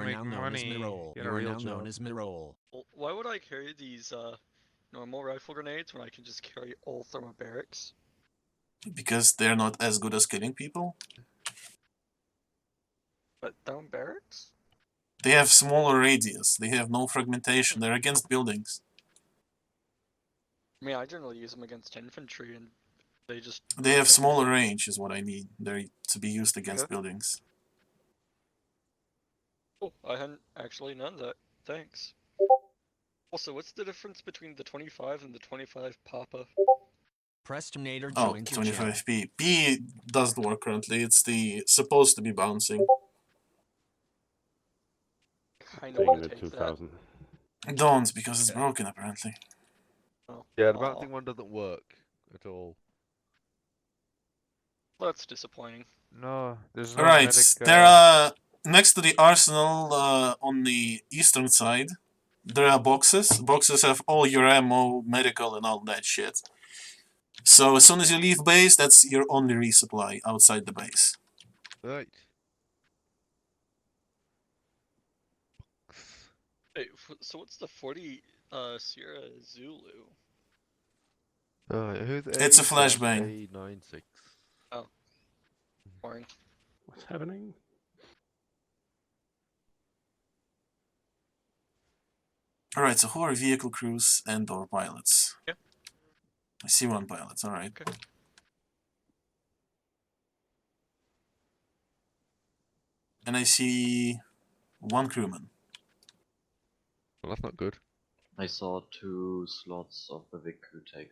are make now known as money. Mirole. Get You a are real now job. known as Mirole. Well, why would I carry these normal rifle grenades when I can just carry all thermobarics? Because they're not as good as killing people. But thermobarics? They have smaller radius. They have no fragmentation. They're against buildings. I mean, I generally use them against infantry, and they just... They have smaller range, is what I need. They're to be used against Okay. buildings. Oh, I hadn't actually known that. Thanks. Also, what's the difference between the 25 and the 25 Papa? Prestinator Oh, joined your channel. 25p. P doesn't work currently. It's the supposed to be bouncing. Kind of Taking want the to take that. 2000. Don't, because it's broken apparently. Oh. Yeah, the Aw, bouncing one doesn't work at all. that's disappointing. No, there's no Right, medic. there are next to the arsenal on the eastern side. There are boxes. Boxes have all your ammo, medical, and all that shit. So as soon as you leave base, that's your only resupply outside the base. Right. Wait, so what's the 40 Sierra Zulu? Who's It's a flashbang. A96. Boring. What's happening? Alright, so who are vehicle crews and or pilots? Yeah. I see one pilot, alright. Okay. And I see one crewman. Well, that's not good. I saw 2 slots of the Vic crew taken.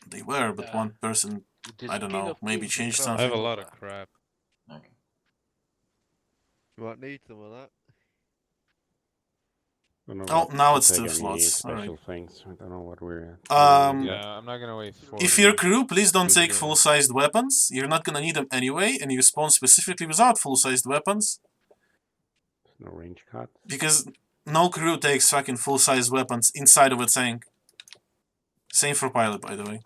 They were, but one person, I don't know, maybe changed I something. have a lot of crap. Okay. You might need some of that. Don't know Oh, what now to it's take 2 any slots. special Alright. things. I don't know what we're. Yeah, I'm not gonna wait for. If you're crew, please don't Good take to go. full-sized weapons. You're not gonna need them anyway, and you spawn specifically without full-sized weapons. No range cuts. Because no crew takes fucking full-sized weapons inside of a tank. Same for pilot, by the way.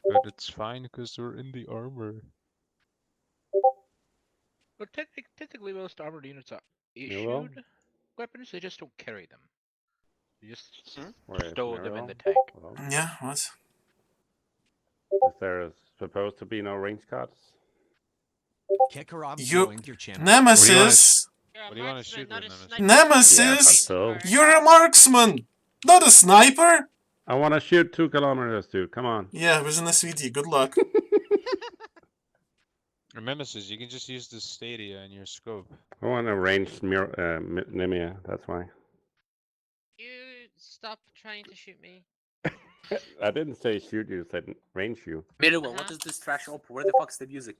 But it's fine because we're in the armor. But technically, most armored units are Miro? issued weapons. They just don't carry them. You just Where is store them in Miro? the tank. Hello? Yeah, what? Is there supposed to be no range cuts? Kekarov You- joined your channel. Nemesis! What do you want to shoot with, Nemesis? Nemesis! Yeah, but still. You're a marksman! Not a sniper! I want to shoot 2 kilometers, dude. Come on. Yeah, with an SVT, good luck. Or Nemesis, you can just use the Stadia in your scope. I want a ranged Nemia. That's why. You stop trying to shoot me. I didn't say shoot you. Said range you. Mirwell, what is this trash op? Where the fuck's the music?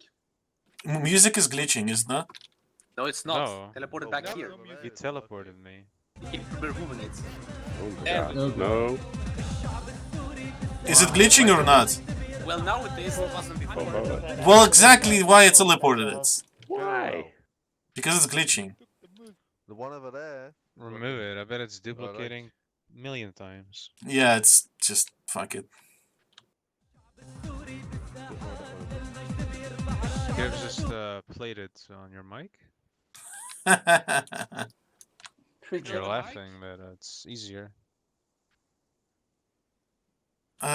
Music is glitching, isn't it? No, it's not. No. Teleported back here. He teleported me. You can remove it. Oh my god. No. Is it glitching or not? Well, now it is. It wasn't before. Well, exactly why it teleported it. Why? Because it's glitching. The one over there. Remove it. I bet it's duplicating a million times. Yeah, it's just fuck it. You could have just played it on your mic. You're laughing, but it's easier.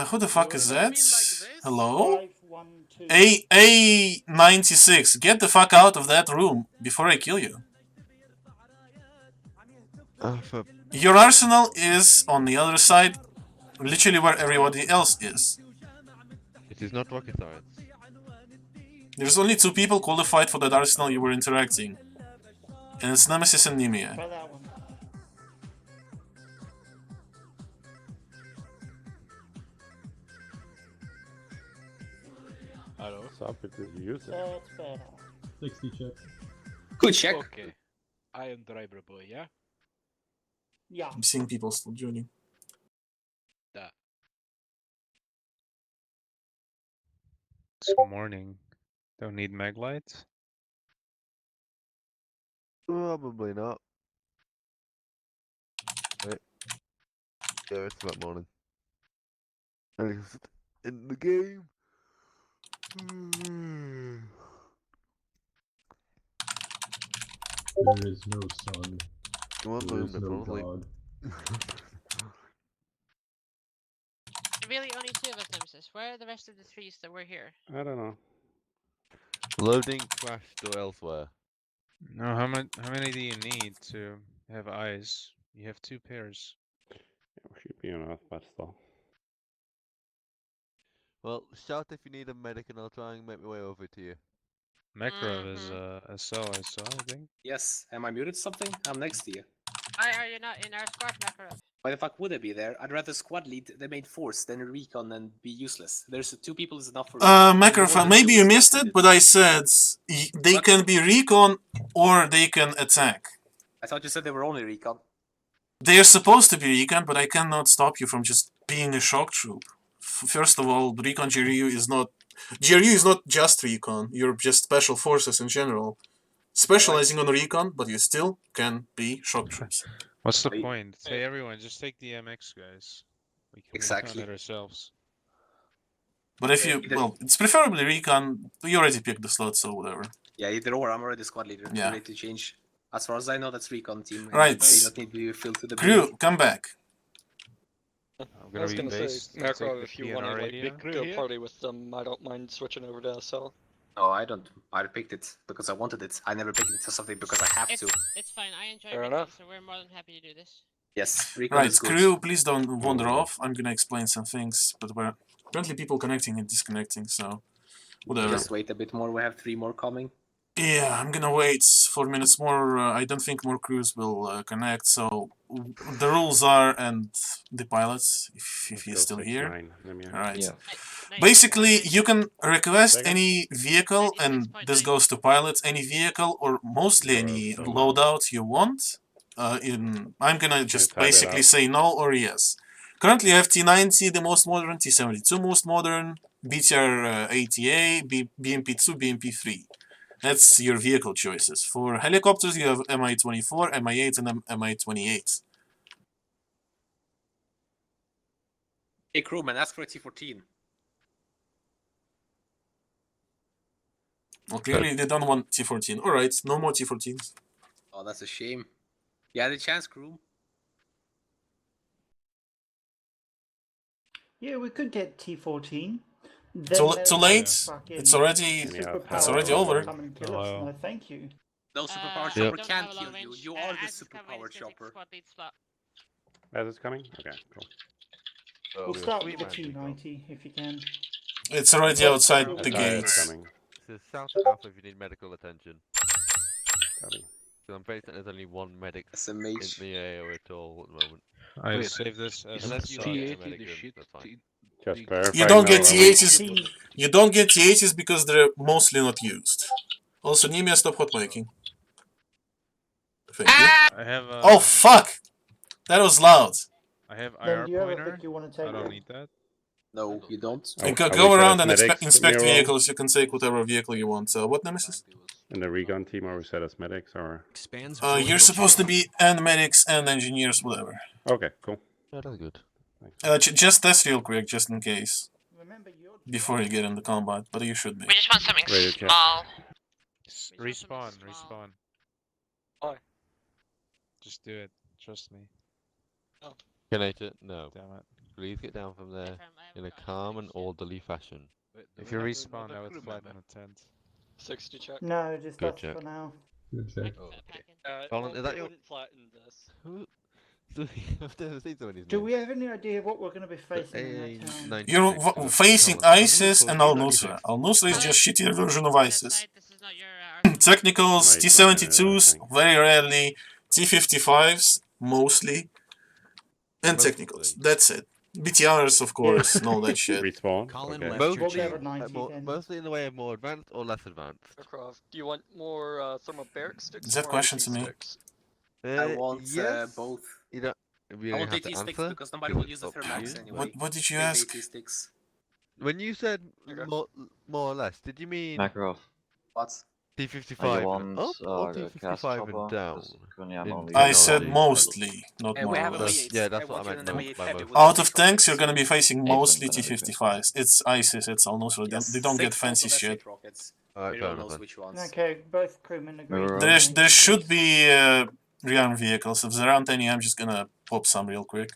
Who the fuck is that? Hello? A96, get the fuck out of that room before I kill you. Your arsenal is on the other side, literally where everybody else is. It is not rocket science. There's only 2 people qualified for that arsenal you were interacting. And it's Nemesis and Nemia. Hello. What's up with this user? 60 check. Good check. Okay. I am driver boy, yeah? Yeah. I'm seeing people still joining. It's morning. Don't need mag lights. Probably not. Wait. Yeah, it's that morning. At least in the game. There is no sun. You want There boom, is no probably. god. Really, only two of us, Nemesis. Where are the rest of the threes that were here? I don't know. Loading, crashed, or elsewhere. No, how many do you need to have eyes? You have 2 pairs. Yeah, we should be enough, but still. Well, shout if you need a medic and I'll try and make my way over to you. Makarov is SO, I saw, I think. Yes, am I muted something? I'm next to you. Why are you not in our squad, Makarov? Why the fuck would I be there? I'd rather squad lead the main force than recon and be useless. There's 2 people is enough for me. Makarov, maybe you missed it, but I said they What? can be recon or they can attack. I thought you said they were only recon. They are supposed to be recon, but I cannot stop you from just being a shock troop. First of all, recon GRU is not just recon. You're just special forces in general, specializing on recon, but you still can be shock troops. What's the Hey. point? Hey everyone, just take the MX, guys. We can Exactly. recon it ourselves. But if you, well, it's preferably recon. You already picked the slot, so whatever. Yeah, either or. I'm already squad leader. Yeah. Too late to change. As far as I know, that's recon team. and Right. They don't need to be filled to the Crew, come back. I'm I gonna was be gonna say, based. Take Makarov, the if you want to PNR like radio. go party with them, I don't mind switching over to SL. No, I don't. I picked it because I wanted it. I never picked it for something because I have to. It's fine. I enjoy Fair recon, enough. so we're more than happy to do this. Yes, recon Right, is good. crew, please don't wander Oh. off. I'm gonna explain some things, but we're apparently people connecting and disconnecting, so whatever. Just wait a bit more. We have 3 more coming. Yeah, I'm gonna wait 4 minutes more. I don't think more crews will connect, so the rules are, and the pilots, if Let's he's go still here. 6-9. Let me- Alright. Yeah. Basically, you can request Second. any vehicle, and this 96.9. goes to pilots, any vehicle or mostly You're any so loadout you want. I'm gonna just type it basically out? say no or yes. Currently I have T90, the most modern, T72 most modern, BTR 80A, BMP2, BMP3. That's your vehicle choices. For helicopters you have Mi-24, Mi-8 and Mi-28. Hey, crewman, ask for a T14. Well, clearly they don't want T14. Alright, no more T14s. Oh, that's a shame. You had a chance, crew. Yeah, we could get T14. Too late. It's already Yeah, it's already over. Come and kill us. No, thank you. No superpower I chopper don't can have a long kill you. range. You are the As is covered, superpower it's gonna take chopper. squad lead slot. As it's coming? Okay, cool. We'll start with the T90 if you can. It's already outside the As it's gates. coming. So shout it Alpha if you need medical attention. Copy. So I'm pretty certain there's only 1 medic in SMH. the AO at all at the moment. I Wait, save this as Unless you a need side. a medic, that's fine. Just verify. You don't now, get are we- T80s. You don't get T80s because they're mostly not used. Also, Nemia, stop hot making. Thank you. I have Oh fuck! That was loud. I have Then IR do you have a pointer. pick you want to I take? don't need that. No, you don't. Are Go we around set and as medics inspect in your role? vehicles. You can take whatever vehicle you want. What, Nemesis? In the recon team, are we set as medics or? Expands. You're supposed to be and medics and engineers, whatever. Okay, cool. Yeah, that's good. Just test real quick, just in case, Remember, before you get into combat. But you should be. We just want something Radio check. small. Respawn, Small. respawn. Why? Just do it. Trust me. Can I it? No. Damn it. Please get down from there I in a haven't got calm and information. orderly fashion. If you respawn, I would flatten a tent. 60 check. No, just Good us check. for now. Good check. Oh, okay. Well, Colin, is that we your- wouldn't flatten this. Who? I've never seen somebody's Do name. we have any idea what we're going to be facing in that town? AA96, You're facing Colin. ISIS and Al Nusra. Al Nusra is just shittier version of ISIS. This is not your arsenal. Technicals, Nice, T72s, thanks. very rarely, T55s, mostly, and technicals. That's it. BTRs, of course, and all that shit. Respawn. Colin Okay. left Most your We'll get channel. a 90 then. mostly in the way of more advanced or less advanced. Aircraft. Do you want more thermobaric sticks? Is that or question AT to me? sticks? I want yes. both. You don't. You I don't want have AT to sticks answer, because nobody 'cause will it's use the up to thermax you. anyway. What did you Big ask? AT sticks. When you said Okay. more or less, did you mean Makarov. What? T55 you and want up or a gas T55 and chopper? down? 'Cause currently I'm In only I technology. said mostly, not we more or have a less. V8. Yeah, that's I what I want you meant in an by M8 by heavy most. with Out the of tanks, you're rockets. gonna be facing Hey, mostly but that'd be T55s. It's ISIS, it's Al Nusra. Yes, They don't get 6 fancy also shit. S8 rockets. Alright, fair Miro enough knows then. which ones. Okay, both crewmen agree. Mirror. There should be rearm vehicles. If there aren't any, I'm just gonna pop some real quick.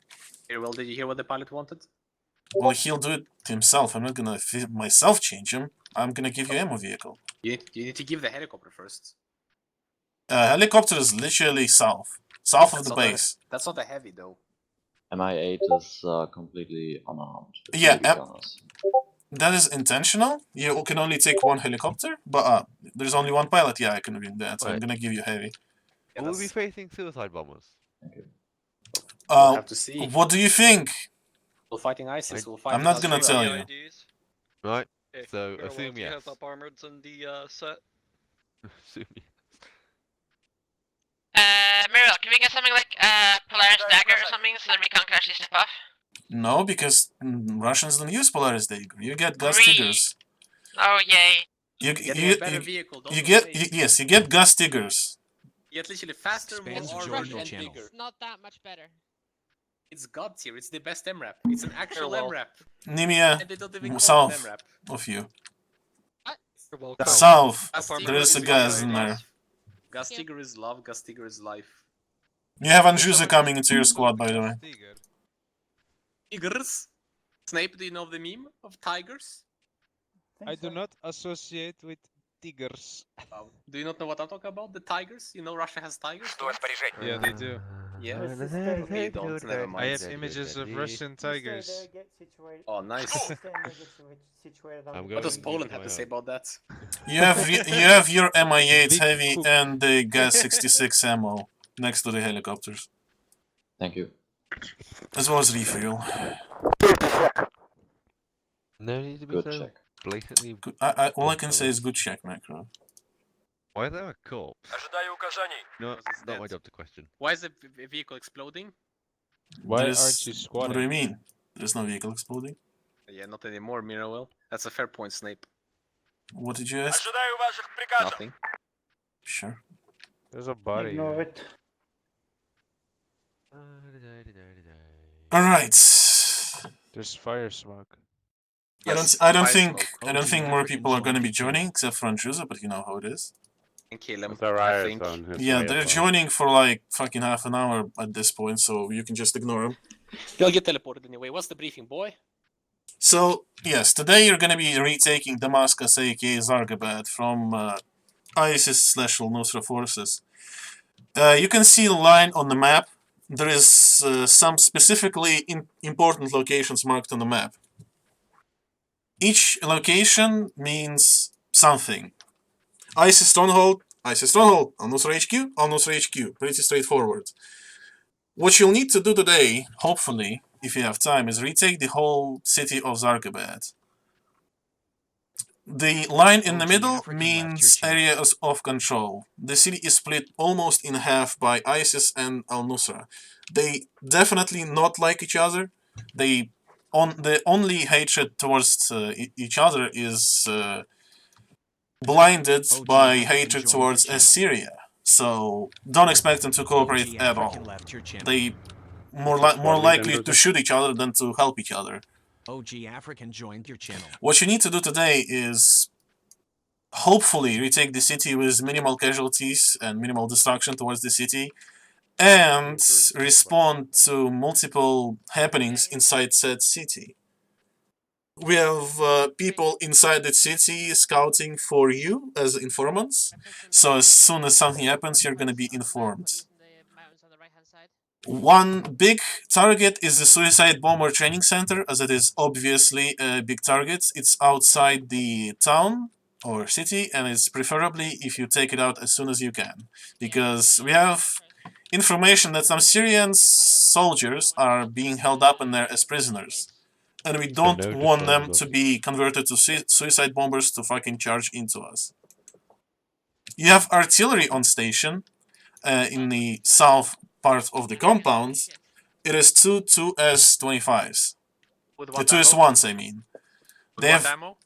Miro, did you hear what the pilot wanted? Well, he'll do it himself. I'm not gonna myself change him. I'm gonna give you ammo vehicle. You need to give the helicopter first. Helicopter is literally south of That's the not a- base. That's not a heavy though. MI8 is completely unarmed. Yeah, Maybe gunners. That is intentional. You can only take one helicopter, but there's only one pilot. Yeah, I can read that. So I'm Right. gonna give you heavy. Yeah, Will we be that's- facing suicide bombers? Thank you. We'll have to see. What do you think? We're fighting ISIS. We'll fight. I'm not without gonna shooting. tell you. IDs. Right. Okay. So, Mirror, assume do you yes. have up armoreds in the set? Assume yes. Muriel, can we get something like Polaris Dagger or something so the recon can actually step off? No, because Russians don't use Polaris Dagger. You get Gus Great. Tigers. Oh yay. Getting a better vehicle. Don't you be get safe. yes, you get Gus Tigers. You get literally faster, more Expands armor, Jordan and channel. bigger. It's not that much better. It's God tier. It's the best MRAP. It's an actual Farewell. MRAP, Nimia, and they don't even call south it MRAP. of you. You're welcome. South. Gus Up Tiger There is a is gas love. in there. Gus Yeah. Tiger is love. Gus Tiger is life. You have Anjusa coming into your squad, by the way. Tigers. Snape, do you know the meme of tigers? I do not. associate with tigers. Do you not know what I'm talking about? The tigers? You know Russia has tigers? Yeah, they do. Yeah. Yes, it's the Okay, you don't. Never I mind. have images of Russian tigers. Oh, nice. I'm What going does to Poland use have my to say own. about that? You have your MI8 Big heavy cook. and the Gas 66 ammo next to the helicopters, Thank you. as well as refuel. No need to be Good so check. blatantly. All I can say is good check, Macro. Why is there a corpse? No, it's not my job to question. Why is the vehicle exploding? Why There's- aren't you What do you squatting? mean? There's no vehicle exploding? Yeah, not anymore, Mirowell. That's a fair point, Snape. What did you ask? Nothing. Sure. There's a body. Ignore it. Alright. There's fire smoke. I Yes, don't fire think smoke. I don't OG think more African people are gonna be joined joining except for Anjusa, but you know how it is. And kill him. With our I riot think. on his Yeah, way they're up, joining for like fucking half an hour at this point, so you can just ignore them. They'll get teleported anyway. What's the briefing, boy? So, yes, today you're gonna be retaking Damascus, aka Zargabad, from ISIS/al-Nusra forces. You can see the line on the map. There is some specifically important locations marked on the map. Each location means something. ISIS Stronghold, Al-Nusra HQ, Al-Nusra HQ. Pretty straightforward. What you'll need to do today, hopefully, if you have time, is retake the whole city of Zargabad. The line in the OG middle African left means your channel. areas of control. The city is split almost in half by ISIS and Al-Nusra. They definitely not like each other. The only hatred towards each other is blinded OG by African hatred joined towards your channel. Syria. So don't expect them to cooperate OG at African all. left your channel. They more Squad lead likely and to Brutus. shoot each other than to help each other. OG African joined your channel. What you need to do today is hopefully retake the city with minimal casualties and minimal destruction towards the city, and respond to multiple happenings inside said city. We have people inside the city scouting for you as informants, so as soon as something happens, you're gonna be informed. One big target is the Suicide Bomber Training Center, as it is obviously a big target. It's outside the town or city, and it's preferably if you take it out as soon as you can. Because we have information that some Syrian soldiers are being held up in there as prisoners. And we don't want them to be converted to suicide bombers to fucking charge into us. You have artillery on station in the south part of the compound. It is two 2S-25s. With The what 2S-1s, I mean. With They what have ammo?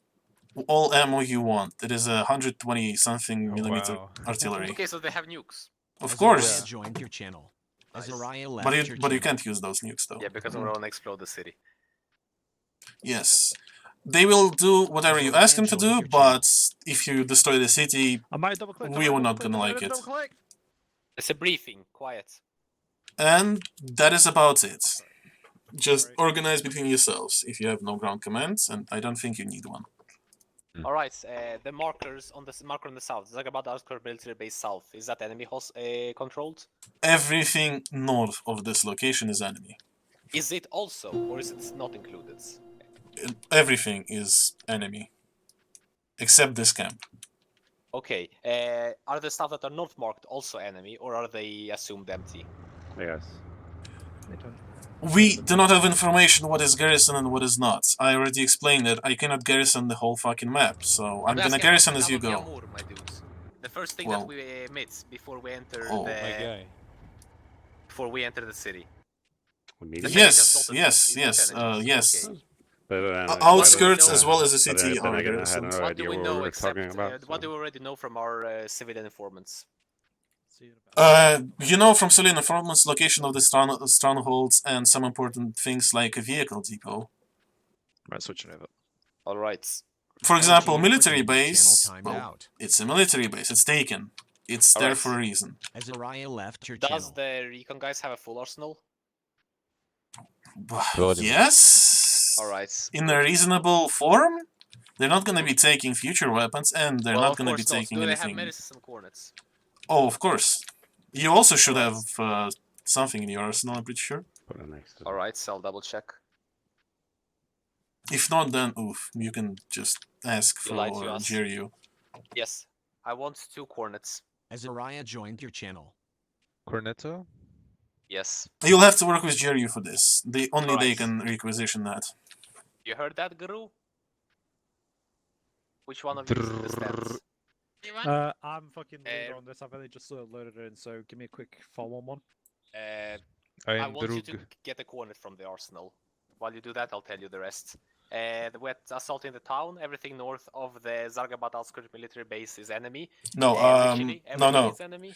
all ammo you want. It is a 120-something Oh, millimeter wow. artillery. Okay, so they have nukes. Of Azariah course. joined your channel. Nice. Azariah left But your you channel. can't use those nukes, though. Yeah, because we're gonna explode the city. Yes. They will do whatever you ask them to Azariah do, joined your but if you destroy the city, I might double click. we were not gonna like it. It's a briefing. Quiet. And that is about it. Just Alright. organize between yourselves if you have no ground commands, and I don't think you need one. All right. The markers on the marker on the south. Zargabad outskirts military base south. Is that enemy controlled? Everything north of this location is enemy. Is it also, or is it not included? Everything is enemy. Except this camp. Okay. Are the stuff that are not marked also enemy, or are they assumed empty? Yes. We do not have information what is garrison and what is not. I already explained that I cannot garrison the whole fucking map, so I'm gonna garrison as you go. My dudes. The first thing Well- that we meet before we enter Oh. before we enter the city. We need The it. thing is Yes, just not yes, in yes, intelligence. yes. Okay. But, Outskirts know- as well as the but, city then are again, I had no garrisons. What do idea we what know we were except talking about. what do so- we already know from our civilian informants? You know from civilian informants location of the strongholds and some important things like a vehicle depot. Right, switching over. All right. For example, OG military African, your channel base. timed Well, out. it's a military base. It's taken. It's there Alright. for a reason. Azariah left your Does channel. the recon guys have a full arsenal? Yes. All right. In a reasonable form. They're not going to be taking future weapons, and they're Well, not of going to be course not. taking Do they have anything. medicines and cornets? Oh, of course. You also should Alright. have something in your arsenal. I'm pretty sure. Put it next to All right, so I'll double check. If not, then oof, you can just ask You for lied to us. Jiryu. Yes, I want 2 cornets. Azariah joined your channel. Cornetto? Yes. You'll have to work with Jiryu for this. Only they Alright. can requisition that. You heard that, Guru? Which one of you understands? You want? I'm fucking leader Uh, on this. I've only just loaded it in, so give me a quick follow on one. I I'm want you to Drug. get a cornet from the arsenal. While you do that, I'll tell you the rest. The wet assault in the town, everything north of the Zargabad outskirts military base is enemy. No, Literally, no, everything no. is enemy.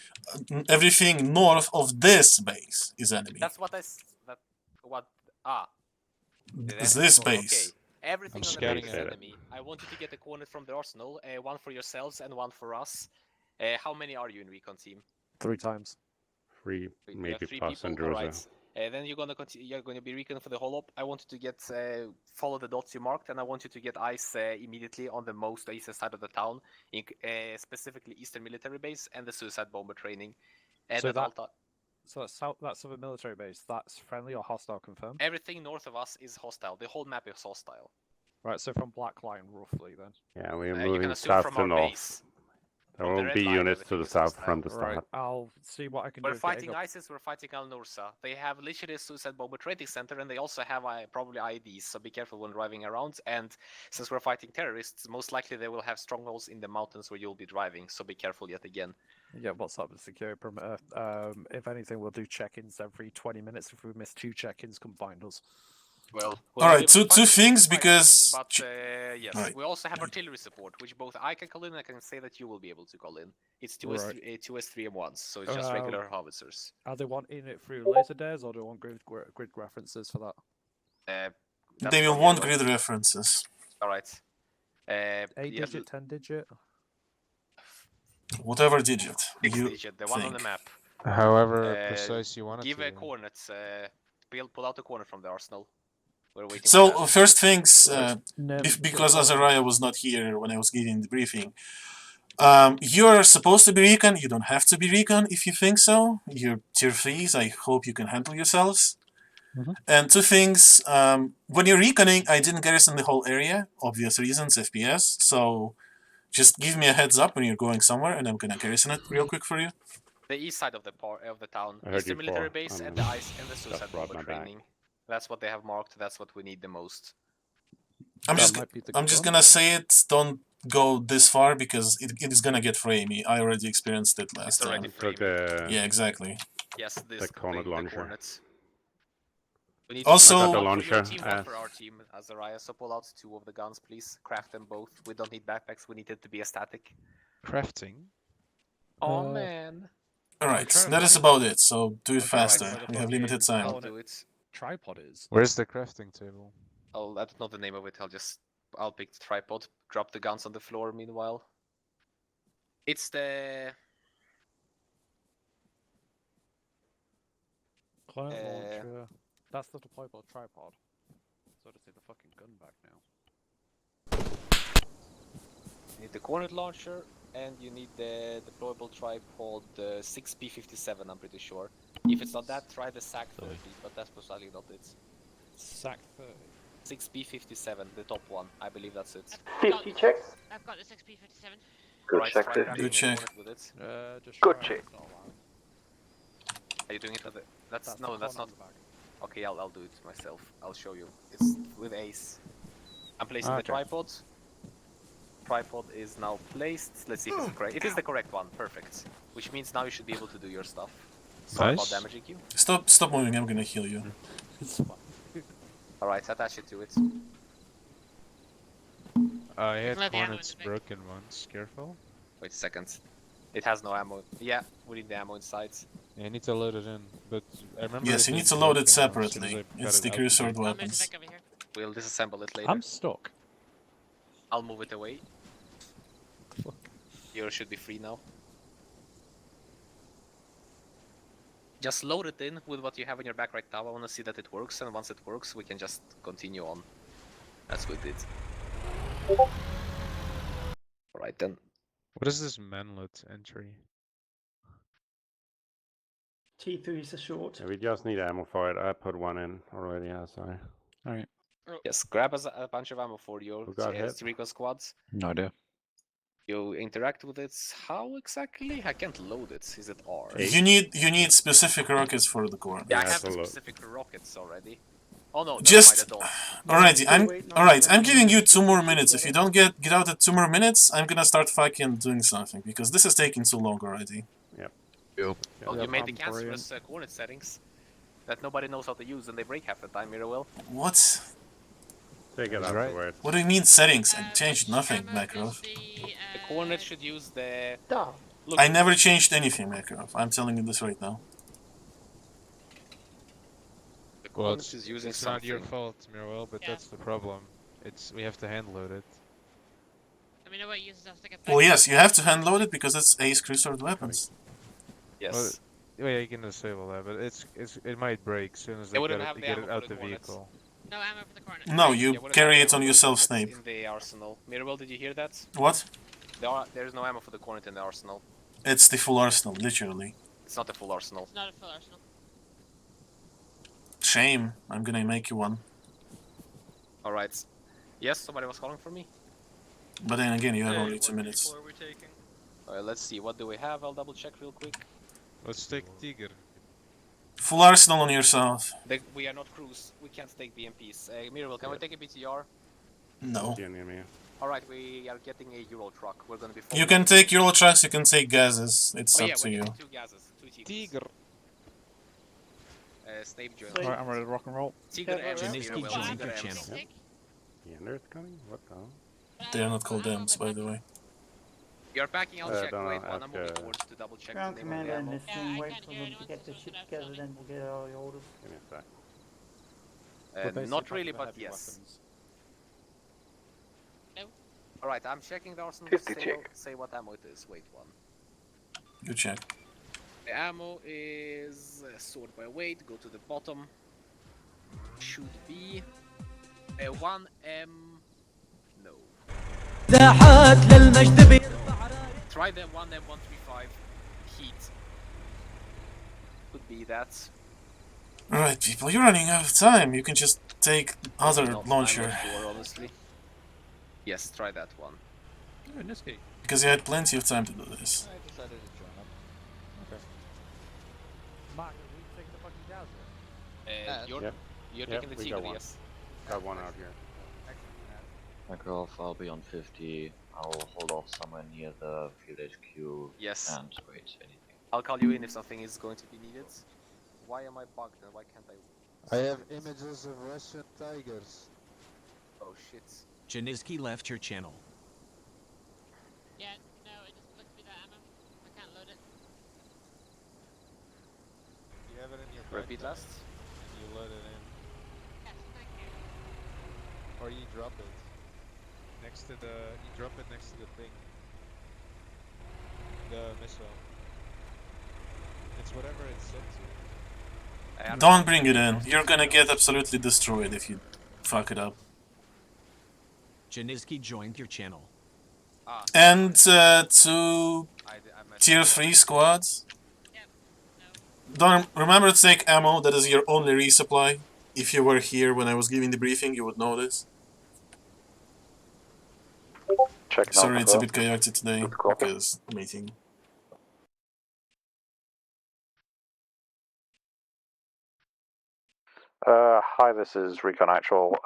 Everything north of this base is enemy. That's what what? It's this Okay. base. Everything I'm on the scanning base is it. enemy. I want you to get a cornet from the arsenal. One for yourselves and one for us. How many are you in recon team? 3 times. 3, We have maybe 3 plus people. and Alright. Druza. Then you're gonna continue. You're gonna be recon for the whole op. I want you to get follow the dots you marked, and I want you to get eyes immediately on the most eastern side of the town, specifically eastern military base and the suicide bomber training. And So at all So that's of a military base. That's friendly or hostile confirmed? everything north of us is hostile. The whole map is hostile. Right, so from Black Line, roughly, then. Yeah, we're You can moving assume south from to our north. base. There from the will red be line, units to everything the is south hostile. from the Right, start. I'll see what I can do. We're with getting fighting up- ISIS, we're fighting Al Nursa. They have literally a suicide bomber training center, and they also have probably IEDs, so be careful when driving around. And since we're fighting terrorists, most likely they will have strongholds in the mountains where you'll be driving, so be careful yet again. Yeah, what's up with security perimeter? If anything, we'll do check-ins every 20 minutes. If we miss 2 check-ins, come find us. Well, Alright, two things because. But yes, Right. we also have artillery support, which both I can call in and I can say that you will be able to call in. It's 2S3M1s, so it's just regular howitzers. Are they wanting it through laser days, or do they want grid references for that? They will want grid references. Alright. 8-digit, 10-digit? Whatever digit. 6 You digit, the one on the think. map. However Uh, precise you want it Give to a be. coordinate. Pull out the corner from the arsenal. We're waiting. So, for that. first things, No, because Azariah was not here when I was giving the briefing. You're supposed to be recon. You don't have to be recon if you think so. You're tier 3s. I hope you can handle yourselves. And 2 things. When you're reconning, I didn't garrison the whole area. Obvious reasons, FPS. So just give me a heads up when you're going somewhere, and I'm gonna garrison it real quick for you. The east side of the town I heard is the you military before, base and and the ice and the suicide brought bomber my back. training. That's what they have marked. That's what we need the most. I'm just might be the I'm just gun. gonna say it. Don't go this far because it is gonna get framey. I already experienced it last It's already time. Took the, Yeah, exactly. Yes, this the cornet launcher. coordinates. We need Also- to I got the one for your launcher, team, one for our team, Azariah. So pull out 2 of the guns, please. Craft them both. We don't need backpacks. We need it to be a static. Crafting? Oh man. Alright, trying to that is think. about it. So do it Okay, faster. right. We have limited time. I'll do it. Tripod is. Where's the crafting table? I don't know the name of it. I'll just I'll pick the tripod. Drop the guns on the floor. Meanwhile, it's the Client launcher. That's the deployable tripod. So to say the fucking gun back now. you need the Cornet launcher, and you need the deployable tripod 6P57. I'm pretty sure. If it's not that, try the SAC 30, but that's precisely not it. SAC 30. 6P57, the top one. I believe that's it. 50 checks. I've got the 6P57. Good Alright, check, try 50. grabbing Good a check. Cornet with it. Just Good try check. it, it's not allowed. Are you doing it with it? That's That's no, the that's corner not. on the back. Okay, I'll do it myself. I'll show you. It's with Ace. I'm placing the Okay. tripod. Tripod is now placed. Let's see if it's correct. It is the correct one. Perfect. Which means now you should be able to do your stuff. Sorry about Nice. damaging you. Stop moving, I'm gonna heal you. It's fine. Alright, attach it to it. I had Let the ammo in Cornets the back. broken once. Careful. Wait a second. It has no ammo. Yeah, we need the ammo inside. Yeah, I need to load it in, but I remember. Yes, it you need being to load it broken as soon as separately. I got It's it the out crew sword vehicle. I'll move the weapons. back over here. We'll disassemble it later. I'm stuck. I'll move it away. You should be free now. Just load it in with what you have in your back right now. I want to see that it works, and once it works, we can just continue on. That's what it did. Alright then. What is this manlet entry? T3 is a short. Yeah, we just need ammo for it. I put one in already, so. Alright. Yes, grab a bunch of ammo for your Who got hit? Recon squads. No idea. You interact with it. How exactly? I can't load it. Is it R? You need specific rockets for the core. Yeah, I Yeah, have the it's a lot. specific rockets already. Oh no, Just never mind, I alrighty. I'm giving you 2 more minutes. If you don't get out at 2 more minutes, I'm gonna start fucking doing something because this is taking too long already. don't. Well, Yeah, you made the I'm for it. cancerous coordinate settings that nobody knows how to use and they break half the time, Mirrowell. What? Take it That's right. afterwards. What do you mean settings? I changed Which nothing, ammo Makarov. is The coordinate should use the... Duh. Look, I never changed anything, Makarov. I'm telling you this right now. the Well, coordinate is using it's not your something. fault, Mirwell, but Yeah. that's the problem. We have to hand load it. I mean, nobody uses us to get Well, back. yes, you have to hand load it because it's Ace crew sword weapons. Yes. Well, yeah, you can disable that, but it might break as soon as They they wouldn't get have it, the get ammo it for out the the coordinates. vehicle. No ammo for the corner. No, Yeah, you wouldn't carry have it the on ammo your for the self coordinates Snape. in the arsenal. Mirowell, did you hear that? What? There's no ammo for the coordinate in the arsenal. It's the full arsenal, literally. It's not the full arsenal. It's not a full arsenal. Shame. I'm gonna make you one. Alright. Yes, somebody was calling for me. But then again, you have Hey, only 2 what minutes. vehicle are we taking? Let's see, what do we have? I'll double check real quick. Let's take Tiger. Full arsenal on yourself. We are not crews. We can't take BMPs. Mirowell, can we Yeah. take a BTR? No. You near me. Alright, we are getting a Euro truck. We're gonna be You following can it. take Euro trucks, you can take gases. It's Oh up yeah, to we're you. getting 2 gases, 2 Tigers. Tiger. Snape join. So- Alright, I'm ready to rock and roll. Tiger Yeah, M's, Janicki Mirowell, joined Tiger your M's. channel. Stick. The ender's coming? What the hell? They are not called M's, by the way. You're backing, I'll check. don't Wait know, one, I'm moving ask, forwards to double check Ground the name of commander the and ammo. listening, I wait can't for hear them to anyone, get so the I'm shit gonna together, film then we'll get all the orders. Give me a sec. We're basically Not back really, to the but heavy yes. weapons. Alright, I'm checking the arsenal. 50 Say, check. say what ammo it is. Wait one. Good check. The ammo is sorted by weight. Go to the bottom. Should be a 1M. No. Try the 1M135 heat. Could be that. Alright, people, you're running out of time. You can just take other Not- I'm launcher. not sure, honestly. Yes, try that one. Oh, in this case. Because you had plenty of time to do this. I decided to join up. Okay. Mark, are we taking the fucking gas You're Yep. you're Yep, taking the we got Tiger, one. yes. Got one out here. Makarov, I'll be on 50. I'll hold off somewhere near the field HQ Yes. and wait anything. I'll call you in if something is going to be needed. Why am I bugged and why can't I? I have images of Russian tigers. Oh shit. Janicki left your channel. Yeah, no, it just looks me that ammo. I can't load it. You have it in your Repeat last. and you load it in, Yes, thank you. or you drop it. next to the. You drop it next to the thing. The missile. It's whatever it's set to. Don't bring it in. You're gonna get absolutely destroyed if you fuck it up. Janiski joined your channel. And to tier 3 squads. Don't remember to take ammo. That is your only resupply. If you were here when I was giving the briefing, you would know this. Sorry, it's a bit chaotic today because meeting. Hi, this is Recon Actual.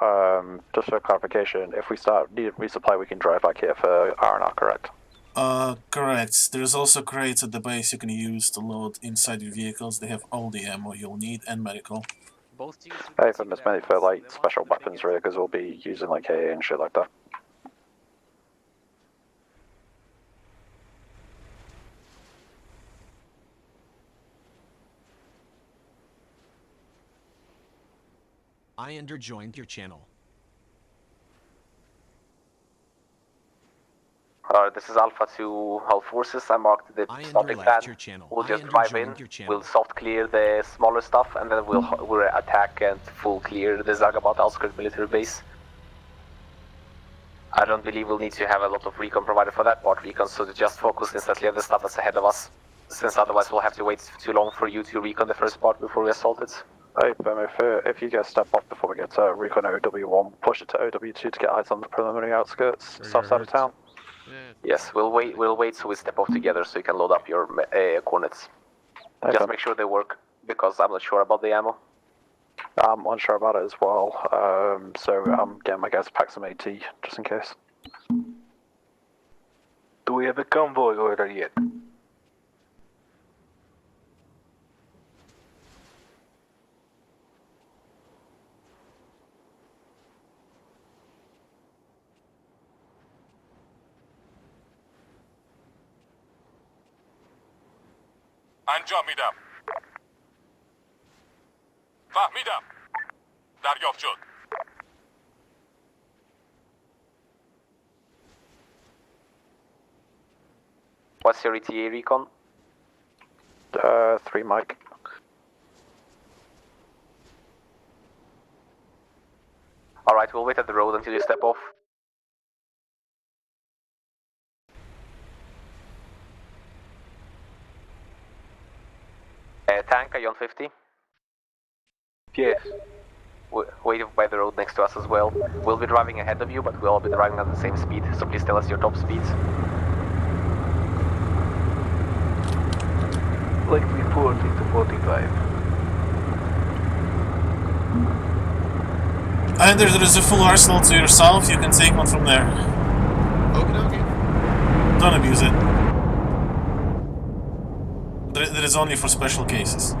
Just for clarification, if we need resupply, we can drive back here for R&R, correct? Correct. There's also crates at the base you can use to load inside your vehicles. They have all the ammo you'll need and medical. Both teams. Hey, for Miss Many for like special weapons, really, because we'll be using like AA and shit like that. I joined your channel. This is Alpha to all forces. I marked the starting plan. We'll just drive in. We'll soft clear the smaller stuff, and then we'll attack and full clear the Zargabad outskirts military base. I don't believe we'll need to have a lot of recon provided for that part, recon, so to just focus and clear the stuff that's ahead of us. Since otherwise we'll have to wait too long for you to recon the first part before we assault it. Hey, if you guys step off before we get to recon OW1, push it to OW2 to get eyes on the preliminary outskirts, south side of town. Yes, we'll wait so we step off together so you can load up your coordinates. Okay. Just make sure they work, because I'm not sure about the ammo. I'm unsure about it as well, so I'm getting my guys to pack some AT, just in case. Do we have a convoy order yet? انجام میدم. فهمیدم. دریافت شد. What's your ETA recon? 3 Mike. Alright, we'll wait at the road until you step off. Tank, are you on 50? Yes. Wait by the road next to us as well. We'll be driving ahead of you, but we'll all be driving at the same speed, so please tell us your top speeds. Likely 40 to 45. And there is a full arsenal to your south, you can take one from there. Okay. Don't abuse it. That is only for special cases.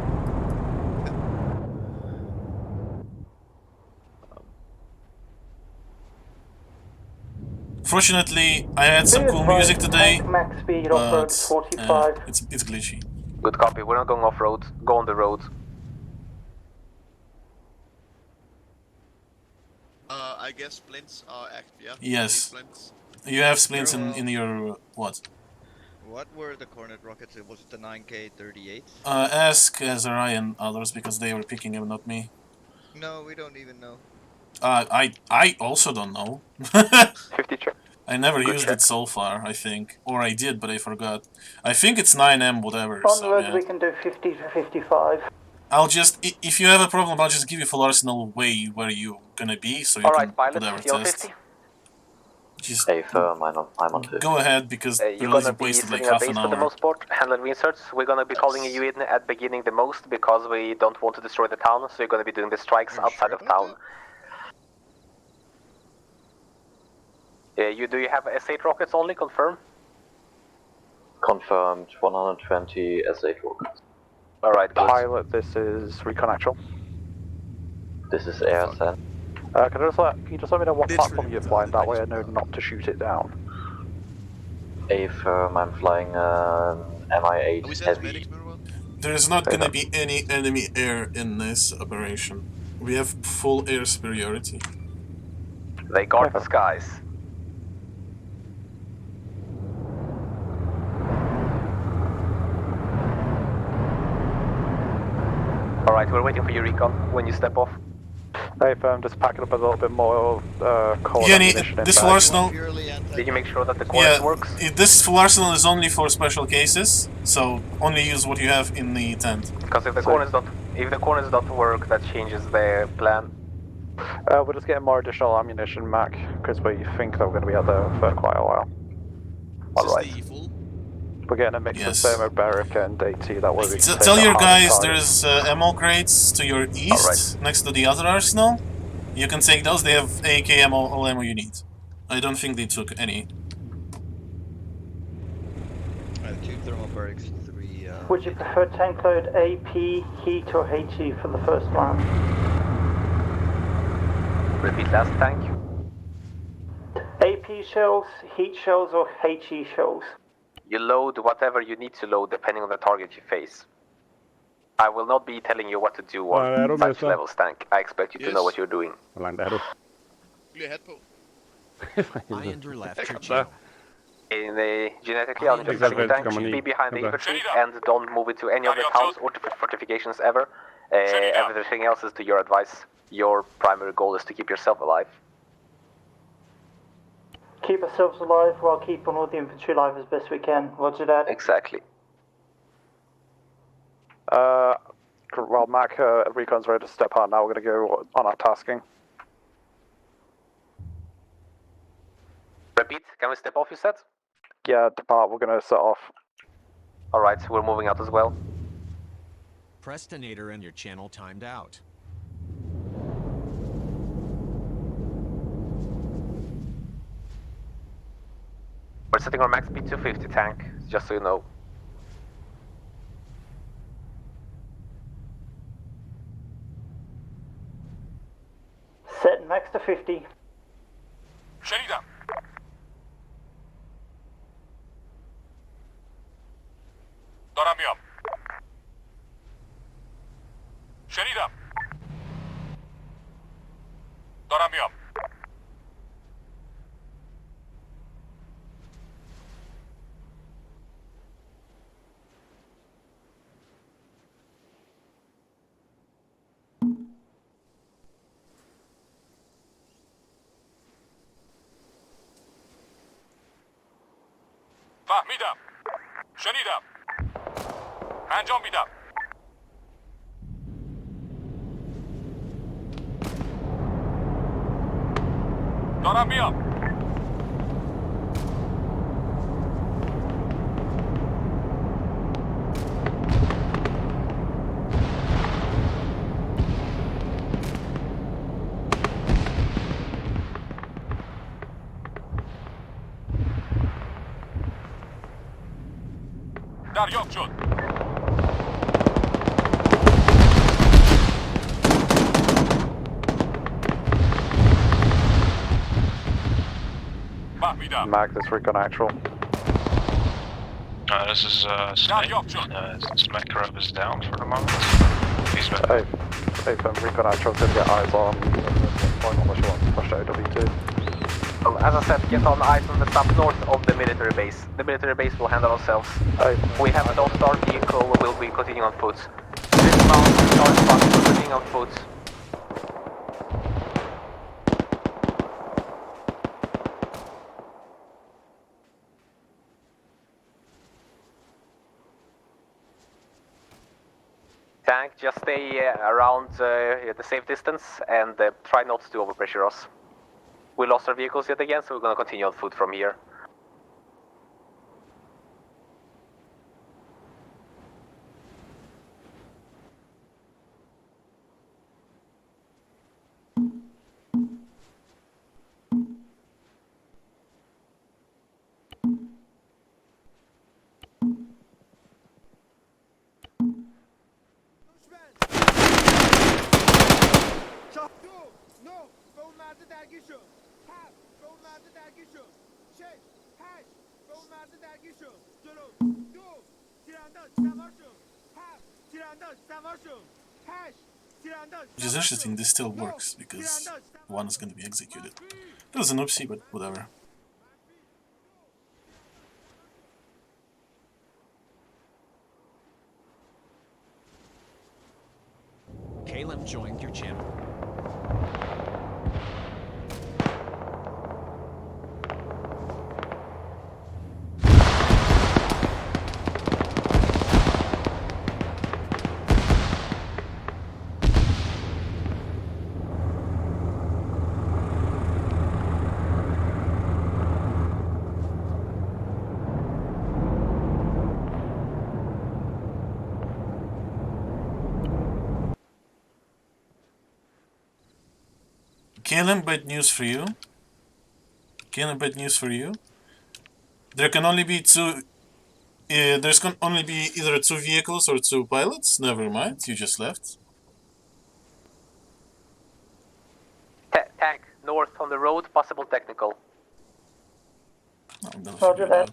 Fortunately, I had some cool music today, but it's glitchy. Good copy, we're not going off-road, go on the road. I guess splints are active, yeah? Yes. Splints. You have splints in your what? What were the Cornet rockets? Was it the 9K38? Ask Azari and others because they were picking them, not me. No, we don't even know. I also don't know. 50 check. I never used it so far, I think. Or I did, but I forgot. I think it's 9M whatever, On so the road yeah. we can do 50 to 55. I'll just, if you have a problem, I'll just give you full arsenal way where you're gonna be, so you Alright, can pilot, whatever you're on test. 50? Just Hey, firm, I'm on 50. go ahead, because You're really gonna be wasted like sitting at half base an for the hour. most part, handling reinserts. We're gonna be calling you in at beginning the most because we don't want to destroy the town, so you're gonna be doing the strikes outside of town. Do you have S8 rockets only, confirm? Confirmed 120 S8 rockets. Alright, good. Pilot, this is Recon Actual. This is AS10. Can you just let me know what platform you're flying, that way I know not to shoot it down. A firm, I'm flying Mi-8 Heavy. There is not gonna be any enemy air in this operation. We have full air superiority. They guard the skies. Alright, we're waiting for your recon when you step off. Hey, firm, just packing up a little bit more core Yeah, ammunition in this full bag. arsenal. Did you make sure that the cornet Yeah, works? this full arsenal is only for special cases, so only use what you have in the tent. Because if the cornets don't work, that changes the plan. We're just getting more additional ammunition, Mac, because we think that we're going to be out there for quite a while. Alright. We're getting a mix of thermobaric and AT that way we can take Tell out your harder guys targets. there's ammo crates to your east, next to the other arsenal. You can take those, they have AK ammo, all ammo you need. I don't think they took any. Alright, 2 thermobarics, 3 Would you prefer tank load AP, heat, or HE for the first round? Repeat last tank. AP shells, heat shells, or HE shells? You load whatever you need to load depending on the target you face. I will not be telling you what to do on such levels, tank. I expect you to know what you're doing. I left your channel. In the genetically uninfected tank, be behind the infantry and don't move into any of the towns or fortifications ever. Everything else is to your advice. Your primary goal is to keep yourself alive. Keep ourselves alive while keeping all the infantry alive as best we can. Roger that. Exactly. Well, Mac, Recon's ready to step out now. We're going to go on our tasking. Repeat, can we step off, you said? Yeah, depart. We're going to set off. Alright, we're moving out as well. Prestinator and your channel timed out. We're setting our max speed to 50, tank, just so you know. Set max to 50. شنیدم. دارم میام. شنیدم. دارم میام. فهمیدم. شنیدم. انجام میدم. دارم میام. دریافت شد. Mac, this Recon actual. This is Snake. Makarov is down for the moment. He's back. Hey, Recon actual, to get eyes on unless you want to push out W2. As I said, get on eyes on the south north of the military base. The military base will handle ourselves. We have a North Star vehicle, we'll be continuing on foot. Dismount, start fast, we're continuing on foot. Tank, just stay around the safe distance and try not to overpressure us. We lost our vehicles yet again, so we're gonna continue on foot from here. Which is interesting, this still works, because one is going to be executed. That was an oopsie, but whatever. KLM joined your channel. Caleb, bad news for you. Caleb, bad news for you. There can only be two. There's can only be either 2 vehicles or 2 pilots. Never mind, you just left. Tank, north on the road, possible technical. I'm gonna Roger figure it that. out.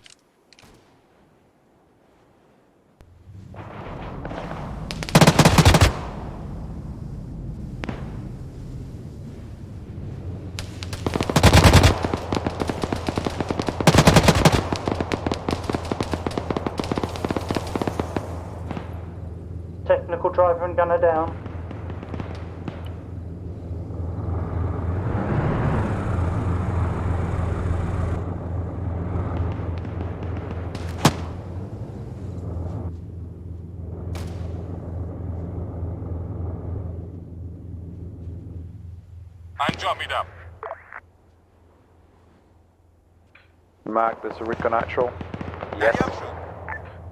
Technical driver and gunner down. Hand job me down. Mac, there's a recon actual. Yes.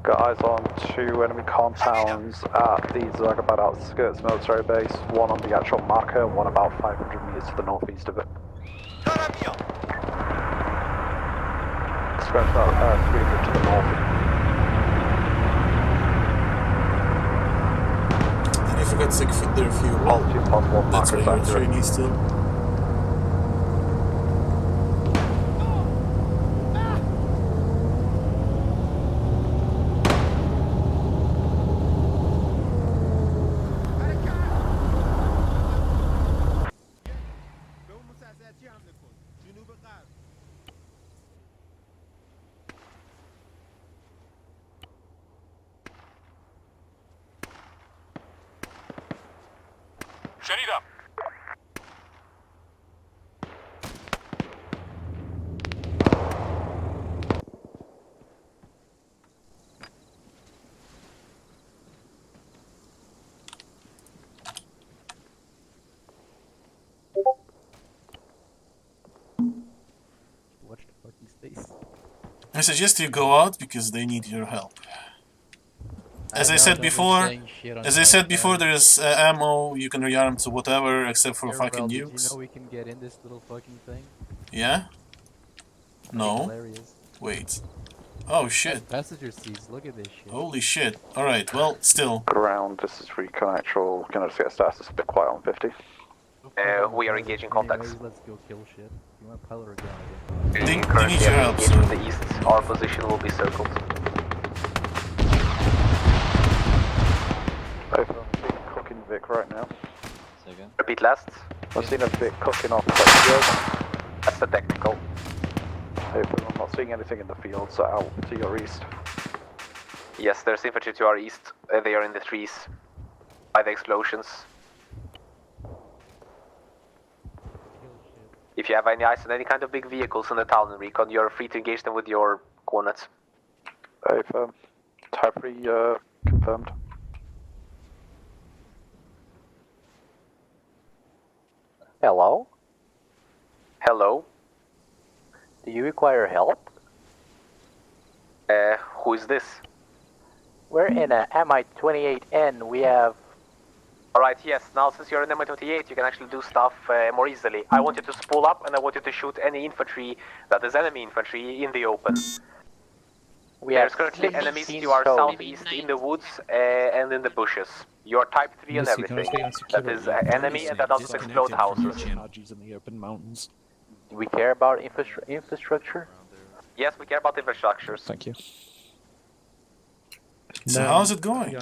Got eyes on 2 enemy compounds at the Zargabad outskirts military base. One on the actual marker, one about 500 meters to the northeast of it. Spread about 300 to the north. And I forgot to take their fuel. Multi possible That's why markers you're accurate. trainee still. شنیدم. Watch the fucking space. I suggest you go out because they need your help. As I said before, there is ammo. You can rearm to whatever except for fucking Did you nukes. know we can get in this little fucking thing? Yeah? No. Hilarious. Wait. Oh shit. Passenger seats, look at this shit. Holy shit. Alright, well, still. Ground, this is recon actual. Gonna see a status a bit quiet on 50. We are engaging contacts. Anyways, let's go kill shit. You want pilot or gun They Currently need your help, engaged so. from the east. Our position will be circled. I've seen cooking Vic right now. Second. Repeat last. I've seen a Vic cooking off the That's the technical. I'm not seeing anything in the field, so out to your east. Yes, there's infantry to our east. They are in the trees. By the explosions. If you have any eyes on any kind of big vehicles in the town in recon, you're free to engage them with your coordinates. Type 3 confirmed. Hello? Hello? Do you require help? Who is this? We're in a MI-28N. We have... Alright, yes, now since you're in MI-28, you can actually do stuff more easily. I want you to spool up and I want you to shoot any infantry that is enemy infantry in the open. There's currently enemies to our southeast in the woods and in the bushes. You're type 3 and everything. That is enemy and that doesn't explode houses. in the open mountains. Do we care about infrastructure? Yes, we care about infrastructures. Thank you. So how's it going?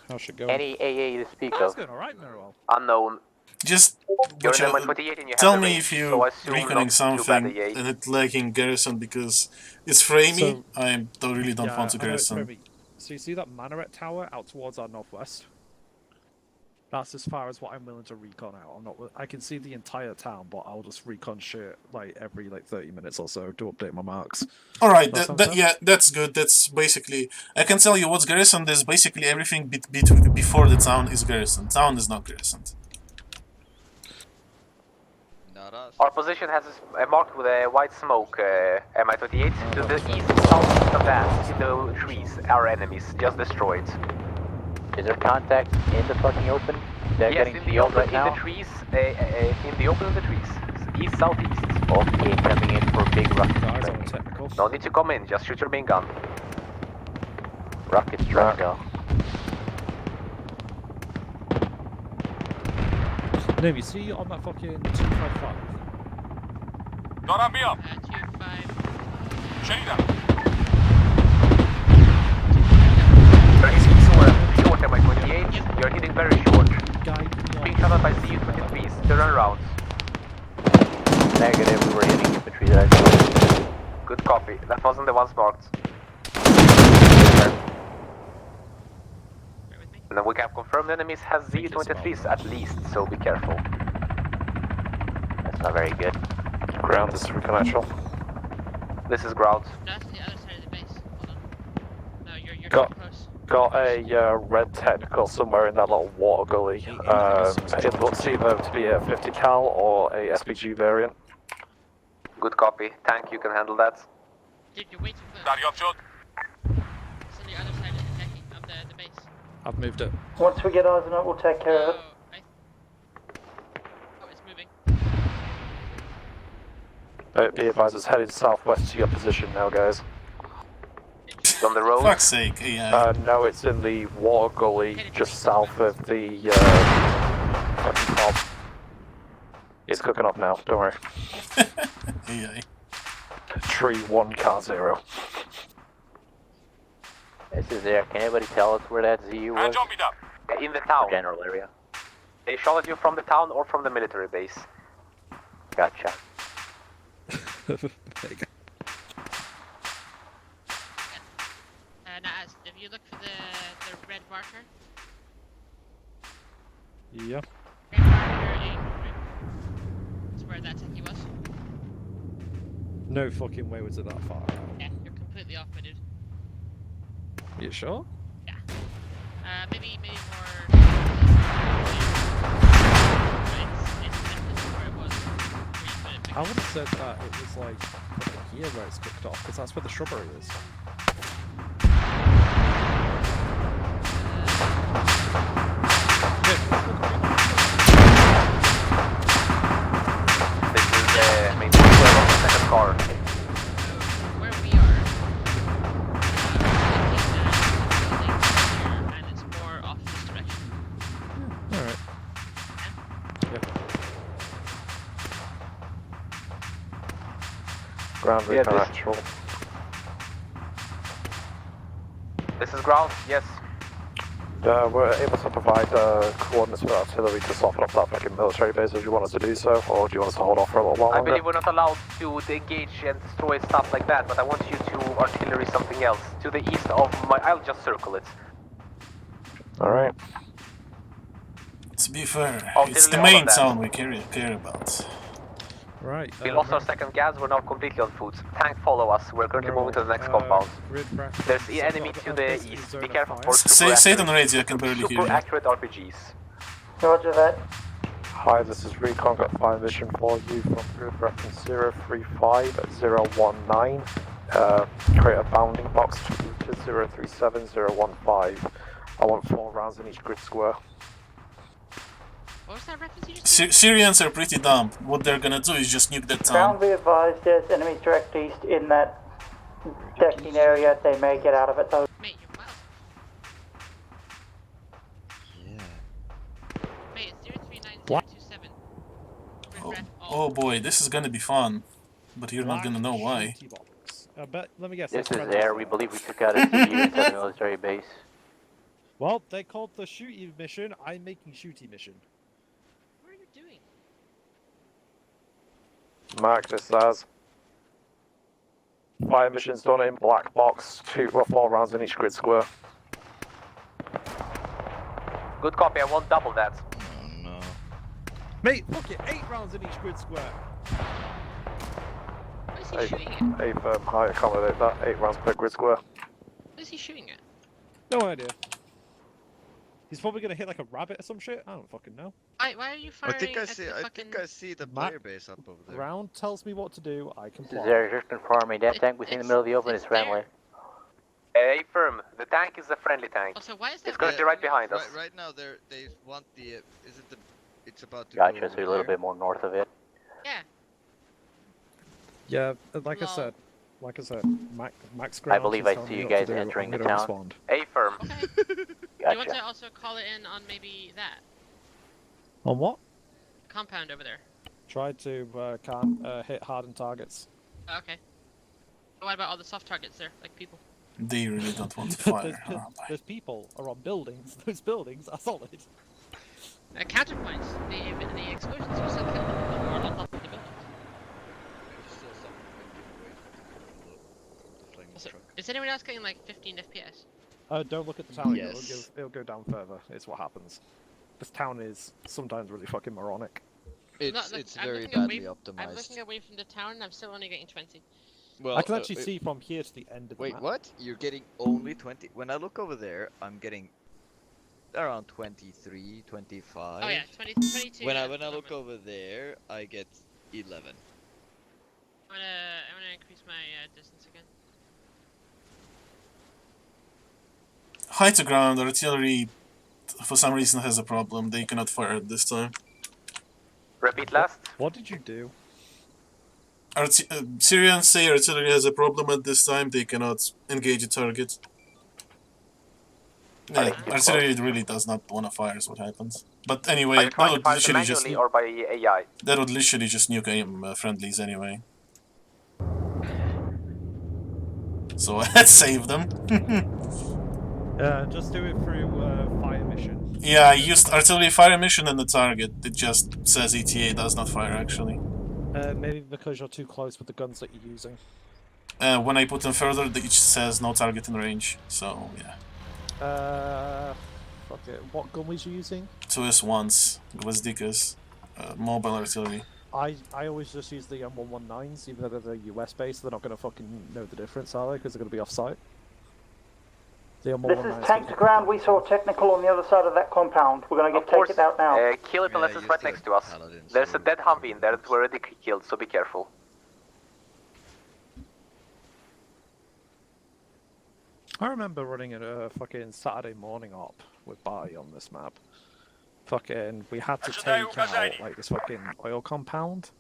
How's it going? Any AA to speak of? alright, Merwell. Unknown. Just You're watch in out. MI-28 and you Tell have the me range, if you so I assume reconning not something too bad, and it lacking garrison because it's framey. I really don't want to garrison. So you see that minaret tower out towards our northwest? That's as far as what I'm willing to recon out. I'm not. I can see the entire town, but I'll just recon shit like every 30 minutes or so to update my marks. All right, That sound fair? yeah, that's good. That's basically, I can tell you what's garrisoned is basically everything before the town is garrisoned. Town is not garrisoned. Not us. Our position has marked with a white smoke, Mi-28. To the east, southeast of that, in the trees, our enemies just destroyed. Is there contact in the fucking open? They're Yes, getting in the field open, right now? in the trees, in the open in the trees. East, southeast. Okay, coming in for big rocket Guys, strike. on technical. No need to come in, just shoot your main gun. Rocket strike go. No, you see on that fucking 255. دارم میام. 2-5. شنیدم. You're hitting short, Mi-28. You're hitting very short. Being shot at by Zu-23s. Turn around. Negative, we were hitting infantry that I saw. Good copy. That wasn't the ones marked. And then we can confirm the enemies has Zu-23s at least, so be careful. That's not very good. Ground is recon actual. This is ground. That's the other side of the base. Hold on. No, you're Got- too close. Got a red technical somewhere in that little water gully. It looks either to be a 50 cal or a SPG variant. Good copy. Tank, you can handle that. Dude, you're way too close. دریافت شد. It's on the other side of the decking of the base. I've moved it. Once we get eyes on it, we'll take care of it. Oh, it's moving. Be advised, it's headed southwest to your position now, guys. On the road. Fuck's sake, yeah. No, it's in the water gully just south of the fucking top. It's cooking up now, don't worry. AI. Tree 1, car 0. This is there. Can anybody tell us where that ZU was? انجام میدم. In the town. General area. They shot at you from the town or from the military base. Gotcha. There you go. Naz, if you look for the red marker. Yeah. Red marker A. That's where that techie was. No fucking way was it that far out. Yeah, you're completely off, my dude. You sure? Yeah. Maybe more. It's definitely where it was. Where you put it. I would have said that it was like fucking here where it's cooked off, because that's where the shrubbery is. This is maybe 12 of the second car. Where we are. And it's more off this direction. Alright. Yep. Ground Yeah, recon this- actual. This is ground, yes. We're able to provide coordinates for artillery to soften up that fucking military base if you want us to do so, or do you want us to hold off for a little while I longer? believe we're not allowed to engage and destroy stuff like that, but I want you to artillery something else. To the east of my... I'll just circle it. Alright. To be fair, Oh, it's the literally all main of that. town we care about. Right. We lost our second gas, we're now completely on foot. Tank, follow us. We're currently moving to the next compound. Grid bracket. There's the enemy to the east. Be careful for Say it on the radio, I can barely hear super you. accurate RPGs. Roger that. Hi, this is Recon, got 5 mission for you from grid reference 035019. Create a bounding box to 037015. I want 4 rounds in each grid square. What was that reference you just Syrians are pretty dumb. What they're gonna do is just nuke that town. Ground, be advised, there's enemies direct east in that decking area. They may get out of it though. Mate, you're miles. Mate, it's 039027. Oh boy, this is gonna be fun. But you're not gonna know why. Bet, let me guess. This that's is red air. marker. We believe we took out a ZU into the military base. Well, they called the shooty mission. I'm making shooty mission. What are you doing? Mark this as 5 missions done in black box, 4 rounds in each grid square. Good copy, I won't double that. Oh no. Mate, fuck it, 8 rounds in each grid square. What is he shooting at? 8 firm, I accommodate that. 8 rounds per grid square. What is he shooting at? No idea. He's probably gonna hit like a rabbit or some shit. I don't fucking know. Why are you firing I think I at see. the I fucking... think I see the player base up over there. Round tells me what to do. I comply. Zero, just confirming that tank we see in the middle of the open is friendly. Hey, firm. The tank is a friendly tank. Also, why is that... It's currently right behind us. Right now, they want the. Is it the? It's about to. Gotcha, go so over you're a little there. bit more north of it. Yeah. Yeah, like I said, Max Ground. I believe I see you guys entering the town. Respond. Hey, firm. Okay. Do you want Gotcha. to also call it in on maybe that? On what? Compound over there. Try to can't hit hardened targets. Oh, okay. What about all the soft targets there, like people? They really don't want to fire. There's people around buildings. Those buildings are solid. Counterpoints. The explosions will still kill them more on top of the buildings. Still some 20 away from the flaming Also, truck. is anyone else getting like 15 FPS? Don't look at the town yet. Yes. It'll go down further. It's what happens. This town is sometimes really fucking moronic. It's I'm very looking away- badly I'm optimized. looking away from the town and I'm still only getting 20. Well, I can actually see from here to the end of the Wait, map. what? You're getting only 20? When I look over there, I'm getting around 23, 25. Oh yeah, 22. When I at the look moment. over there, I get 11. I'm gonna increase my distance again. High to ground, artillery for some reason has a problem. They cannot fire at this time. Repeat last. What did you do? Syrians say artillery has a problem at this time. They cannot engage a target. Yeah, artillery really does not want to fire is what happens. But anyway, Are you trying to fire them manually or by AI? that would literally just nuke aim friendlies anyway. So let's save them. Just do it through fire mission. Yeah, I used artillery fire mission and the target. It just says ETA does not fire actually. Maybe because you're too close with the guns that you're using. When I put them further, it says no target in range. So yeah. Fuck it. What gun was you using? 2S1s, Gvozdikas, mobile artillery. I always just use the M119s, even though they're US based. They're not gonna fucking know the difference, are they? Because they're gonna be off site. The This M119s. is tank to ground. We saw technical on the other side of that compound. We're going to get taken out now. Kill it unless it's right next to us. There's a dead Humvee in there that we already killed, so be careful. I remember running a fucking Saturday morning op with Barty on this map. Fucking, we had to take out like this fucking oil compound.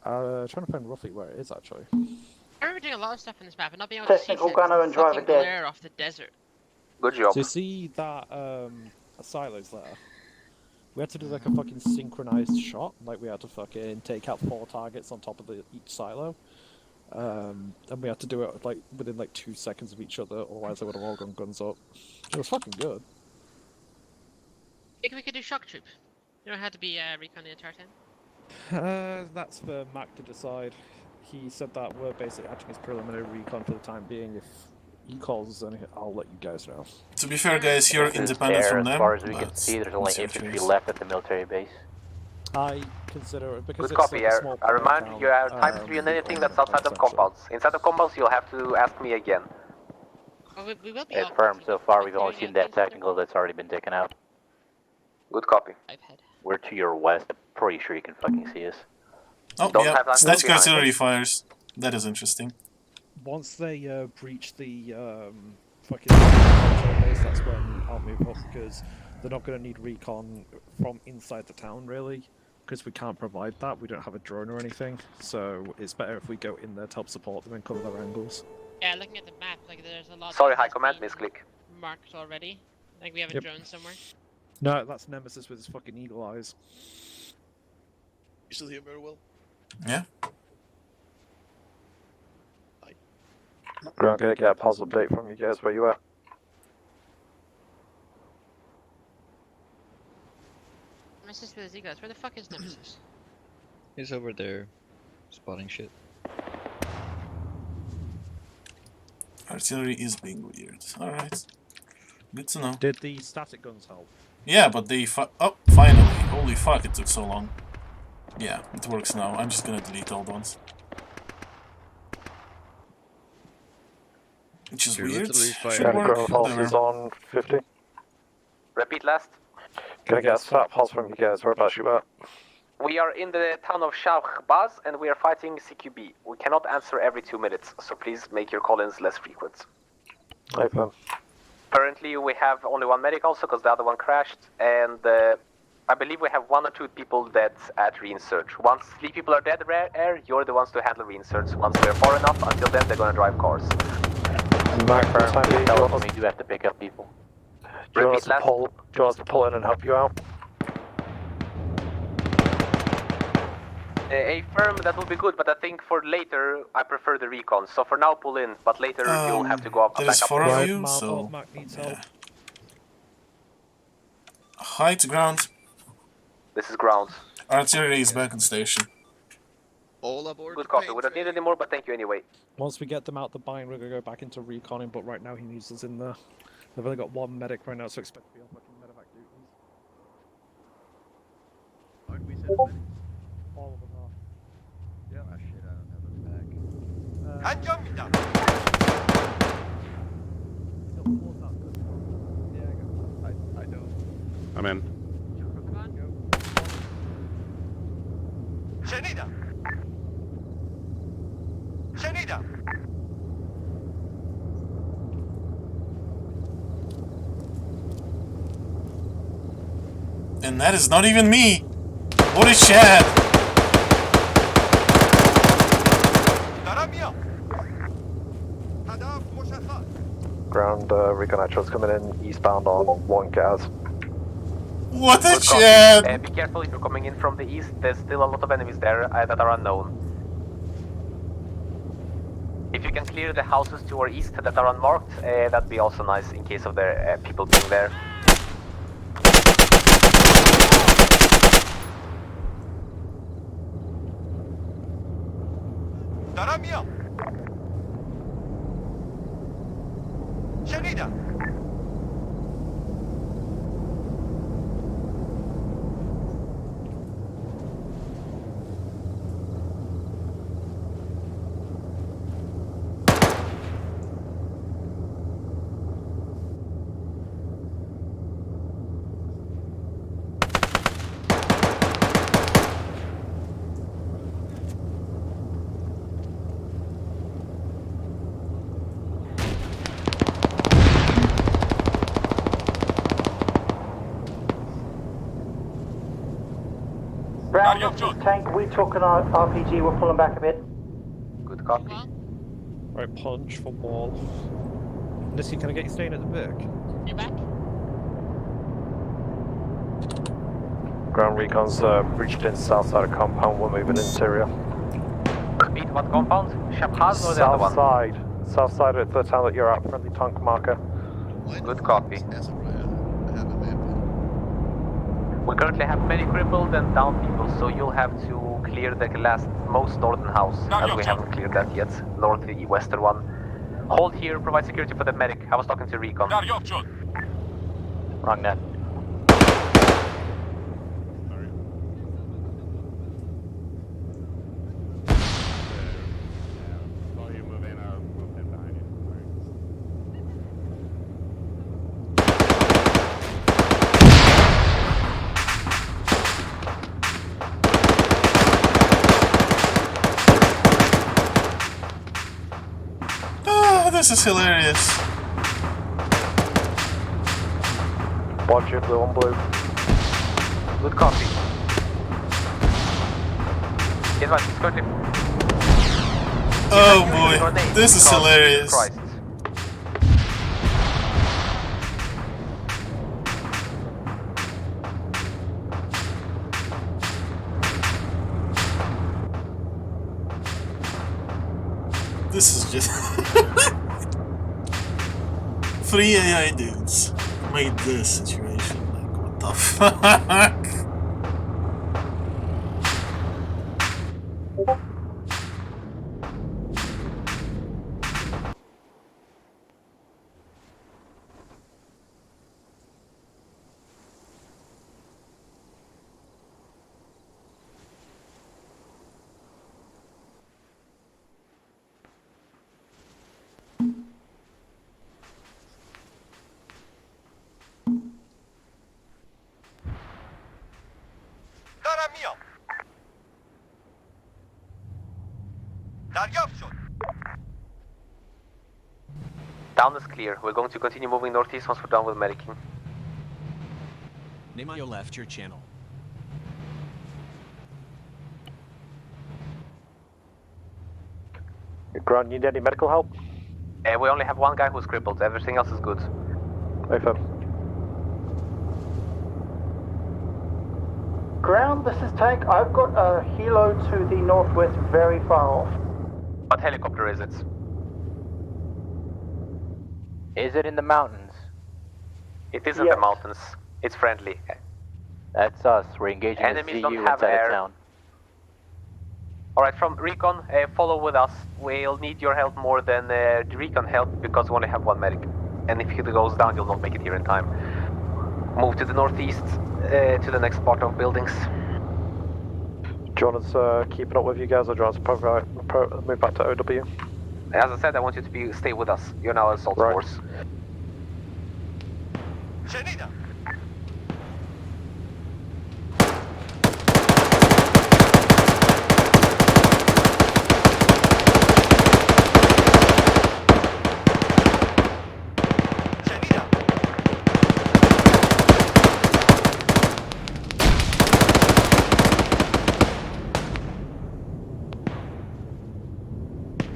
Trying to find roughly where it is actually. I remember doing a lot of stuff in this map and not being able to see Technical shit 'cause gunner of and the driver fucking dead. glare off the desert. Good job. So you see that silos there? We had to do like a fucking synchronized shot. Like we had to fucking take out 4 targets on top of each silo. And we had to do it like within like 2 seconds of each other, otherwise they would have all gone guns up. It was fucking good. Think we could do shock troop? You don't have to be recon the entire time. That's for Mac to decide. He said that we're basically acting as preliminary recon for the time being. If he calls, then I'll let you guys know. To be fair, guys, you're This is independent fair. from them. As far as we can but see, there's only it's infantry interest. left at the military base. I consider it because Good it's copy. like a small I remind you, you have town, time 3 on anything that's outside of essentially. compounds. Inside of compounds, you'll have to ask me again. Well, we will be It's all firm so far. We've only clearing seen out that things that technical that's already been taken out. Good copy. I've had. We're to your west. I'm pretty sure you can fucking see us. Oh Don't yeah, have that static behind artillery us. fires. That is interesting. Once they breach the fucking military base, that's when I'll move up because they're not going to need recon from inside the town really, because we can't provide that. We don't have a drone or anything, so it's better if we go in there to help support them and cover their angles. Yeah, looking at the map, like there's a lot. Sorry, that High has Command, been misclick. Marked already. Like we have a Yep. drone somewhere. No, that's Nemesis with his fucking eagle eyes. You still hear very well? Yeah. I'm gonna get a pulse update from you guys where you are. Nemesis with his egos. Where the fuck is Nemesis? He's over there, spotting shit. Artillery is being weird. Alright. Good to know. Did the static guns help? Yeah, but they oh, finally. Holy fuck, it took so long. Yeah, it works now. I'm just gonna delete old ones. Which is You're weird. literally Should firing work, Ground pulse whatever. is on 50. Repeat last. Gonna get a stat pulse from you guys. Whereabouts you at? We are in the town of Zargabad and we are fighting CQB. We cannot answer every 2 minutes, so please make your call-ins less frequent. Open. Currently, we have only one medic also because the other one crashed, and I believe we have 1 or 2 people dead at reinsert. Once 3 people are dead air, you're the ones to handle reinserts. Once we're far enough, until then they're gonna drive cars. Mac, for the time being, do you want us, We do have to pick up people. do you want us to pull in and help you out? A firm, that will be good, but I think for later, I prefer the recon. So for now, pull in, but later you'll have to go up There's back up. 4 of Right, you, Mark, so... Mac needs yeah. help. High to ground. This is ground. Artillery is back on station. All aboard. Good copy. We don't need any more, but thank you anyway. Once we get them out the bind, we're gonna go back into reconning, but right now he needs us in there. They've only got 1 medic right now, so expect to be on fucking medevac duties. Aren't we set a medic? All of them are. Yeah. Ah shit, I don't have a pack. I don't. I'm in. Shenida! Shenida! And that is not even me! What is Chad? Ground recon actuals coming in eastbound on 1 gas. What a Good copy. Chad! Be careful if you're coming in from the east. There's still a lot of enemies there that are unknown. If you can clear the houses to our east that are unmarked, that'd be also nice in case of the people being there. Daramia! Shenida! Brown, this is tank. We took an RPG. We're pulling back a bit. Good copy. Right, punch for wall. Nissy, can I get you staying at the Vic? You're back? Ground recon's breached in south side of compound. We're moving in Syria. Repeat, what compound? Shabhaz or the other one? South side of the town that you're at. Friendly tank marker. Good copy. We currently have many crippled and down people, so you'll have to clear the most northern house, as we haven't cleared that yet. Northwestern one. Hold here, provide security for the medic. I was talking to recon. Wrong net. While you move in, I'll move in behind you. Oh, this is hilarious. Watch your blue on blue. Good copy. Advance, escort him. Oh boy, this is hilarious. Christ. This is just 3 AI dudes made this situation. Like, what the fuck? دارم دریافت شد. Down is clear. We're going to continue moving northeast once we're done with medicing. Name on your left, your channel. Grant, you need any medical help? We only have one guy who's crippled. Everything else is good. Affirm. Ground, this is Tank. I've got a helo to the northwest, very far off. What helicopter is it? Is it in the mountains? It is in the mountains. It's friendly. That's us. We're engaging Enemies the don't ZU have inside air. of town. Alright, from recon, follow with us. We'll need your help more than the recon help because we only have one medic. And if he goes down, you'll not make it here in time. Move to the northeast, to the next part of buildings. Do you want us keeping up with you guys, or do you want us to move back to OW? As I said, I want you to stay with us. You're now assault force. شنیدم.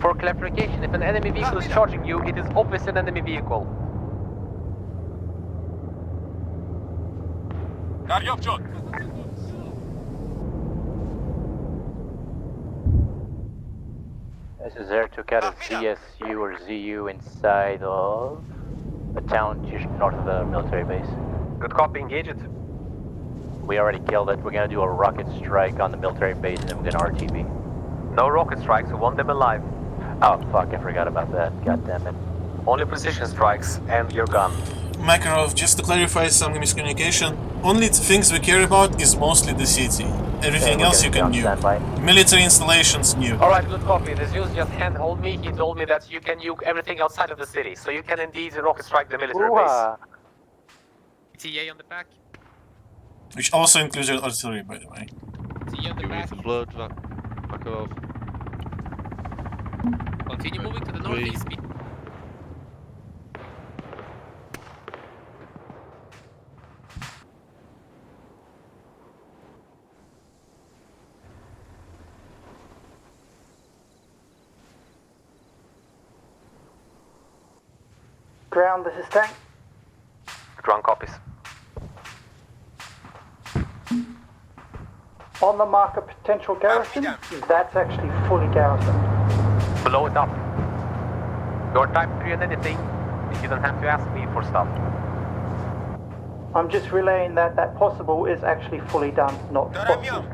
For clarification, if an enemy vehicle is charging you, it is obviously an enemy vehicle. دریافت شد. This is Air took out a ZSU or ZU inside of a town just north of the military base. Good copy, engage it. We already killed it. We're gonna do a rocket strike on the military base and then we're gonna RTB. No rocket strikes, we want them alive. Oh fuck, I forgot about that. God damn it. Only precision strikes and your gun. Makarov, just to clarify some miscommunication, only things we care about is mostly the city. Everything else you can nuke. Military installations nuke. Alright, good copy. The Zeus just handhold me. He told me that you can nuke everything outside of the city. So you can indeed rocket strike the military base. TA on the back. Which also includes artillery, by the way. TA on the back. Blood, back off. Continue moving to the northeast. Ground, this is Tank. Ground copies. On the marker potential garrison, that's actually fully garrisoned. Blow it up. Your type 3 and anything, you don't have to ask me for stuff. I'm just relaying that that possible is actually fully done, not possible.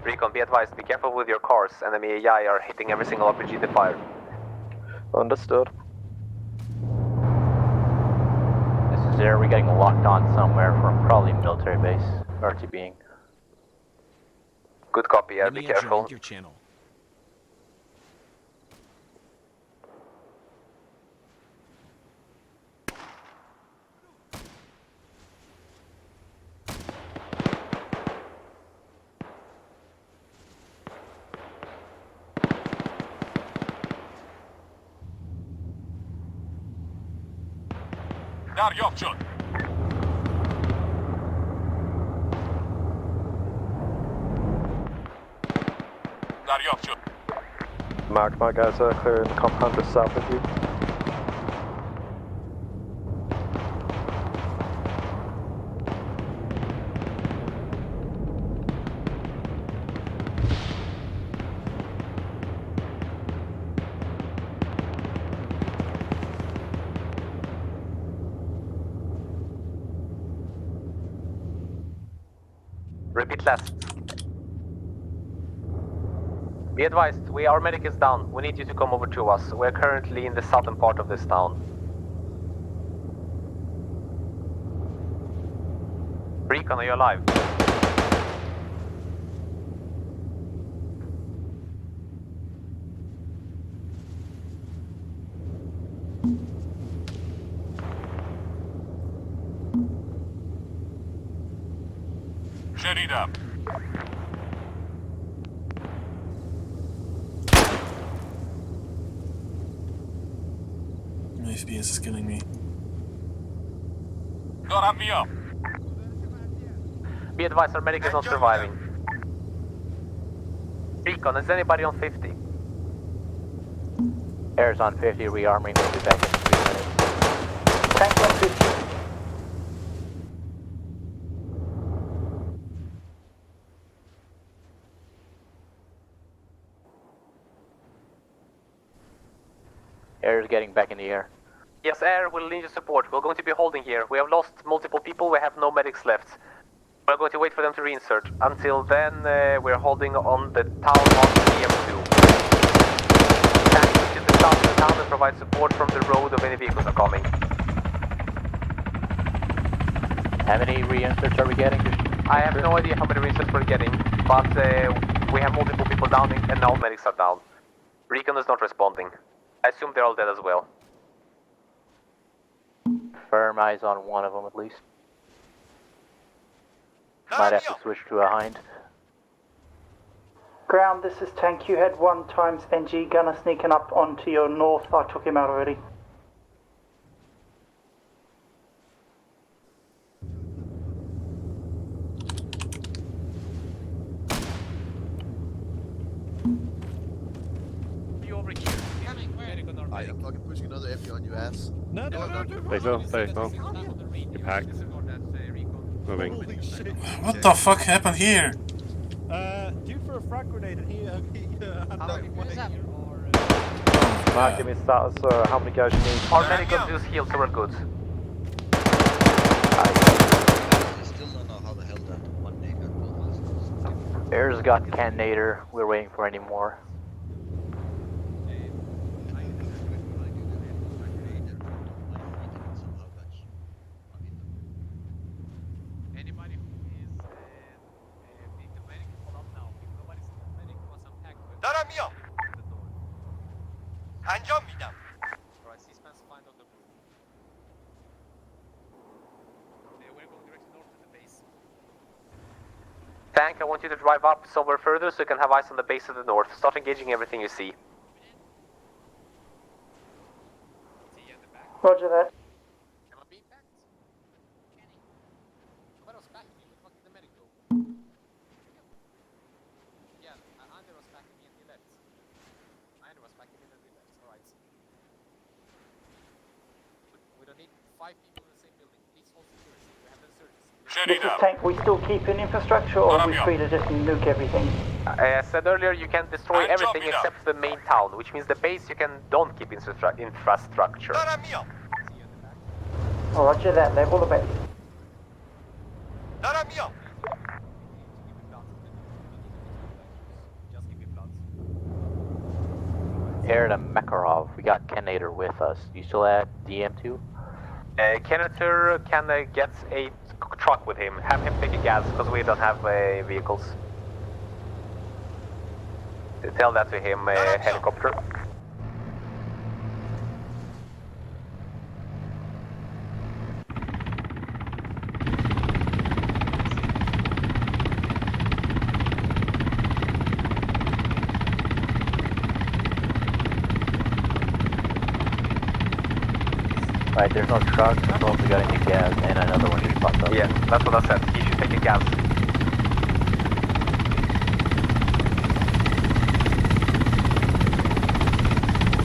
Recon, be advised, be careful with your cars. Enemy AI are hitting every single RPG they fire. Understood. This is Air. We're getting locked on somewhere from probably military base. RTBing. Good copy, yeah, be Enemy careful. Your channel. دریافت شد. دریافت شد. Mark, my guys are clearing the compound just south of you. Repeat last. Be advised, our medic is down. We need you to come over to us. We're currently in the southern part of this town. Recon, are you alive? شديدة. My FPS is killing me. دارم میام. Be advised, our medic is not surviving. Recon, is anybody on 50? Air's on 50, rearming, we'll be back in 3 minutes. Tank on 50. Air's getting back in the air. Yes, Air will need your support. We're going to be holding here. We have lost multiple people, we have no medics left. We're going to wait for them to reinsert. Until then, we're holding on the town on TM2. Tanks to the south of the town and provide support from the road if any vehicles are coming. How many reinserts are we getting? I have no idea how many reinserts we're getting, but we have multiple people down and all medics are down. Recon is not responding. I assume they're all dead as well. Firm eyes on one of them at least. Might have to switch to a hind. Ground, this is Tank. You had 1 times NG gunner sneaking up onto your north. I took him out already. You over here. I am fucking pushing another FE on you, ass. No. Stay still, stay still. Get packed. Moving. What the fuck happened here? Due for a frag grenade and he had no way. Mark, give me status, how many guys you need? Our medical just healed, so we're good. Air's got Canninator, we're waiting for any more. Anybody who is being the medic, hold up now. If nobody's the medic, was unpacked with دارم میام. the door. انجام میدم. Alright, C-SPAN's find out the room. We're going directly north to the base. Tank, I want you to drive up somewhere further so you can have eyes on the base of the north. Start engaging everything you see. Roger that. Am I being backed? Nobody was backing me. Where the fuck did the medic go? Yeah, Ander was backing me and he left. Ander was backing me and he left. Alright. We don't need 5 people in the same building. Please hold security. We have insurgents. This is Tank. We still keeping infrastructure, or are we free to just nuke everything? I said earlier, you can destroy everything except the main town, which means the base you don't keep infrastructure. دارم میام. Roger that. Level the base. دارم میام. Just give me blood. Air to Makarov, we got Canninator with us. You still at DM2? Senator can get a truck with him. Have him take a gas because we don't have vehicles. Tell that to him, helicopter. Right, there's no truck, so we got any gas, and another one just popped up. Yeah, that's what I said. He should take a gas.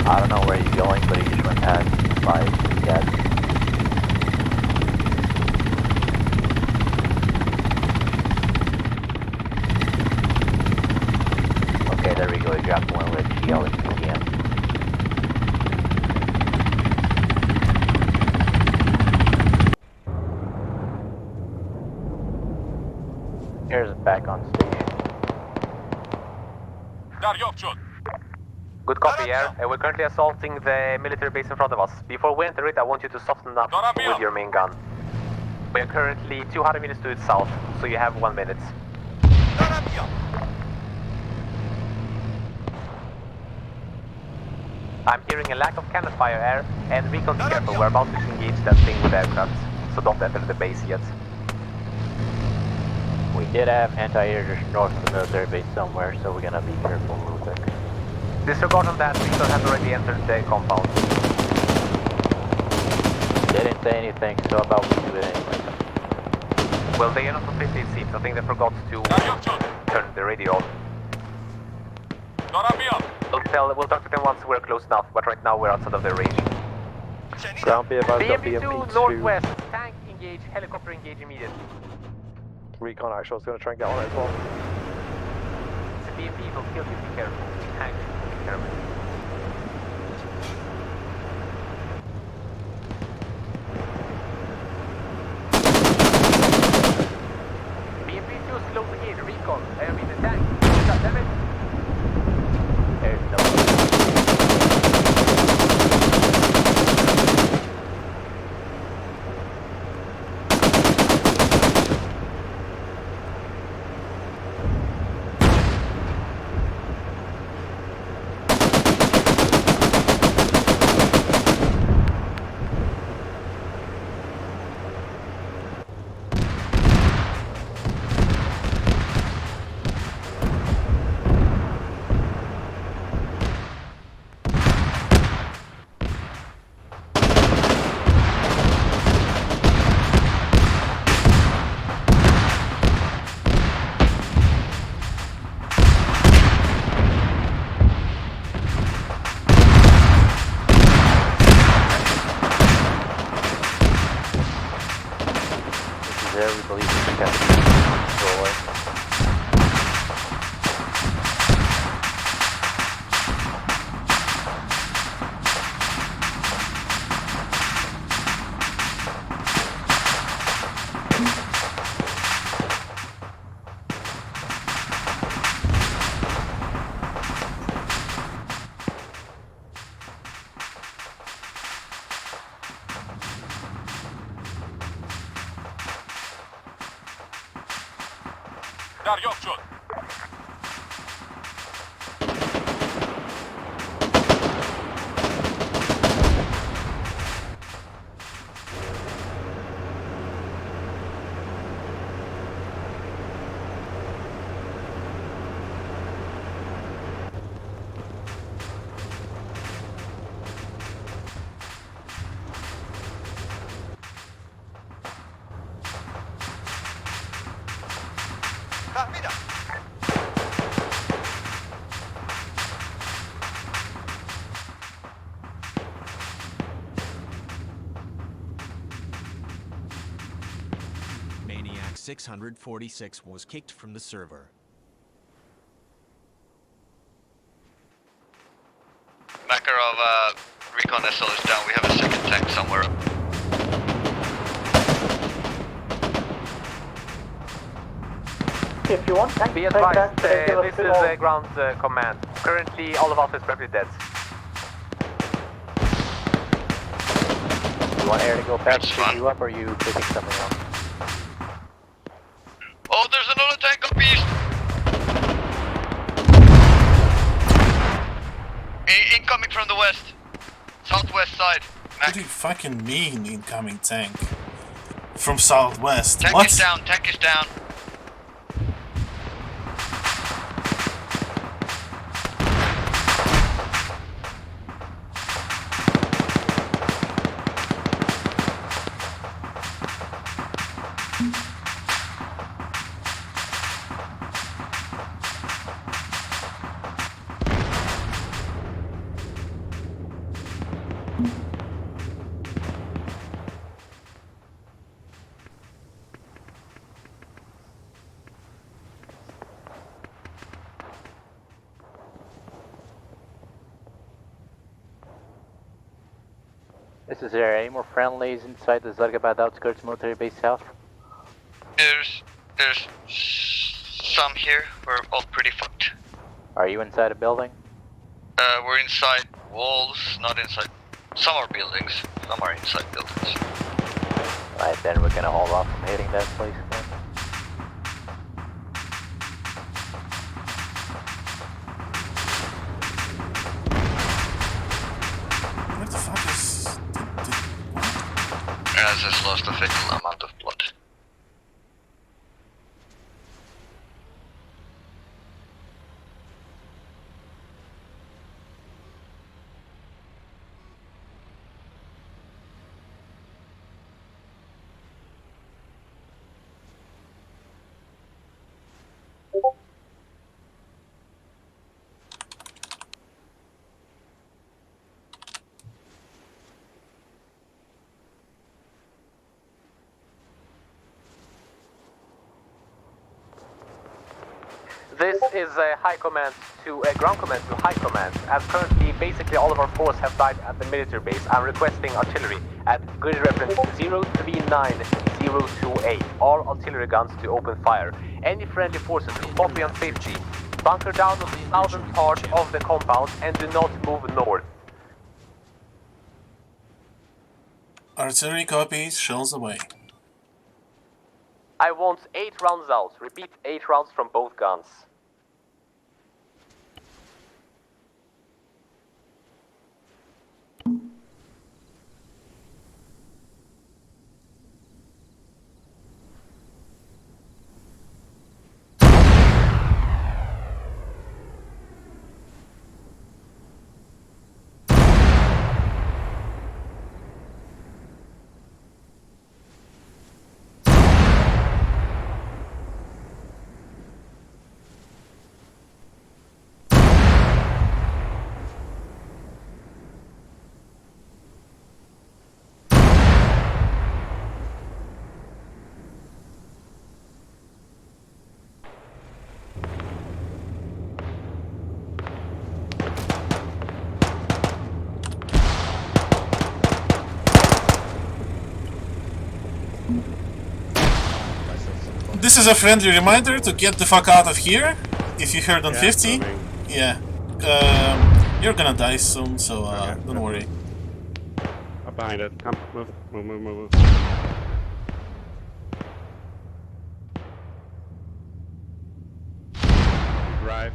I don't know where he's going, but he just went past by gas. Okay, there we go, he dropped one with GL and PDM. Air's back on station. دریافت شد. Good copy, Air. We're currently assaulting the military base in front of us. Before we enter it, I want you to soften up with your main gun. We are currently 200 meters to its south, so you have 1 minute. I'm hearing a lack of cannon fire air, and recon be careful, we're about to engage that thing with aircraft, so don't enter the base yet. We did have anti-air just north of the military base somewhere, so we're gonna be careful real quick. Disregard on that, recon has already entered the compound. They didn't say anything, so how about we do it anyway? Well, they are not completely, it seems. I think they forgot to turn the radio on. We'll talk to them once we're close enough, but right now we're outside of their range. Ground be advised, BMP2 northwest, tank engage, helicopter engage immediately. Recon actual is going to try and get on it as well. The BMP will kill you, be careful. Tank, be careful. BMP2 slow to engage, recon, I mean the tank. Damn it. There's no. There, we believe we can get the away. Dar yok şut. Maniac 646 was kicked from the server. Makarov, recon SL is down. We have a second tank somewhere. If you want, be advised, this is ground command. Currently, all of us is probably dead. You want air to go back to pick you up, or are you picking something else? Oh, there's another tank up east! Incoming from the west. Southwest side. What do you fucking mean, incoming tank? From southwest. Tank What? is down, tank is down. This is there any more friendlies inside the Zargabad outskirts military base south? There's some here. We're all pretty fucked. Are you inside a building? We're inside walls, not inside. Some are buildings, some are inside buildings. Right, then we're gonna hold off from hitting that place again. Where the fuck is... As has lost a fatal amount of blood. This is high command to ground command to high command. As currently, basically all of our force have died at the military base. I'm requesting artillery at grid reference 039028. All artillery guns to open fire. Any friendly forces copy on 50. Bunker down on the southern part of the compound and do not move north. Artillery copies, shells away. I want 8 rounds out. Repeat, 8 rounds from both guns. This is a friendly reminder to get the fuck out of here. If you heard on 50, yeah, you're gonna die soon, so don't worry. Up behind it. Come, move, move, move, move, move. Drive.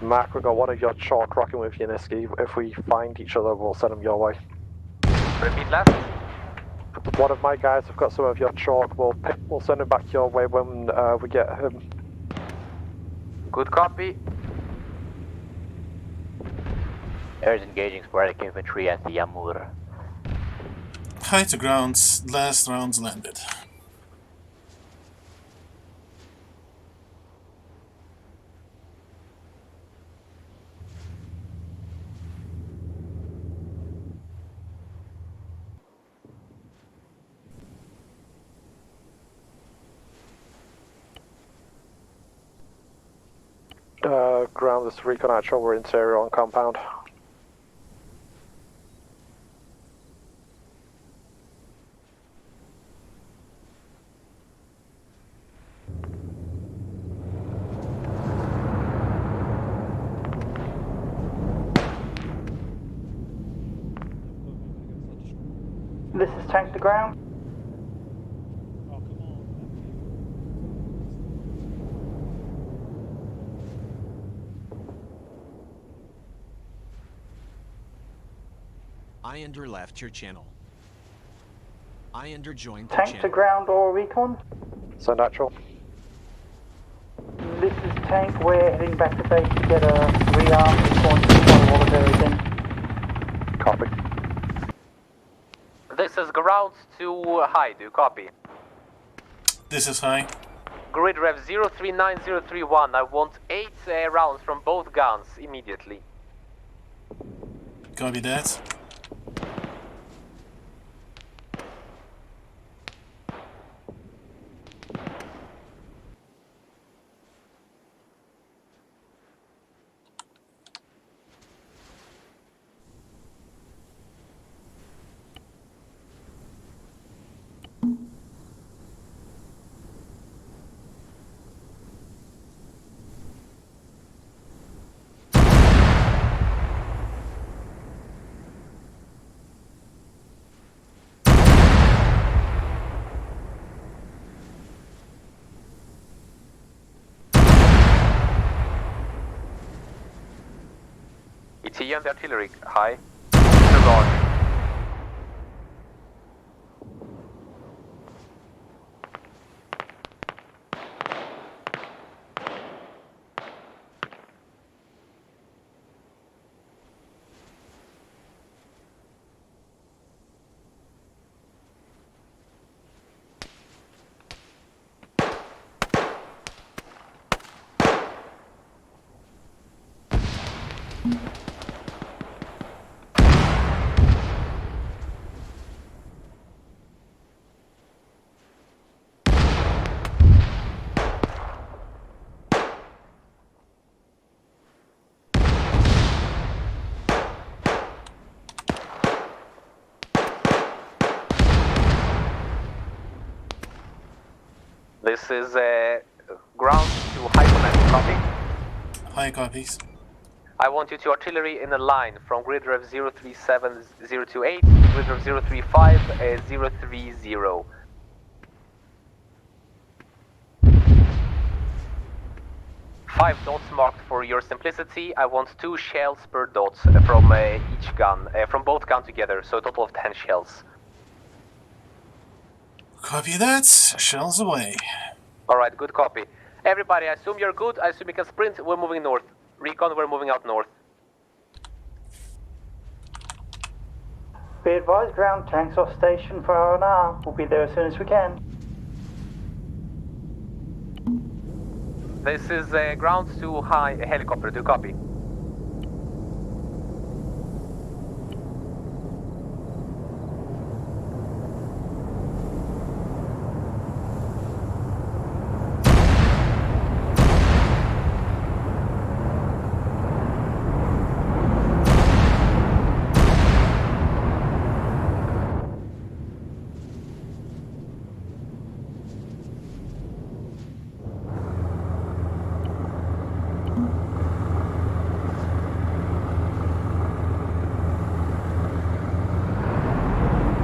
Mark, we got one of your chalk rocking with Yaniski. If we find each other, we'll send them your way. Repeat last. One of my guys have got some of your chalk. We'll send him back your way when we get him. Good copy. Air is engaging sporadic infantry at the Yamur. High to grounds, last rounds landed. Ground this recon actual, we're interior on compound. This is tank to ground. Ionder left your channel. Ionder joined the Tank to channel. ground or recon? Send actual. This is Tank. We're heading back to base to get a rearm before we all of everything. Copy. This is ground to high, do you copy? This is high. Grid Rev 039031, I want 8 rounds from both guns immediately. Copy that. ET and the artillery, high. Disregard. This is ground to high command, copy? High copies. I want you to artillery in a line from grid rev 037028 to grid rev 035030. Five dots marked for your simplicity. I want 2 shells per dot from each gun, from both guns together, so a total of 10 shells. Copy that. Shells away. Alright, good copy. Everybody, I assume you're good. I assume you can sprint. We're moving north. Recon, we're moving out north. Be advised, ground tanks off station for R&R. We'll be there as soon as we can. This is ground to high helicopter. Do you copy?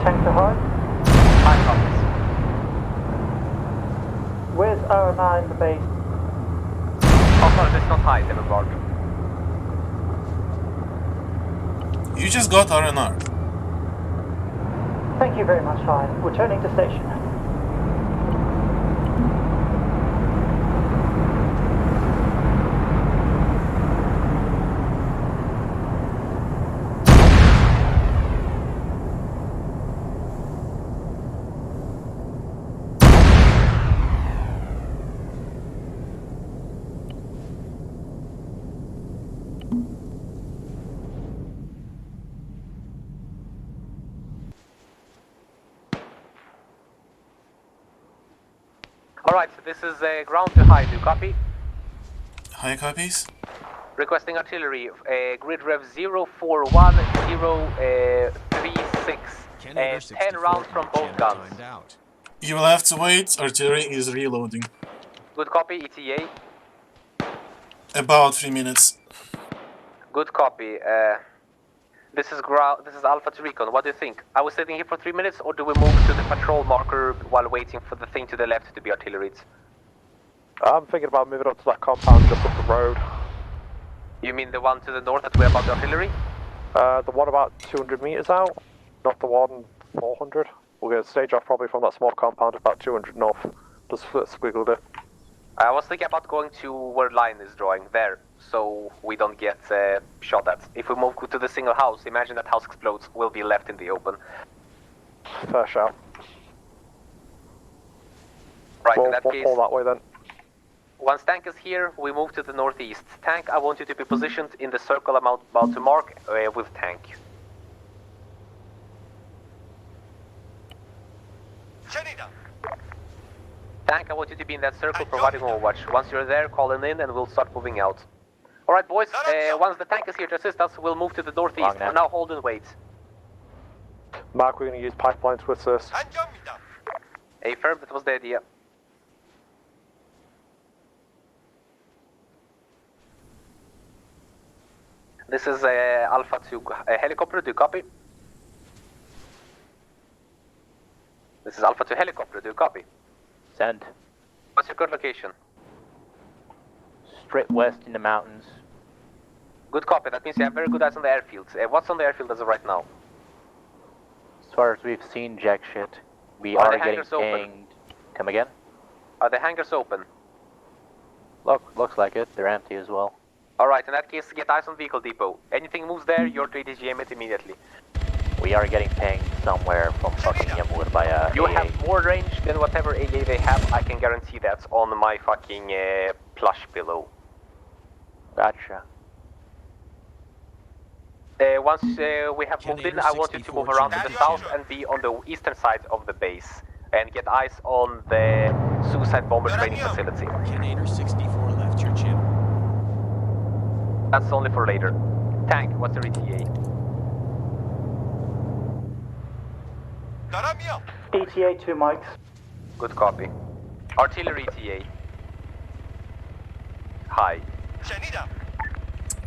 Tank to high. High copies. Where's R&R in the base? Oh, sorry, that's not high, Devilbark. You just got R&R. Thank you very much, High. Returning to station. Alright, so this is ground to high. Do you copy? High copies. Requesting artillery, grid rev 041036, 10 rounds from both guns. You will have to wait. Artillery is reloading. Good copy, ETA. About 3 minutes. Good copy. This is Alpha to Recon. What do you think? Are we sitting here for 3 minutes, or do we move to the patrol marker while waiting for the thing to the left to be artilleried? I'm thinking about moving up to that compound just up the road. You mean the one to the north that we're about the artillery? The one about 200 meters out, not the one 400. We're going to stage off probably from that small compound about 200 north, Just squiggled it. I was thinking about going to where line is drawing, there, so we don't get shot at. If we move to the single house, imagine that house explodes, we'll be left in the open. Fair shout. Right, we'll, in that case, fall that way then. once tank is here, we move to the northeast. Tank, I want you to be positioned in the circle I'm about to mark with tank. Tank, I want you to be in that circle providing overwatch. Once you're there, call in and we'll start moving out. Alright boys, once the tank is here to assist us, we'll move to the northeast. For now, hold and wait. Mark, we're going to use pipeline to assist. Affirm, that was the idea. This is Alpha to helicopter, do you copy? This is Alpha to helicopter, do you copy? Send. What's your current location? Straight west in the mountains. Good copy, that means you have very good eyes on the airfield. What's on the airfield as of right now? As far as we've seen, jack shit. We Are are the getting hangars open? pinged. Come again? Are the hangars open? Looks like it. They're empty as well. Alright, in that case, get eyes on vehicle depot. Anything moves there, you're to ATGM it immediately. We are getting pinged somewhere from fucking Yamwood by a You AA. have more range than whatever AA they have, I can guarantee that on my fucking plush pillow. Gotcha. Once we have moved in, I want you to move around to the south and be on the eastern side of the base. And get eyes on the suicide bomber training facility. Canator 64 left your channel. That's only for later. Tank, what's your ETA? ETA 2 mics. Good copy. Artillery ETA. High.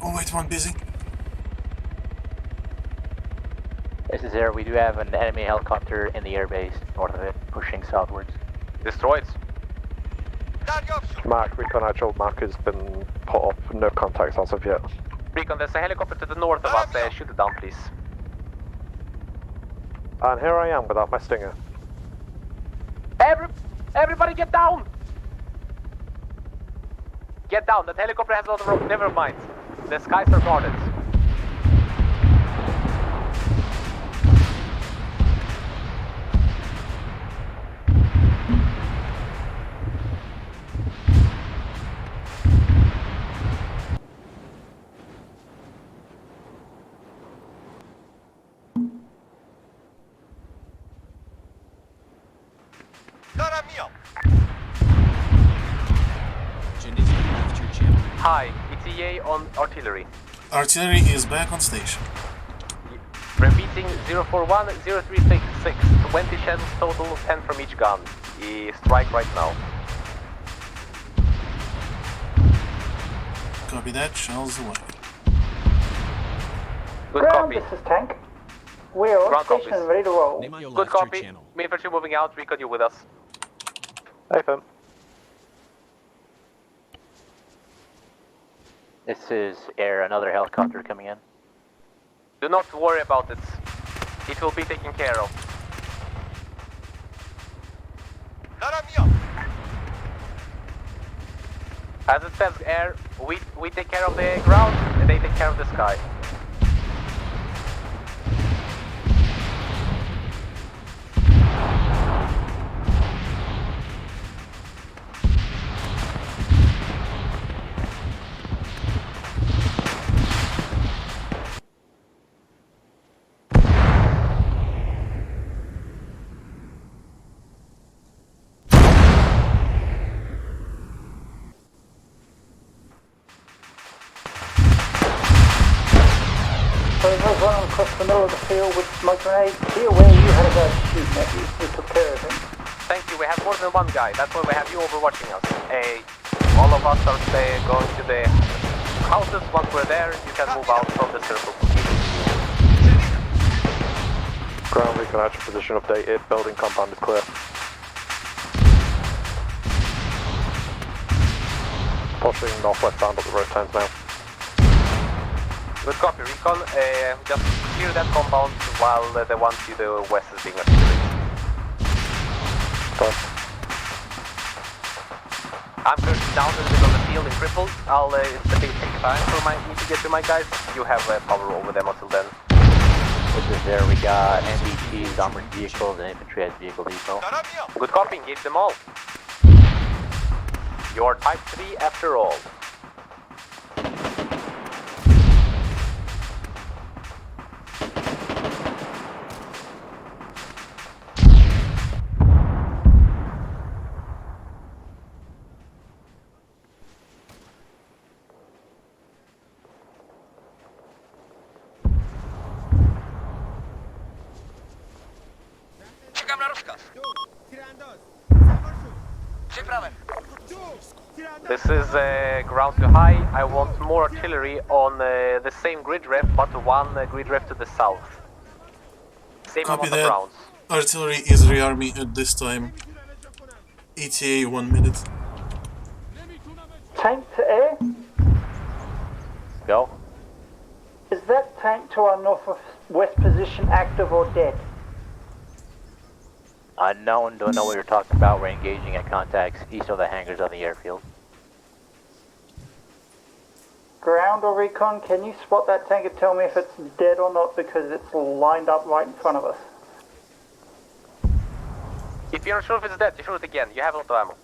Oh wait, one busy. This is Air. We do have an enemy helicopter in the airbase north of it, pushing southwards. Destroyed. Mark, recon actual mark has been put up, no contacts as of yet. Recon, there's a helicopter to the north of us, shoot it down please. And here I am without my stinger. Everybody get down! Get down, that helicopter has a lot of rope, never mind. The skies are guarded. Left your channel. Hi, ETA on artillery. Artillery is back on station. Repeating 041, 0366, 20 shells total, 10 from each gun. Strike right now. Copy that, shells away. Good Ground, copy. this is Tank. We are on Ground station copies. and ready to roll. Good copy. Main infantry moving out, recon you with us. Hey, Fim. This is Air. Another helicopter coming in. Do not worry about it. It will be taken care of. As it says, Air, we take care of the ground and they take care of the sky. So there's one across the middle of the field with smoke grenades. Be aware you had a guy shooting at you. We took care of him. Thank you, we have more than one guy. That's why we have you overwatching us. All of us are going to the houses. Once we're there, you can move out from the circle. Ground recon actual position updated, building compound is clear. Pushing northwestbound up the road times now. Good copy, recon. Just clear that compound while the one to the west is being activated. I'm currently down in the middle of the field in cripples. It's a big time for me to get to my guys. You have power over them until then. This is there. We got NBTs, armored vehicles, and infantry as vehicle depot. Good copy, engage them all. You're type 3 after all. Czekam na rozkaz. Przyprawy. This is ground to high. I want more artillery on the same grid ref, but one grid ref to the south. Same Copy amount of that. rounds. Artillery is rearming at this time. ETA 1 minute. Tank to air? Go. Is that tank to our northwest position active or dead? Unknown, don't know what you're talking about. We're engaging at contacts east of the hangars of the airfield. Ground or recon, can you spot that tank and tell me if it's dead or not because it's lined up right in front of us? If you're not sure if it's dead, you shoot it again. You have a lot of ammo.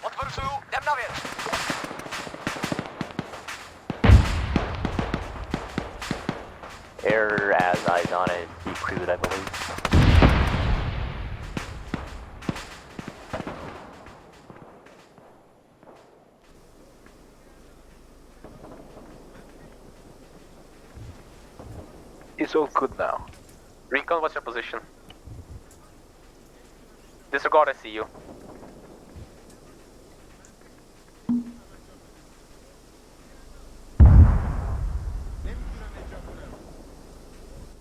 Odwrócił, dem na wierzch. Air as eyes on it, decrewed, I believe. It's all good now. Recon, what's your position? Disregard, I see you.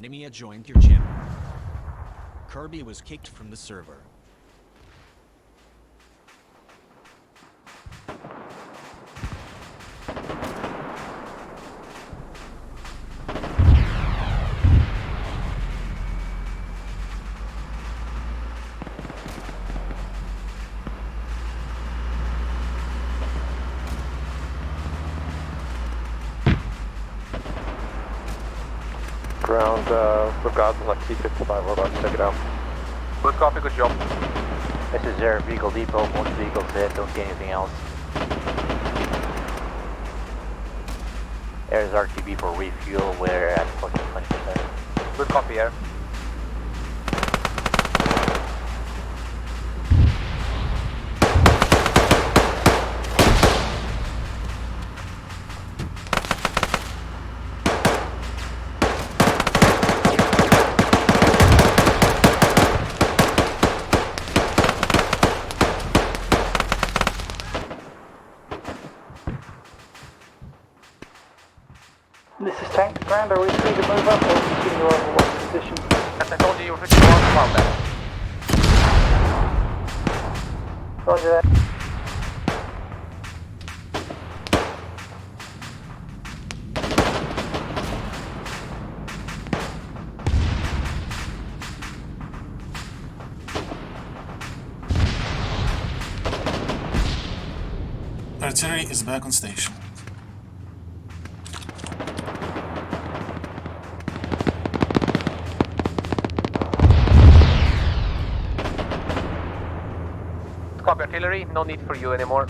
Nemia joined your channel. Kirby was kicked from the server. Ground, regardless, like T-55, we're about to check it out. Good copy, good job. This is their vehicle depot. Most vehicles hit, don't see anything else. There's RTB for refuel. We're at fucking 20%. Good copy, air. This is tank to ground, are we free to move up or continue over what position? As I told you, you're 51 around there. Roger that. Artillery is back on station. Copy, artillery, no need for you anymore.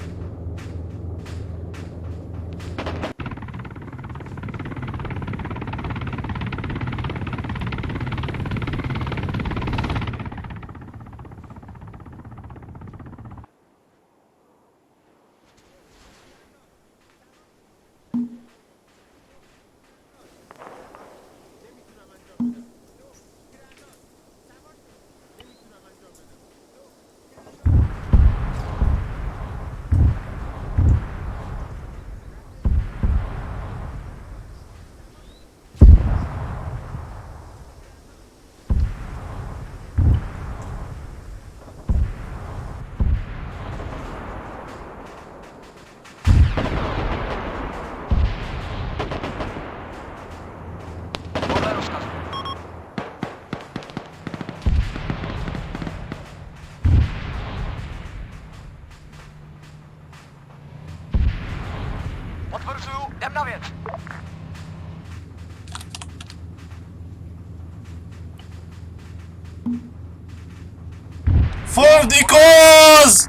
For the cause!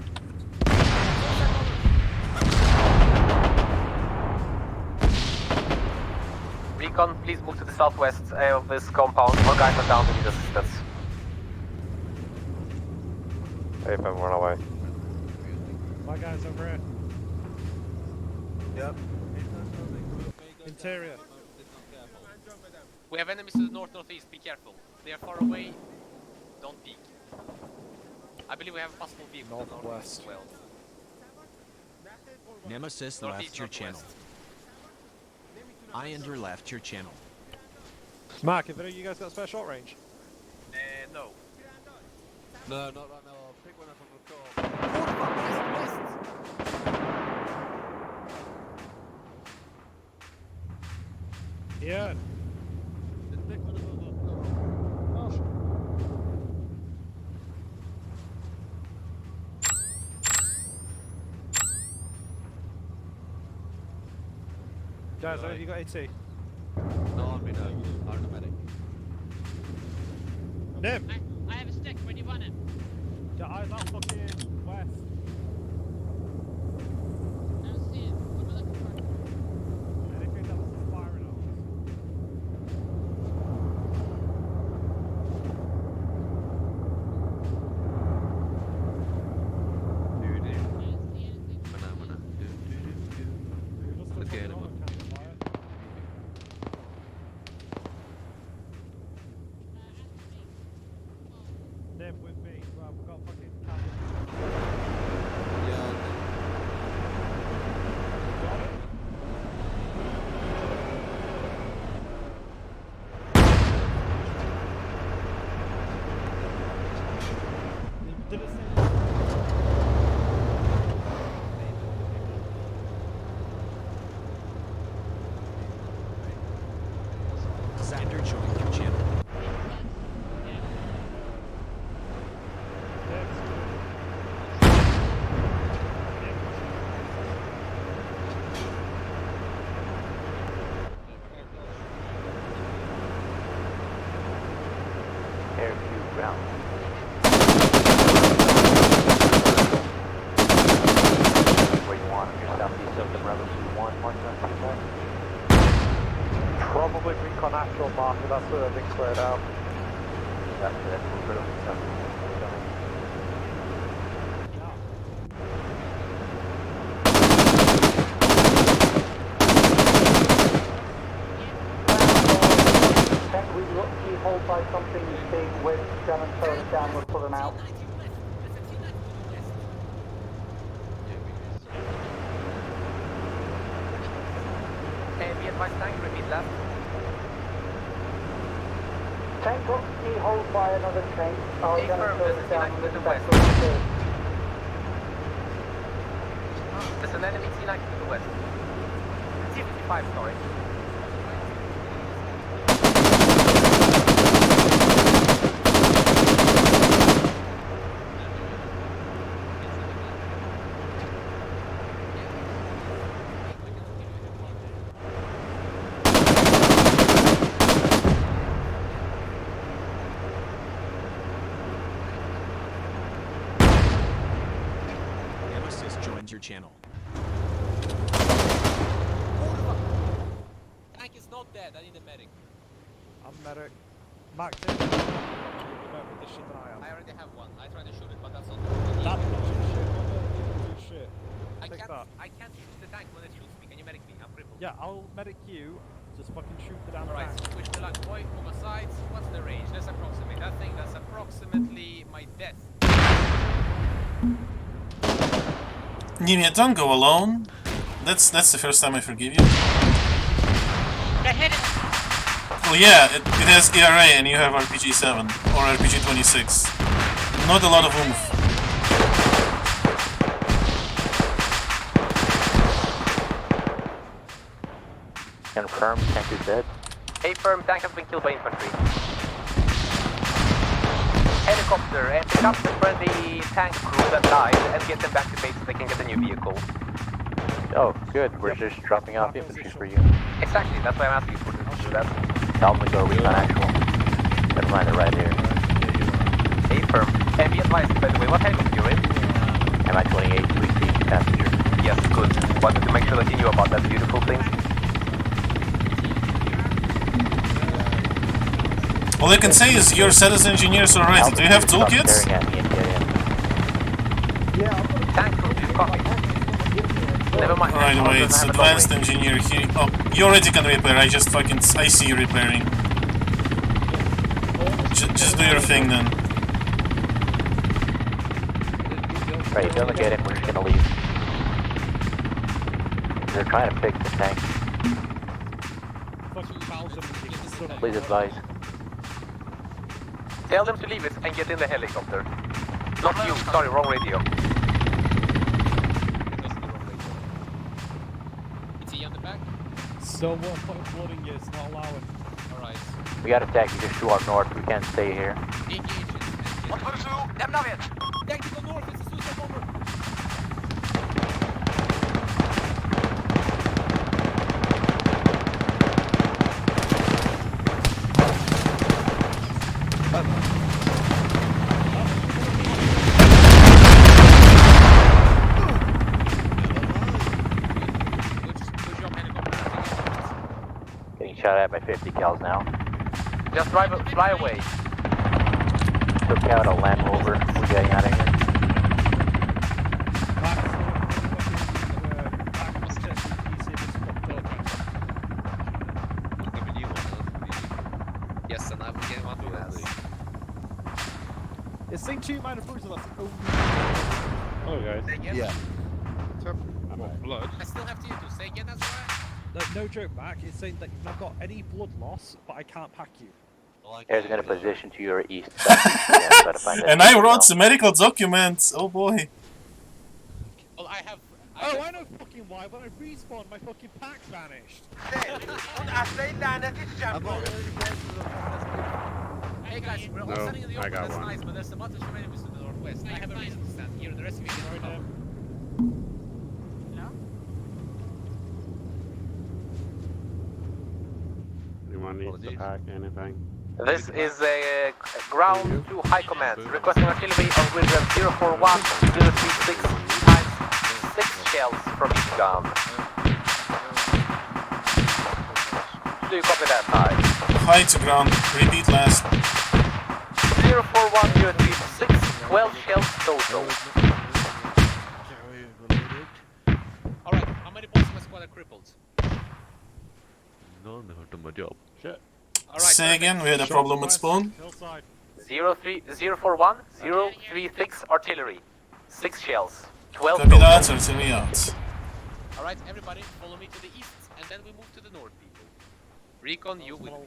Recon, please move to the southwest of this compound. More guys are down to need assistance. AFM, run away. My guys over here. Yep. Interior. We have enemies to the north-northeast, be careful. They are far away, don't peek. I believe we have a possible vehicle to the northwest as well. Nemesis Northeast, left your channel. northwest. Ionder left your channel. Mark, have you guys got spare short range? No. No, not right now. I'll pick one up on the call. Yeah. Guys, have you got AT? No, on me, no. Automatic. Nim! I have a stick. Where do you want it? Get eyes out fucking west. I don't see it. What am I looking for? Anything that was firing at us. Look at him. Nim with me. Well, we've got fucking Yeah. got it? Did it say? Xander joined your channel. Airfield ground. Where you want, you're southeast of the rebels you want, mark on T-side. Probably recon actual marker, that's where they've been cleared out. That's what we're doing. Tank, we look keyhole by something big with 7 turns down, we'll pull them out. Be advised, tank, repeat left. Tank got keyholed by another tank. Our Confirm, gunner there's turns a down T-90 with to the the back west. of the stairs. There's an enemy T-90 to the west. T-55, sorry. Nemesis joins your channel. Tank is not dead, I need a medic. I'm medic. Mark, take it. You're better with this shit than I am. I already have one. I tried to shoot it, but that's not That's not your shit, brother. You don't do shit. Take that. I can't shoot the tank when it shoots me. Can you medic me? I'm crippled. Yeah, I'll medic you. Just fucking shoot the damn Alright, tank. switch the lung boy, over sides. What's the range? Let's approximate. That thing, that's approximately my death. Nimia, don't go alone. That's the first time I forgive you. I hit it! Well, yeah, it has ERA and you have RPG-7 or RPG-26. Not a lot of oomph. Confirm, tank is dead. A firm, tank has been killed by infantry. Helicopter, and pick up the friendly tank crew that died and get them back to base so they can get a new vehicle. Oh, good. We're just dropping off infantry for you. Exactly, that's why I'm asking for to do that. Tell them to go recon actual. Never mind, they're right here. A firm. Be advised, by the way, what helicopter you're in? MI-28 to receive passenger. Yes, good. Wanted to make sure that you knew about that beautiful thing. All I can say is your status engineers are ready. Do you have toolkits? Staring at me and get in. Tank crew, copy. Never mind. Right away, it's Have a long advanced range. engineer here. Oh, you already can repair. I just fucking I see you repairing. Just do your thing then. Right, don't look at him. We're just gonna leave. They're trying to fix the tank. Please advise. Tell them to leave it and get in the helicopter. Not you, sorry, wrong radio. Is he on the back? So what flooding is not allowing. Alright. We got a taxi just to our north. We can't stay here. Dem naviet! Tactical north, it's a suicide bomber! Getting shot at by 50 cals now. Just fly away. Took out a Land Rover. We're getting out of here. Yes, and I will get one of those. It's saying 2 minor bruises. That's the only. Hello, guys. Yeah. Blood. I still have to use say again, that's right. No joke, Mac. It's saying that you've not got any blood loss, but I can't pack you. There's a position to your east. Yeah, try to find that And I signal. wrote the medical documents. Oh boy. Well, I have. Oh, I know fucking why. When I respawned, my fucking pack vanished. Hey guys, we're all No, standing in the I open, got that's one. nice, but there's some other enemies to the northwest. I have a reason to stand here, the rest of you can cover. Anyone needs to pack anything? This is a ground to high command. Requesting artillery on grid rev 041 036 times 6 shells from each gun. Do you copy that, high? High to ground. Repeat last. 041 036, 12 shells total. Alright, how many boys in my squad are crippled? None hurt on my job. Shit. Alright, Say again, we had a problem with spawn. 041 036 artillery. 6 shells. 12 Copy total. that, artillery out. Alright, everybody, follow me to the east, and then we move to the north, people. Recon, you with me.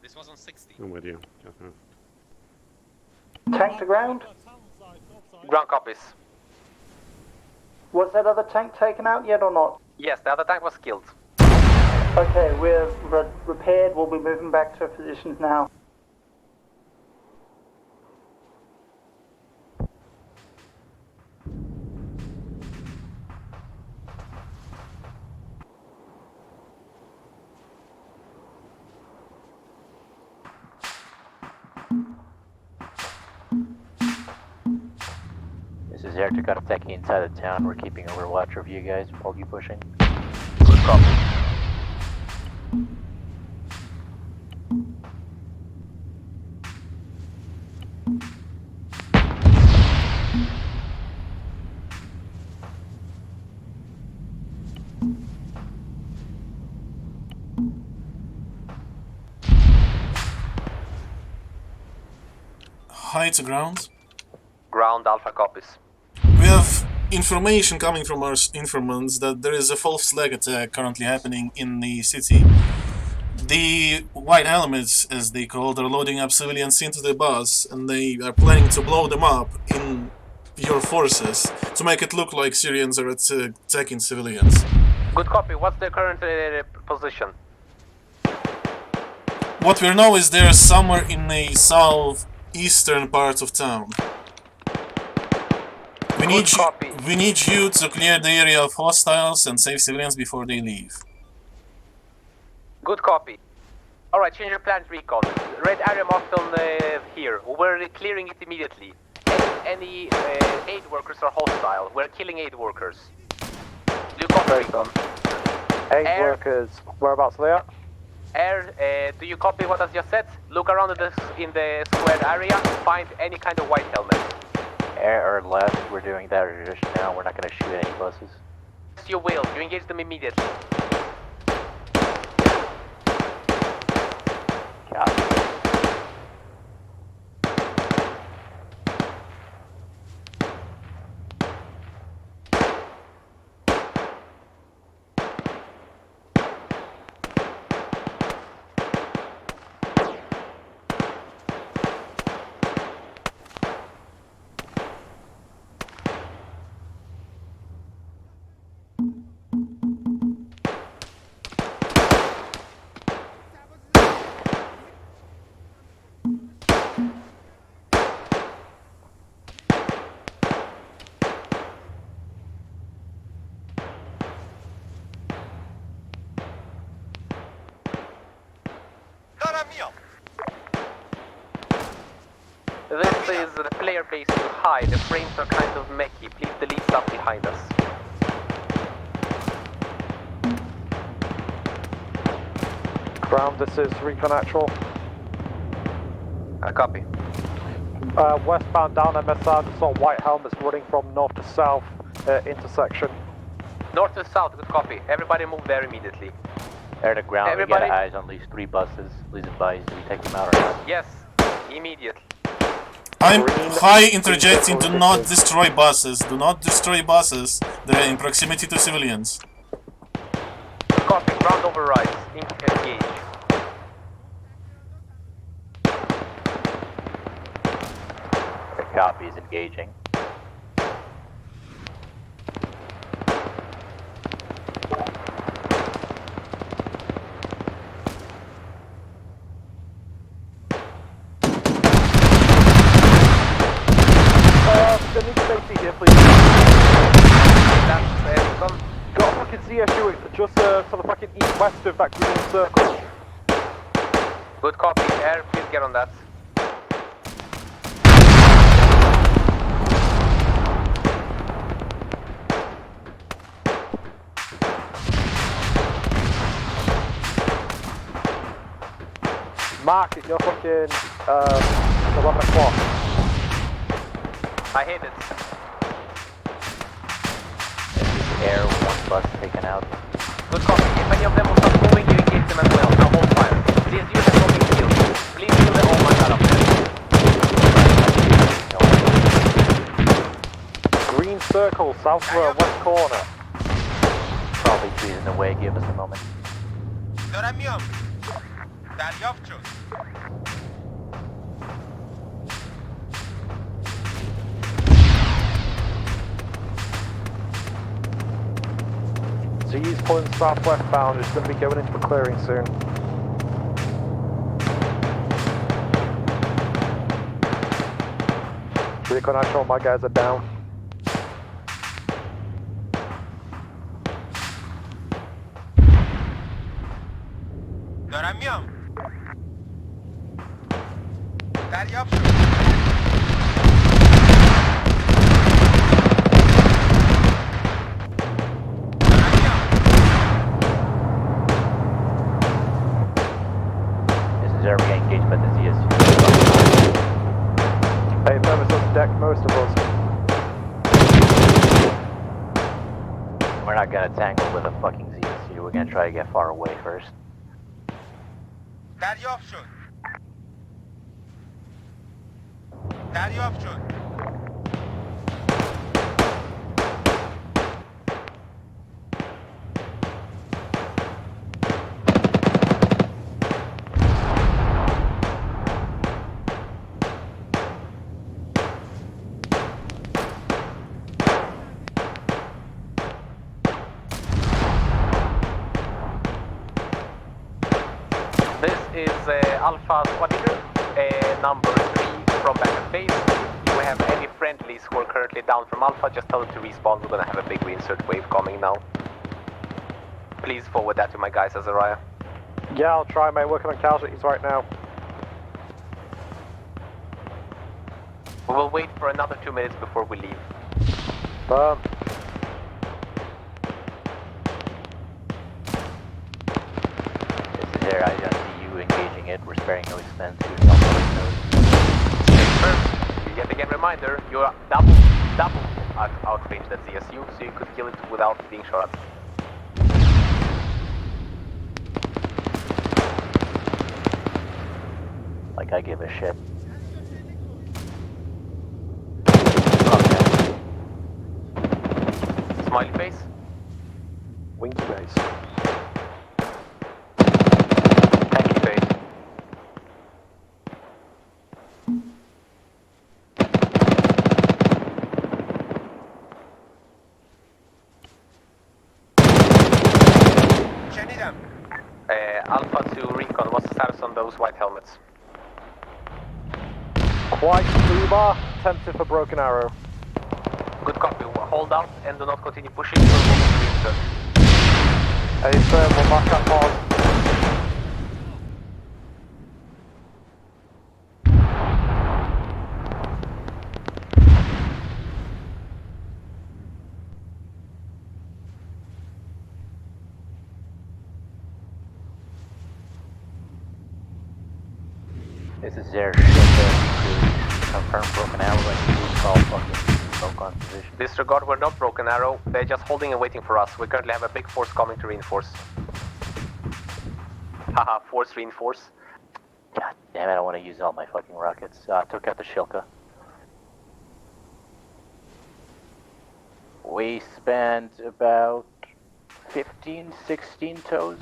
This was on 60. I'm with you. Just now. Tank to ground? Ground copies. Was that other tank taken out yet or not? Yes, the other tank was killed. Okay, we're repaired. We'll be moving back to our positions now. This is Eric. Got a techie inside the town. We're keeping overwatch of you guys while you pushing. Good copy. High to ground. Ground Alpha copies. We have information coming from our informants that there is a false flag attack currently happening in the city. The white helmets, as they call, are loading up civilians into the bus, and they are planning to blow them up in your forces to make it look like Syrians are attacking civilians. Good copy. What's the current position? What we know is they're somewhere in the southeastern part of town. We need you to clear the area of hostiles and save civilians before they leave. Good copy. Alright, change your plans, recon. Red area marked on here. We're clearing it immediately. Any aid workers are hostile. We're killing aid workers. Luke on recon. Aid Air. workers, whereabouts are they at? Air, do you copy what I just said? Look around in the square area, find any kind of white helmet. Air or left, we're doing that just now. We're not going to shoot any buses. Yes, you will. You engage them immediately. Copy. This is the player base too high. The frames are kind of messy. Please delete stuff behind us. Ground, this is Recon Actual. Copy. Westbound down MSR, just saw white helmets running from north to south intersection. North to south, good copy. Everybody move there immediately. Air to ground, Everybody- we got eyes on at least 3 buses. Please advise, do we take them out or not? Yes, immediately. I'm high interjecting, do not destroy buses. Do not destroy buses. They're in proximity to civilians. Copy, ground overrides. Engage. The copy is engaging. There needs safety here, please. That's Recon. Got a fucking CSU just to the fucking east-west of that green circle. Good copy. Air, please get on that. Mark it, you're fucking 11 o'clock. I hit it. Air, 1 bus taken out. Good copy. If any of them will start moving, you engage them as well. Now hold fire. Please use the moving shield. Please kill the whole man up there. Green circle, south west corner. Probably trees in the way, give us a moment. So he's pulling southwest bound, it's going to be going into the clearing soon. Recon Actual, my guys are down. This is our re-engaged by the ZSU. Hey, members on deck, most of us. We're not gonna tangle with a fucking ZSU. We're gonna try to get far away first. This is Alpha Squad Leader, number 3 from back at base. If we have any friendlies who are currently down from Alpha, just tell them to respawn. We're gonna have a big reinsert wave coming now. Please forward that to my guys, Azariah. Yeah, I'll try, mate. Working on casualties right now. We will wait for another 2 minutes before we leave. This is there. I don't see you engaging it. We're sparing no expense. Yet again, reminder, you are double outrange that ZSU, so you could kill it without being shot at. Like I give a shit. Smiley face. Winky face. Happy face. Alpha to Recon, what's the status on those white helmets? Quite Uber, tempted for Broken Arrow. Good copy, hold out and do not continue pushing. We'll move to insert. Hey, sir, we'll back up on. This is their ship there. Confirm Broken Arrow and call fucking smoke on position. Disregard, we're not Broken Arrow. They're just holding and waiting for us. We currently have a big force coming to reinforce. Haha, force reinforce. God damn it, I want to use all my fucking rockets. Took out the Shilka. We spent about 15, 16 toes.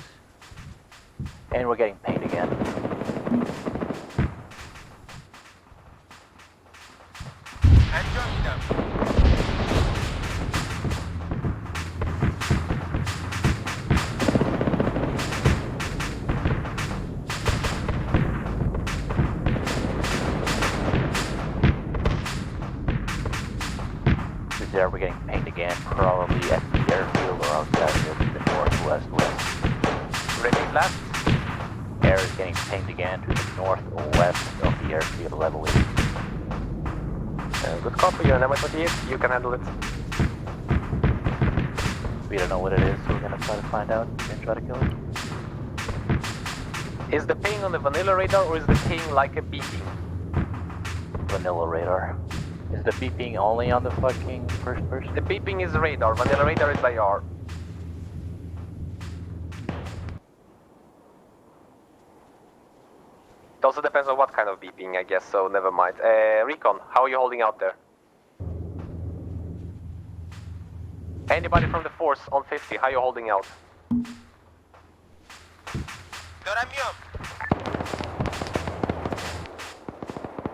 And we're getting paid again. There we're getting pinged again, probably at the airfield or outside of the northwest west. Repeat last. Air is getting pinged again to the northwest of the airfield level 8. Good copy, you're an MI-28, you can handle it. We don't know what it is, so we're gonna try to find out and try to kill it. Is the ping on the vanilla radar or is the ping like a beeping? Vanilla radar. Is the beeping only on the fucking first person? The beeping is radar, vanilla radar is IR. It also depends on what kind of beeping, I guess, so never mind. Recon, how are you holding out there? Anybody from the force on 50, how are you holding out?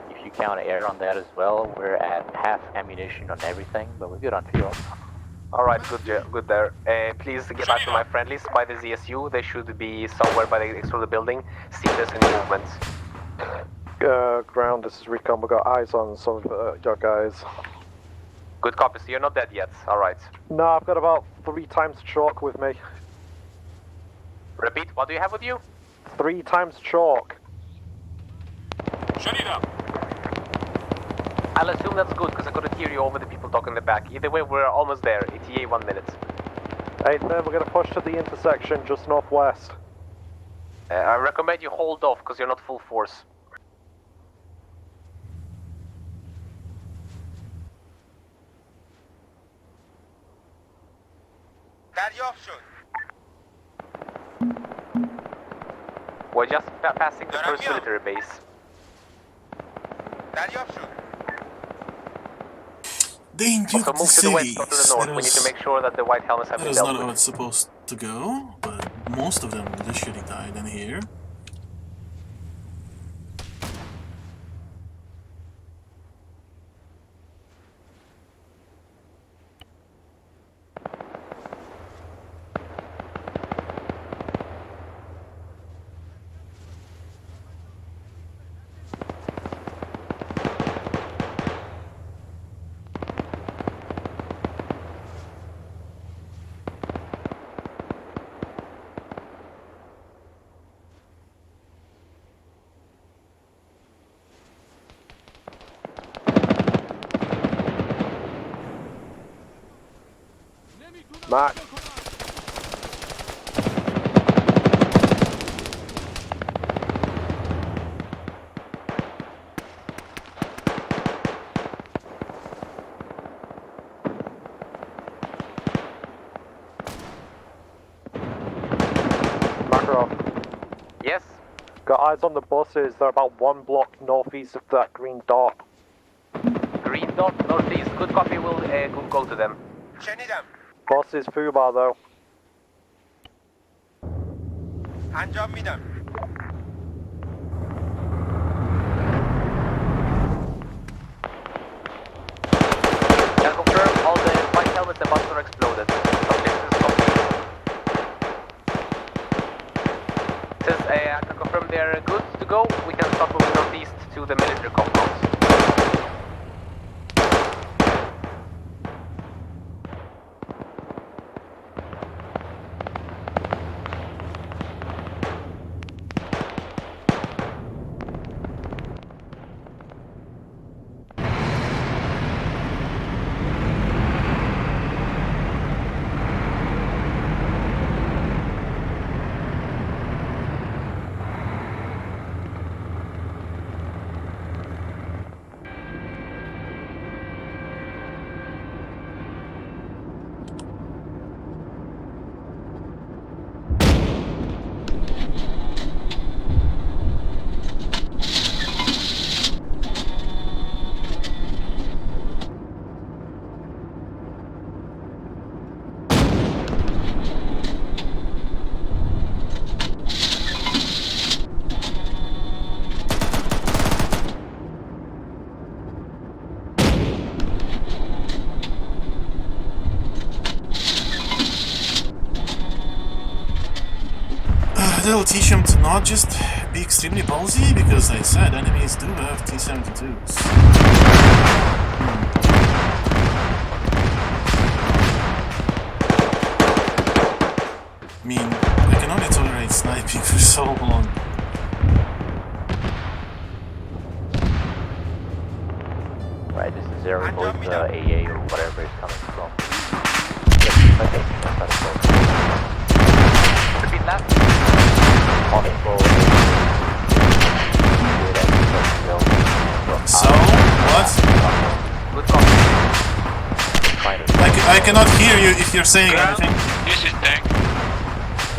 If you count air on that as well, we're at half ammunition on everything, but we're good on fuel. Alright, good there. Please get back to my friendlies by the ZSU. They should be somewhere by the external building. See if there's any movement. Ground, this is Recon. We got eyes on some of your guys. Good copy, so you're not dead yet. Alright. No, I've got about 3 times chalk with me. Repeat, what do you have with you? 3 times chalk. Shut it up. I'll assume that's good, because I gotta hear you over the people talking in the back. Either way, we're almost there. ETA 1 minute. Hey, then we're gonna push to the intersection just northwest. I recommend you hold off, because you're not full force. We're just passing the first military base. They nuked Also the move to the west, cities. not to the north. We need to make sure that the white helmets have That been is dealt not how with. it's supposed to go, but most of them literally died in here. Mark. Makarov. Yes? Got eyes on the buses. They're about 1 block northeast of that green dot. Green dot, northeast. Good copy, we'll go to them. Boss is Fubar though. انجام میدم. Can confirm all the white helmets and buses are exploded. Objectives complete. Since I can confirm they're good to go, we can start moving northeast to the military compounds. That'll teach him to not just be extremely ballsy, because I said enemies do have T-72s. I mean, I can only tolerate sniping for so long. Right, this is Zargabad, AA or whatever it's coming from. Repeat that. So, what? Good copy. I cannot hear you if you're saying anything. This is tank.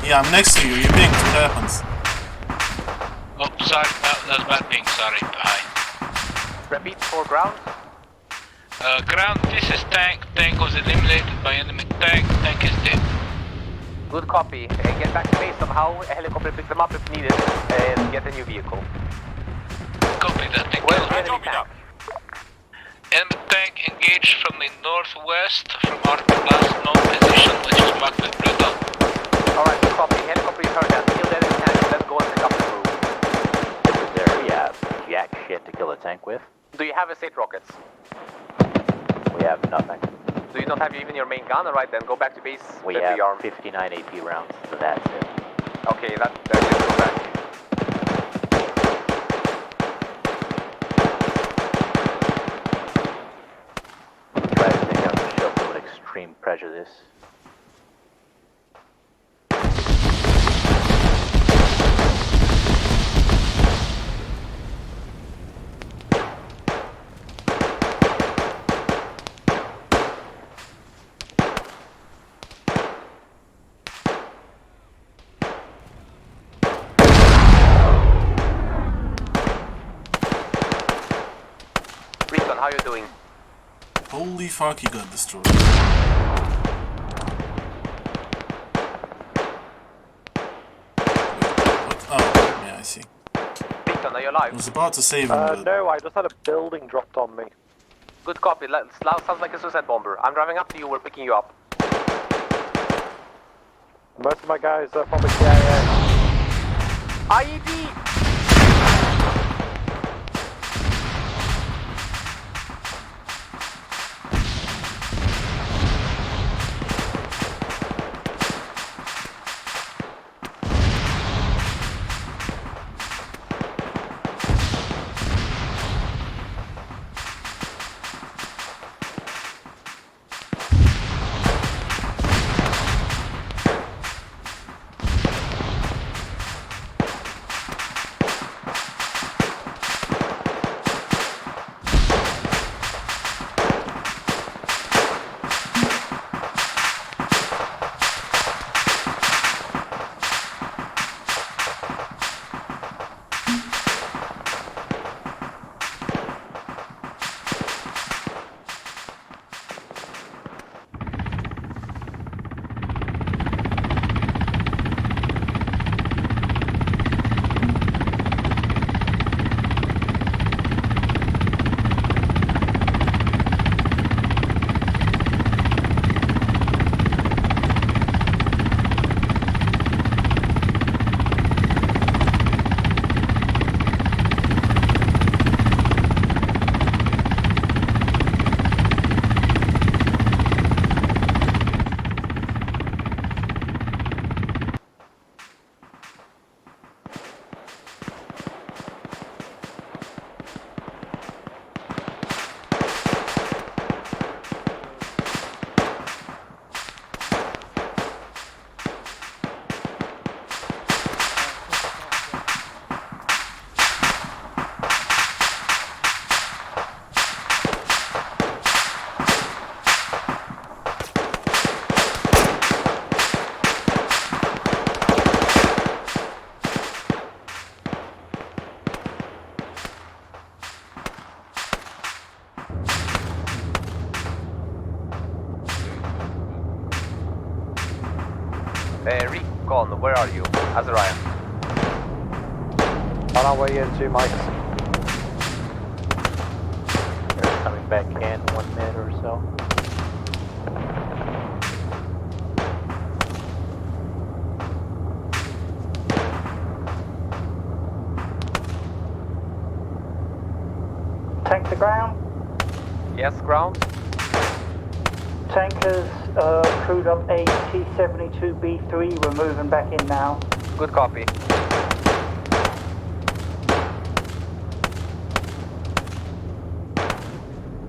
Yeah, I'm next to you. You pinged. What happens? Oh, sorry. That's bad ping. Sorry. Hi. Repeat for ground. Ground, this is tank. Tank was eliminated by enemy tank. Tank is dead. Good copy. Get back to base somehow. A helicopter pick them up if needed and get a new vehicle. Copy that. Thank Where's you. the enemy tank? Enemy tank engaged from the northwest from our last known position, which is marked with blue dot. Alright, good copy. Helicopter is heard that. Kill the enemy tank. Let's go and pick up the crew. Is there, yeah, jack shit to kill a tank with? Do you have estate rockets? We have nothing. Do you not have even your main gun? Alright then, go back to base. We Let's have be armed. 59 AP rounds, so that's it. Okay, that's it. Go back. Try to take out the shelter with extreme prejudice. Reason, how you doing? Holy fuck, he got destroyed. What? Oh, yeah, I see. Reason, are you alive? I was about to save him, but... No, I just had a building dropped on me. Good copy. Sounds like a suicide bomber. I'm driving up to you. We're picking you up. Most of my guys are from the CIA. IED! where are you? Azariah. On our way in, 2 mics. They're coming back in 1 minute or so. Tank to ground. Yes, ground. Tankers crewed up a T-72B3. We're moving back in now. Good copy.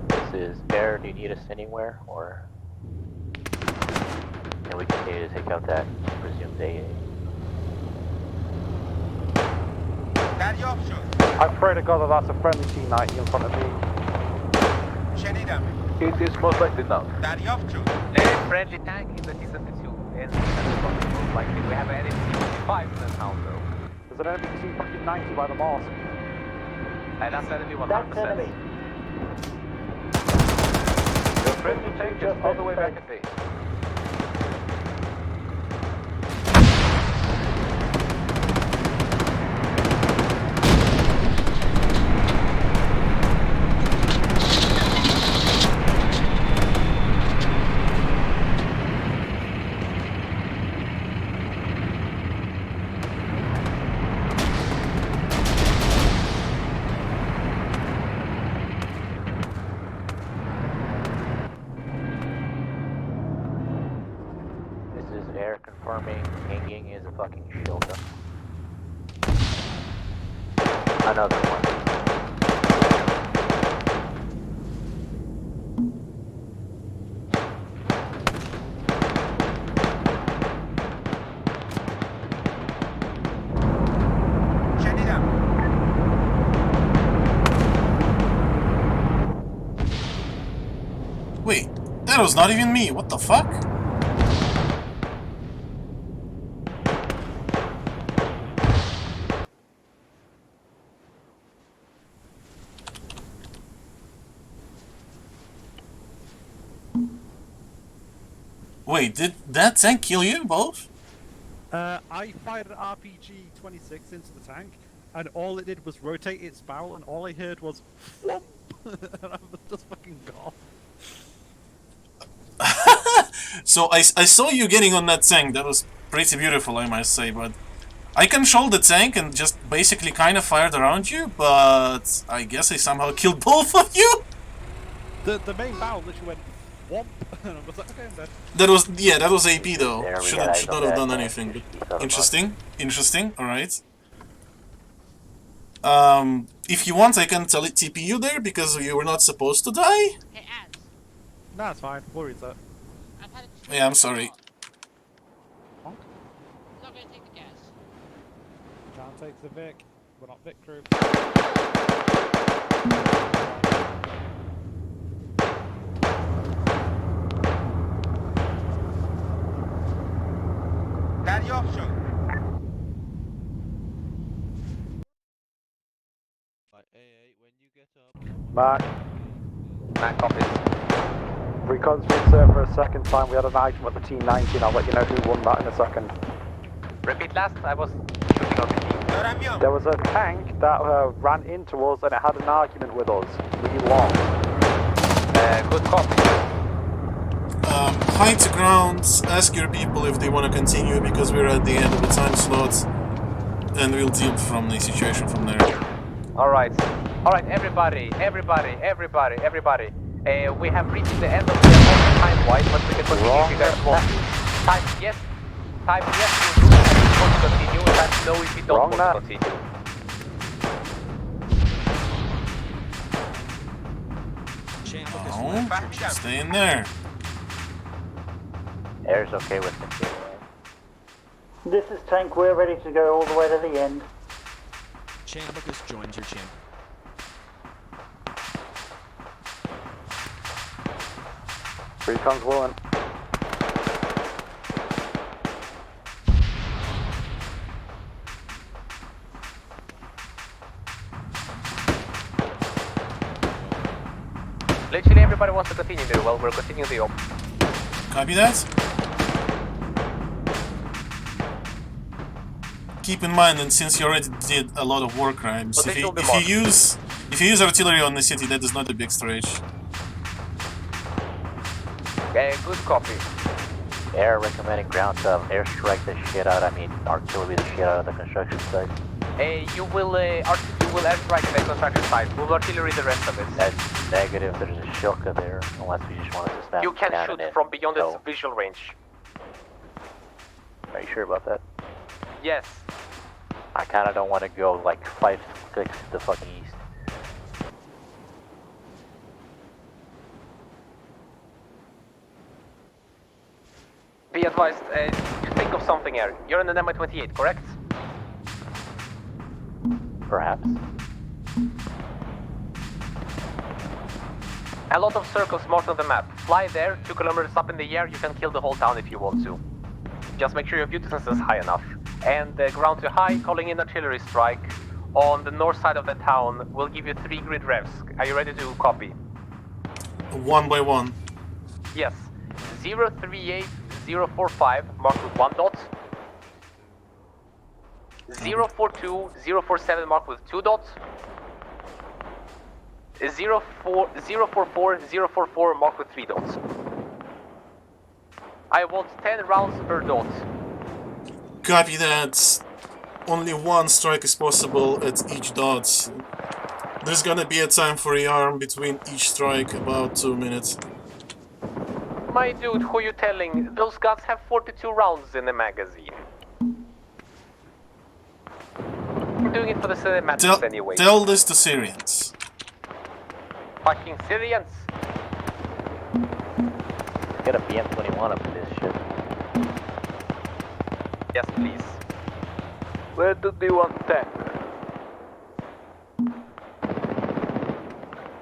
This is air. Do you need us anywhere, or can we continue to take out that presumed AA? دریافت شد. I pray to God that that's a friendly T-90 in front of me. شنیدم. It is most likely not. دریافت شد. A friendly tank in the T-72. And most likely we have an enemy T-55 in the town though. There's an enemy T-90 by the mosque. And that's enemy 100%. That's enemy. Your friendly tank is all the way back at base. Air confirming Ying is a fucking shielder. Another one. شنیدم. Wait, that was not even me. What the fuck? Wait, did that tank kill you both? I fired an RPG-26 into the tank, and all it did was rotate its barrel, and all I heard was "Whomp!" and I was just fucking gone. So I saw you getting on that tank. That was pretty beautiful, I must say, but I controlled the tank and just basically kind of fired around you, but I guess I somehow killed both of you? The main barrel literally went "Whomp!" and I was like, okay, I'm dead. That was, yeah, that was AP though. There we Should go, not eyes on have that done tank. anything. He's But out of interesting, alright. If you want, I can tell it TP you there because you were not supposed to die. Hey, Az, Nah, it's fine. We'll reset. I've had a Yeah, I'm sorry. I'm not gonna take the gas. Can't take the Vic. We're not Vic crew. دریافت شد. Mark. Mac copies. Recon's been served for a second time. We had an item at the T-90 and I'll let you know who won that in a second. Repeat last, I was shooting on the team. دارم میام. There was a tank that ran into us and it had an argument with us. We lost. Good copy. High to ground, ask your people if they want to continue because we're at the end of the time slot and we'll deal from the situation from there. Alright, everybody. We have reached the end of the time-wise, but we can continue if you guys want. Time yes, we'll do it if you want to continue, and time no if you don't want to continue. No, stay in there. Air's okay with continuing. This is tank. We're ready to go all the way to the end. Chambicus joins your channel. Recon's willing. Literally everybody wants to continue there, well, we're continuing the op. Copy that? keep in mind, and since you already did a lot of war crimes, But if they you, will be if marked. you use artillery on the city, that is not a big stretch. Good copy. Air recommending ground to airstrike the shit out, artillery the shit out of the construction site. You will airstrike the construction site. We'll artillery the rest of it. That's negative, there's a shulker there, unless we just want to smash You can cannon shoot in. from beyond its So, visual range. are you sure about that? Yes. I kinda don't want to go like 5 clicks to the fucking east. Be advised, you think of something here. You're in an MI-28, correct? Perhaps. A lot of circles marked on the map. Fly there, 2 kilometers up in the air, you can kill the whole town if you want to. Just make sure your view distance is high enough. And ground to high, calling in artillery strike on the north side of the town will give you 3 grid revs. Are you ready to copy? 1 by 1. Yes. 038045 marked with 1 dot. 042047 marked with 2 dots. 044044 marked with 3 dots. I want 10 rounds per dot. Copy that. Only 1 strike is possible at each dot. There's gonna be a time for rearm between each strike, about 2 minutes. My dude, who you telling? Those guns have 42 rounds in the magazine. I'm doing it for the cinematics anyway. Tell this to Syrians. Fucking Syrians. Get a BM-21 up for this shit. Yes, please. Where do you want tank?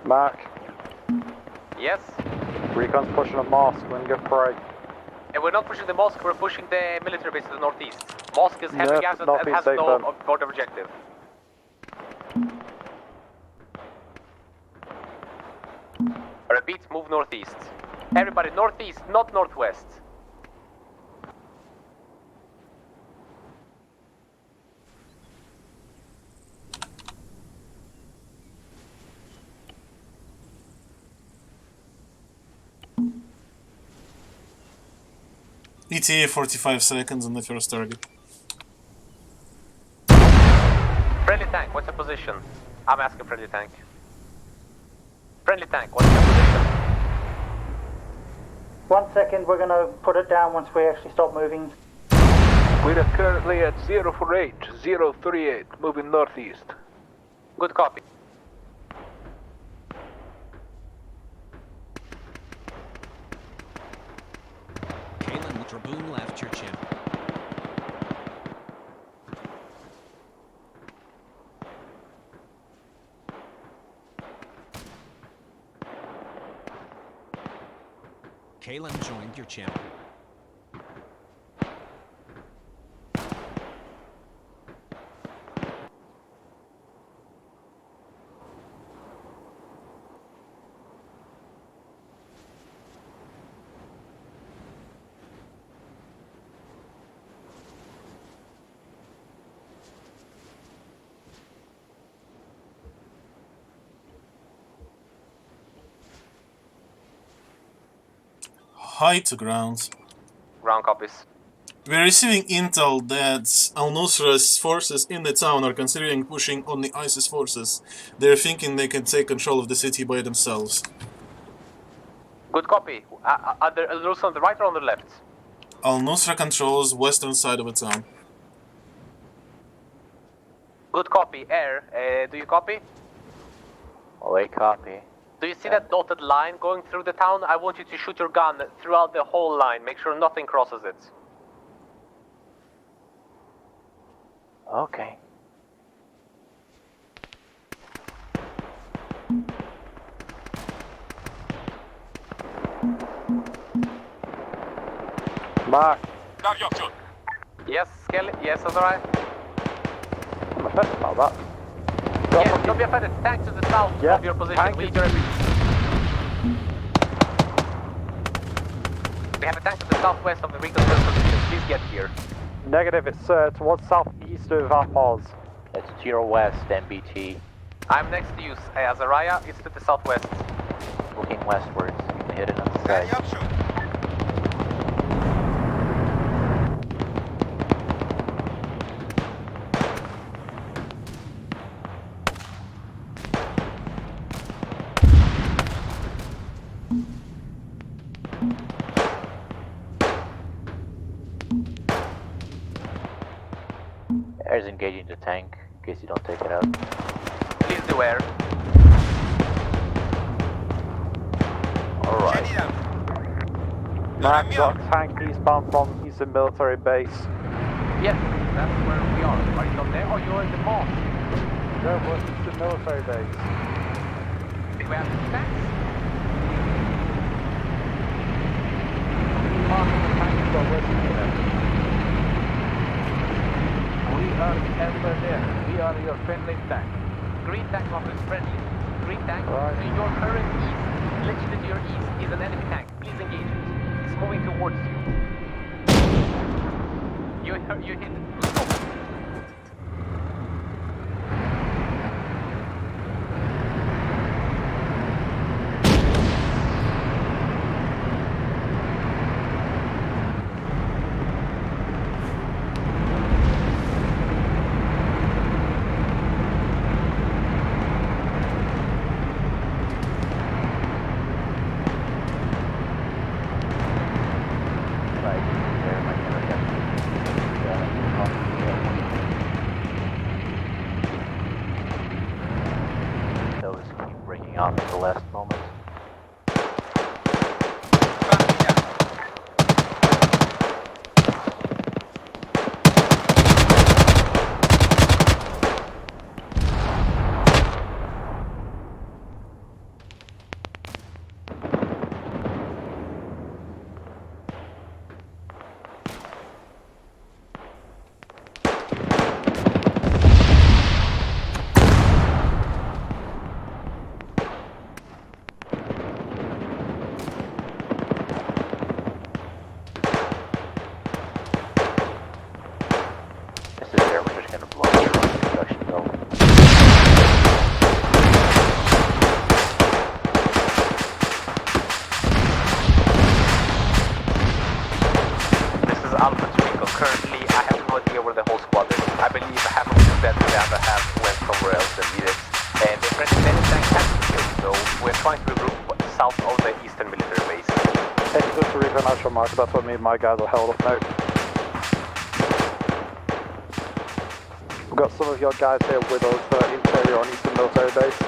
Mark. Yes? Recon's pushing a mosque, we're gonna get free. And we're not pushing the mosque, we're pushing the military base to the northeast. Mosque is heavy Yep, gas and northeast, has stay no firm. border objective. I repeat, move northeast. Everybody, northeast, not northwest. ETA 45 seconds on the first target. Friendly tank, what's your position? I'm asking friendly tank. Friendly tank, what's your position? 1 second, we're gonna put it down once we actually stop moving. We are currently at 048, moving northeast. Good copy. Kalen, Draboon left your channel. Kalen joined your channel. High to ground. Ground copies. We're receiving intel that al-Nusra's forces in the town are considering pushing on the ISIS forces. They're thinking they can take control of the city by themselves. Good copy. Are there those on the right or on the left? Al-Nusra controls western side of the town. Good copy. Air, do you copy? Away copy. Do you see that dotted line going through the town? I want you to shoot your gun throughout the whole line. Make sure nothing crosses it. Okay. Mark. Yes, Skelly. Yes, that's alright. I'm offended about that. Yes, don't be offended. Tank to the south of your position. tank We is- need your... We have a tank to the southwest of the recon position. Please get here. Negative, it's towards southeast of our pause. That's to your west, MBT. I'm next to you, Azariah. It's to the southwest. Looking westwards. You can hit it on the Ready side. up, shoot. Air's engaging the tank, in case you don't take it out. Please beware. Alright. Mac, got a tank eastbound from Eastern Military Base. Yes, that's where we are. Are you not there? Oh, you're in the mall. No, we're Eastern Military Base. We have tanks. Mark on the tank, so we're We are the Ember there. We are your friendly tank. Green tank offers friendly. Green tank. Right. Your current east, literally to your east, is an enemy tank. Please engage it. It's moving towards you. You hit it. Let's go. Those keep breaking off at the last moment. This is there, we're just gonna blow up the production building. This is Alpha to Rico. Currently, I have no idea where the whole squad is. I believe half of them dead, the other half went somewhere else and did it. And the friendly tank has been killed, so we're trying to regroup south of the eastern military base. Hey, just to Rico National Mark, that's what me and my guys are held up now. We've got some of your guys here with us, interior on Eastern Military Base.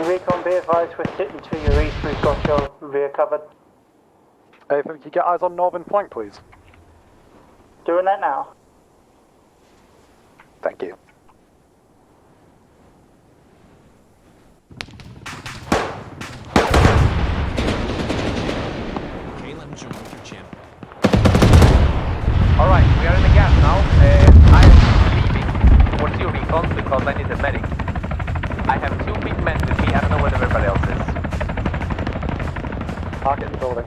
Recon, be advised, we're sitting to your east, we've got your rear covered. Hey, if you can get eyes on northern flank, please. Doing that now. Thank you. Caleb, join with your channel. Alright, we are in the gap now. I'm leaving towards your recon because I need a medic. I have 2 big men with me, I don't know where everybody else is. I'll get the building.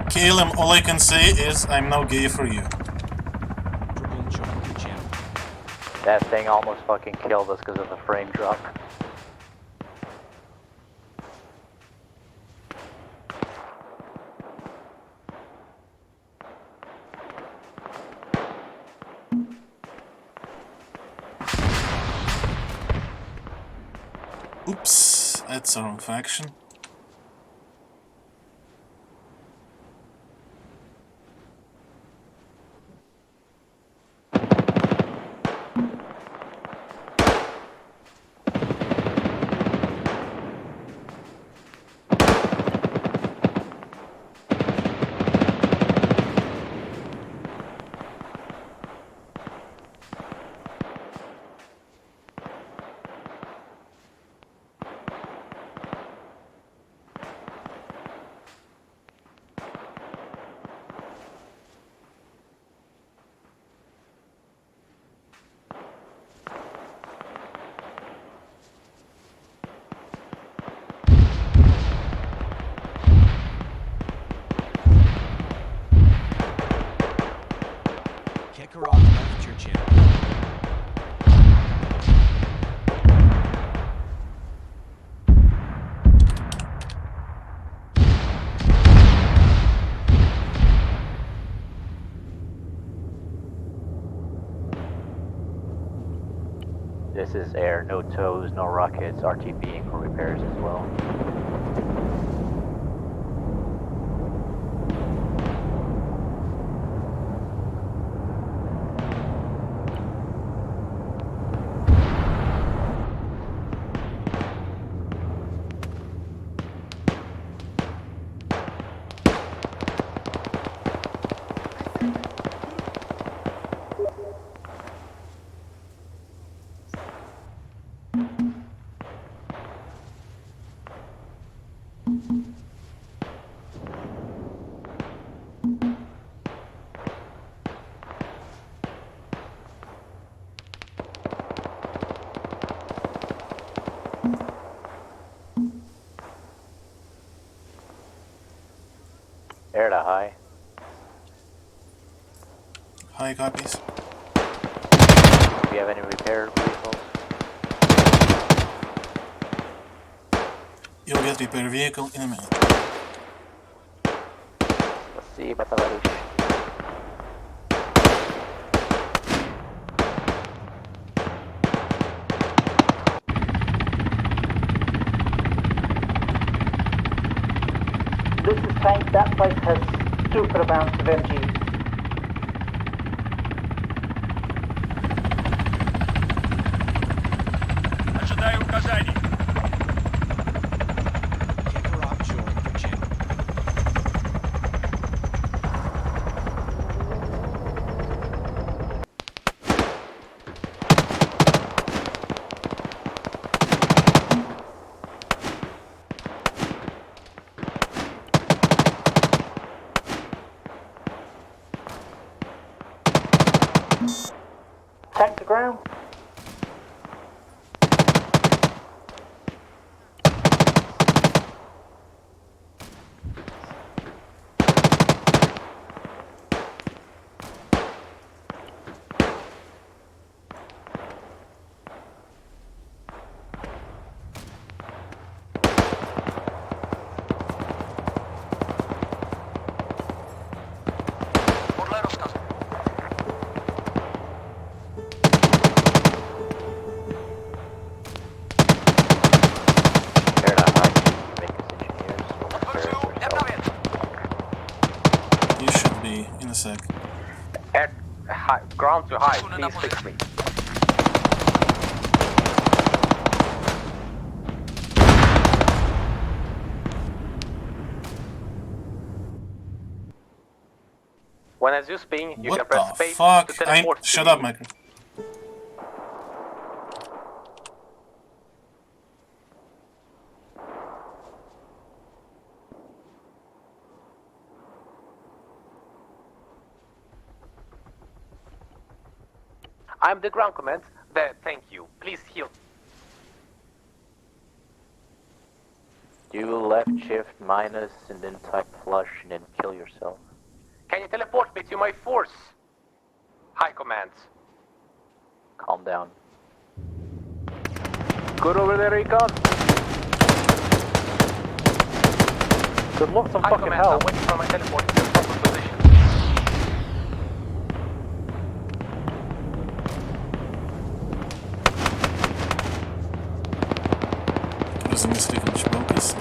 Caleb, all I can say is I'm now gay for you. Drone, join with your channel. That thing almost fucking killed us because of the frame drop. Oops, that's the wrong faction. This is air, no tows, no rockets, RTBing for repairs as well. Air to high. High copies. Do you have any repair vehicles? You'll get repair vehicle in a minute. Let's see, товарищ. This is Tank. That place has stupid amounts of MGs. Ожидаю указаний. Rob joined your channel. Tank to ground. You should be in a sec. Air, high, ground to high, please fix me. When as you spin, you can What press the space fuck? to teleport. Shut up, Michael. I'm the ground command. Thank you. Please heal. Do left shift minus and then type flush and then kill yourself. Can you teleport me to my force? High command. Calm down. Good over there, Recon. Good luck, some High fucking command, hell. I'm waiting for my teleport to the proper position. Размысли, фокус.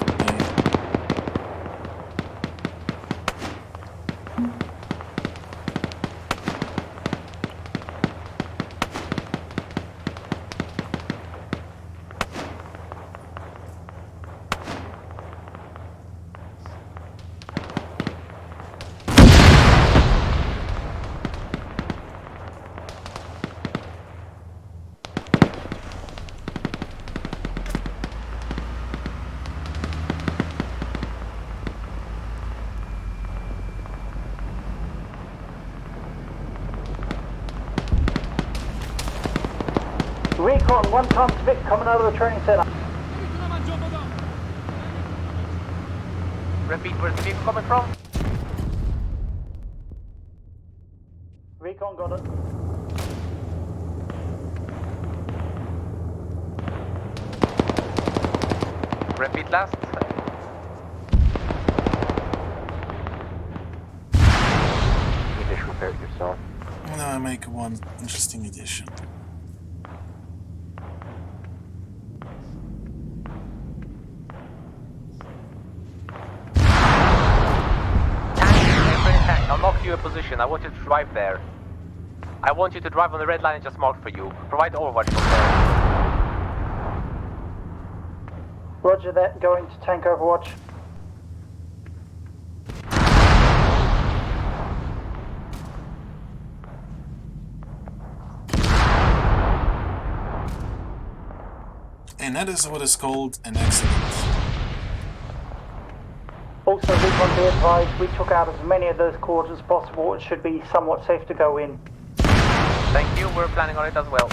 Recon, one Tom Vic coming out of the training center. Repeat, where's the vehicle coming from? Recon got it. Repeat last. You just repaired yourself. Now I make one interesting addition. position. I want you to drive there. I want you to drive on the red line I just marked for you. Provide overwatch from there. Roger that, going to tank overwatch. And that is what is called an accident. Also, recon be advised, we took out as many of those quarters as possible. It should be somewhat safe to go in. Thank you, we're planning on it as well.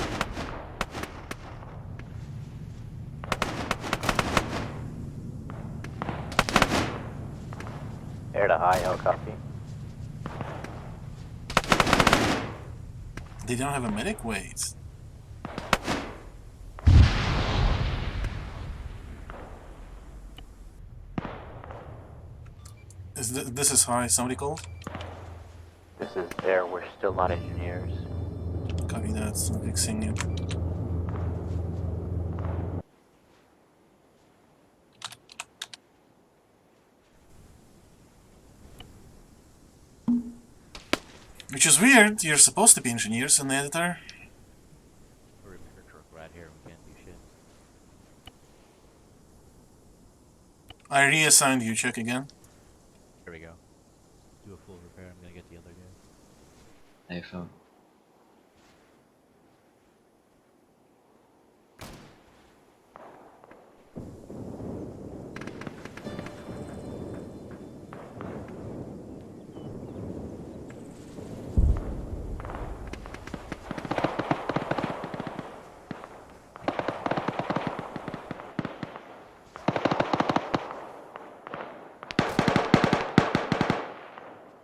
Air to high, I'll copy. They don't have a medic? Wait. This is high, somebody called? This is air, we're still not engineers. Copy that, I'm fixing it. Which is weird, you're supposed to be engineers in the editor. Repair truck right here, we can't do shit. I reassigned you, check again. There we go. Do a full repair, I'm gonna get the other guy. Hey, phone.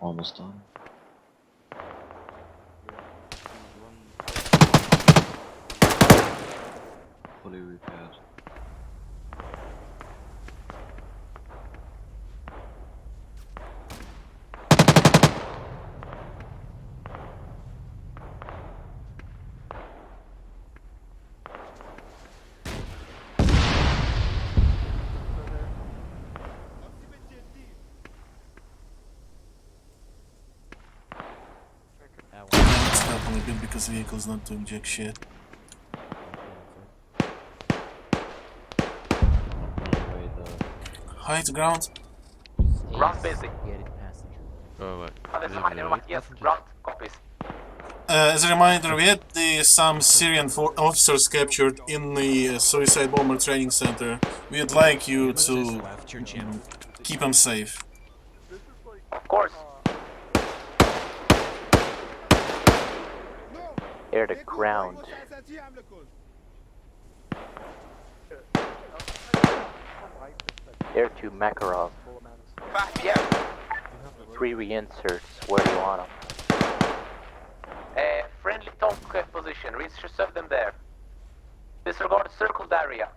Almost done. Fully repaired. It's helping a bit because the vehicle's not doing jack shit. High to ground. Ground busy. Oh, what? Yes, ground copies. As a reminder, we had some Syrian officers captured in the suicide bomber training center. We'd like you to keep them safe. Of course. Air to ground. Air to Makarov. Yeah. 3 reinserts, where do you want them? Friendly tonk position. Reserve them there. Disregard circled area.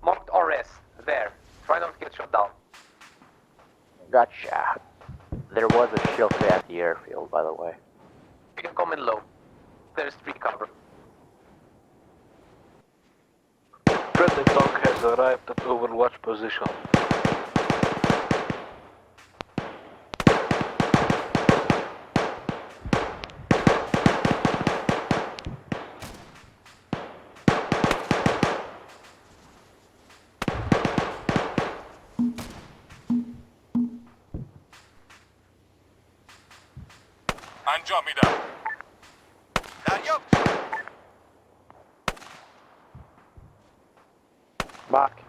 Marked RS. There. Try not to get shot down. Gotcha. There was a shelter at the airfield, by the way. You can come in low. There's street cover. Friendly tank has arrived at overwatch position. Andromeda. Mark,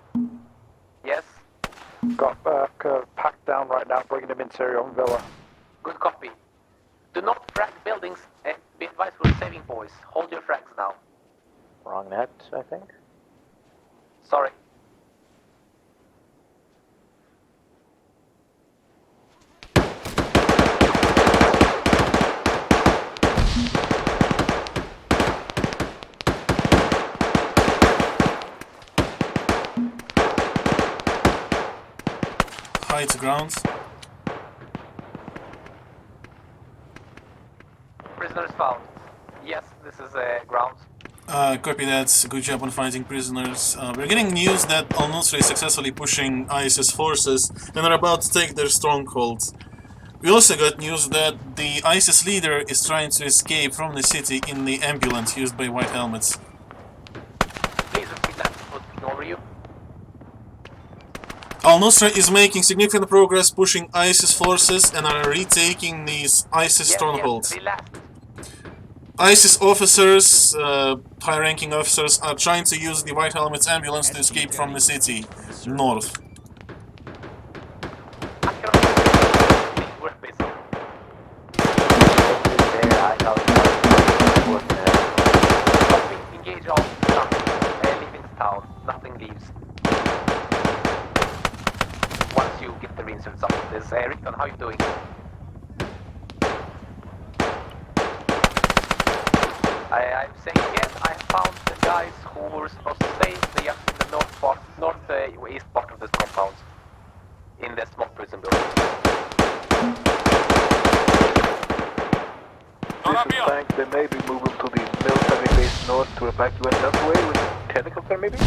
Yes. got packed down right now, bringing him in Syria on Villa. Good copy. Do not frag buildings. Be advised we're saving boys. Hold your frags now. Wrong net, I think. Sorry. High to ground. Prisoners found. Yes, this is ground. Copy that. Good job on finding prisoners. We're getting news that Al-Nusra is successfully pushing ISIS forces and are about to take their stronghold. We also got news that the ISIS leader is trying to escape from the city in the ambulance used by white helmets. Please repeat that. Over you. Al-Nusra is making significant progress pushing ISIS forces and are retaking these ISIS strongholds. ISIS officers, high-ranking officers, are trying to use the White Helmets ambulance to escape from the city, north. Engage all leaving the town. Nothing leaves. Once you get the reinserts up, there's Recon, how you doing? I'm saying again, I found the guys who were supposed to stay in the northeast part of this compound. In the small prison building. This is Tank, they may be moving to the military base north to evacuate that way with helicopter maybe?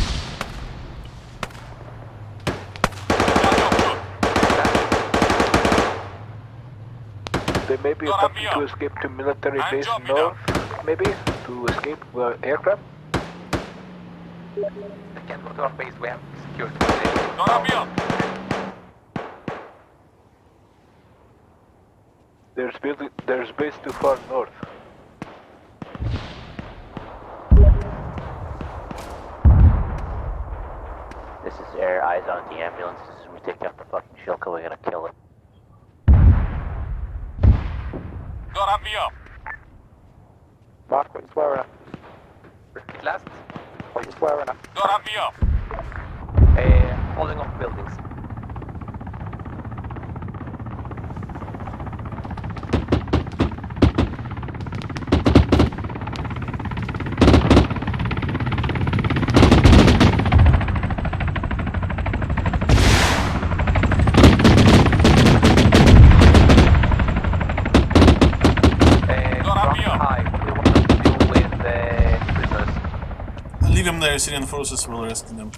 They may be attempting to escape to military base north, maybe, to escape aircraft? They can't go to our base, we have security. There's base too far north. This is Air, eyes on the ambulance. As soon as we take out the fucking Shilka, we're gonna kill it. God, have me up. Mark, what you swearing at? Repeat last. What you swearing at? God, have me up. Holding off buildings. Leave them there, Syrian forces will rescue them.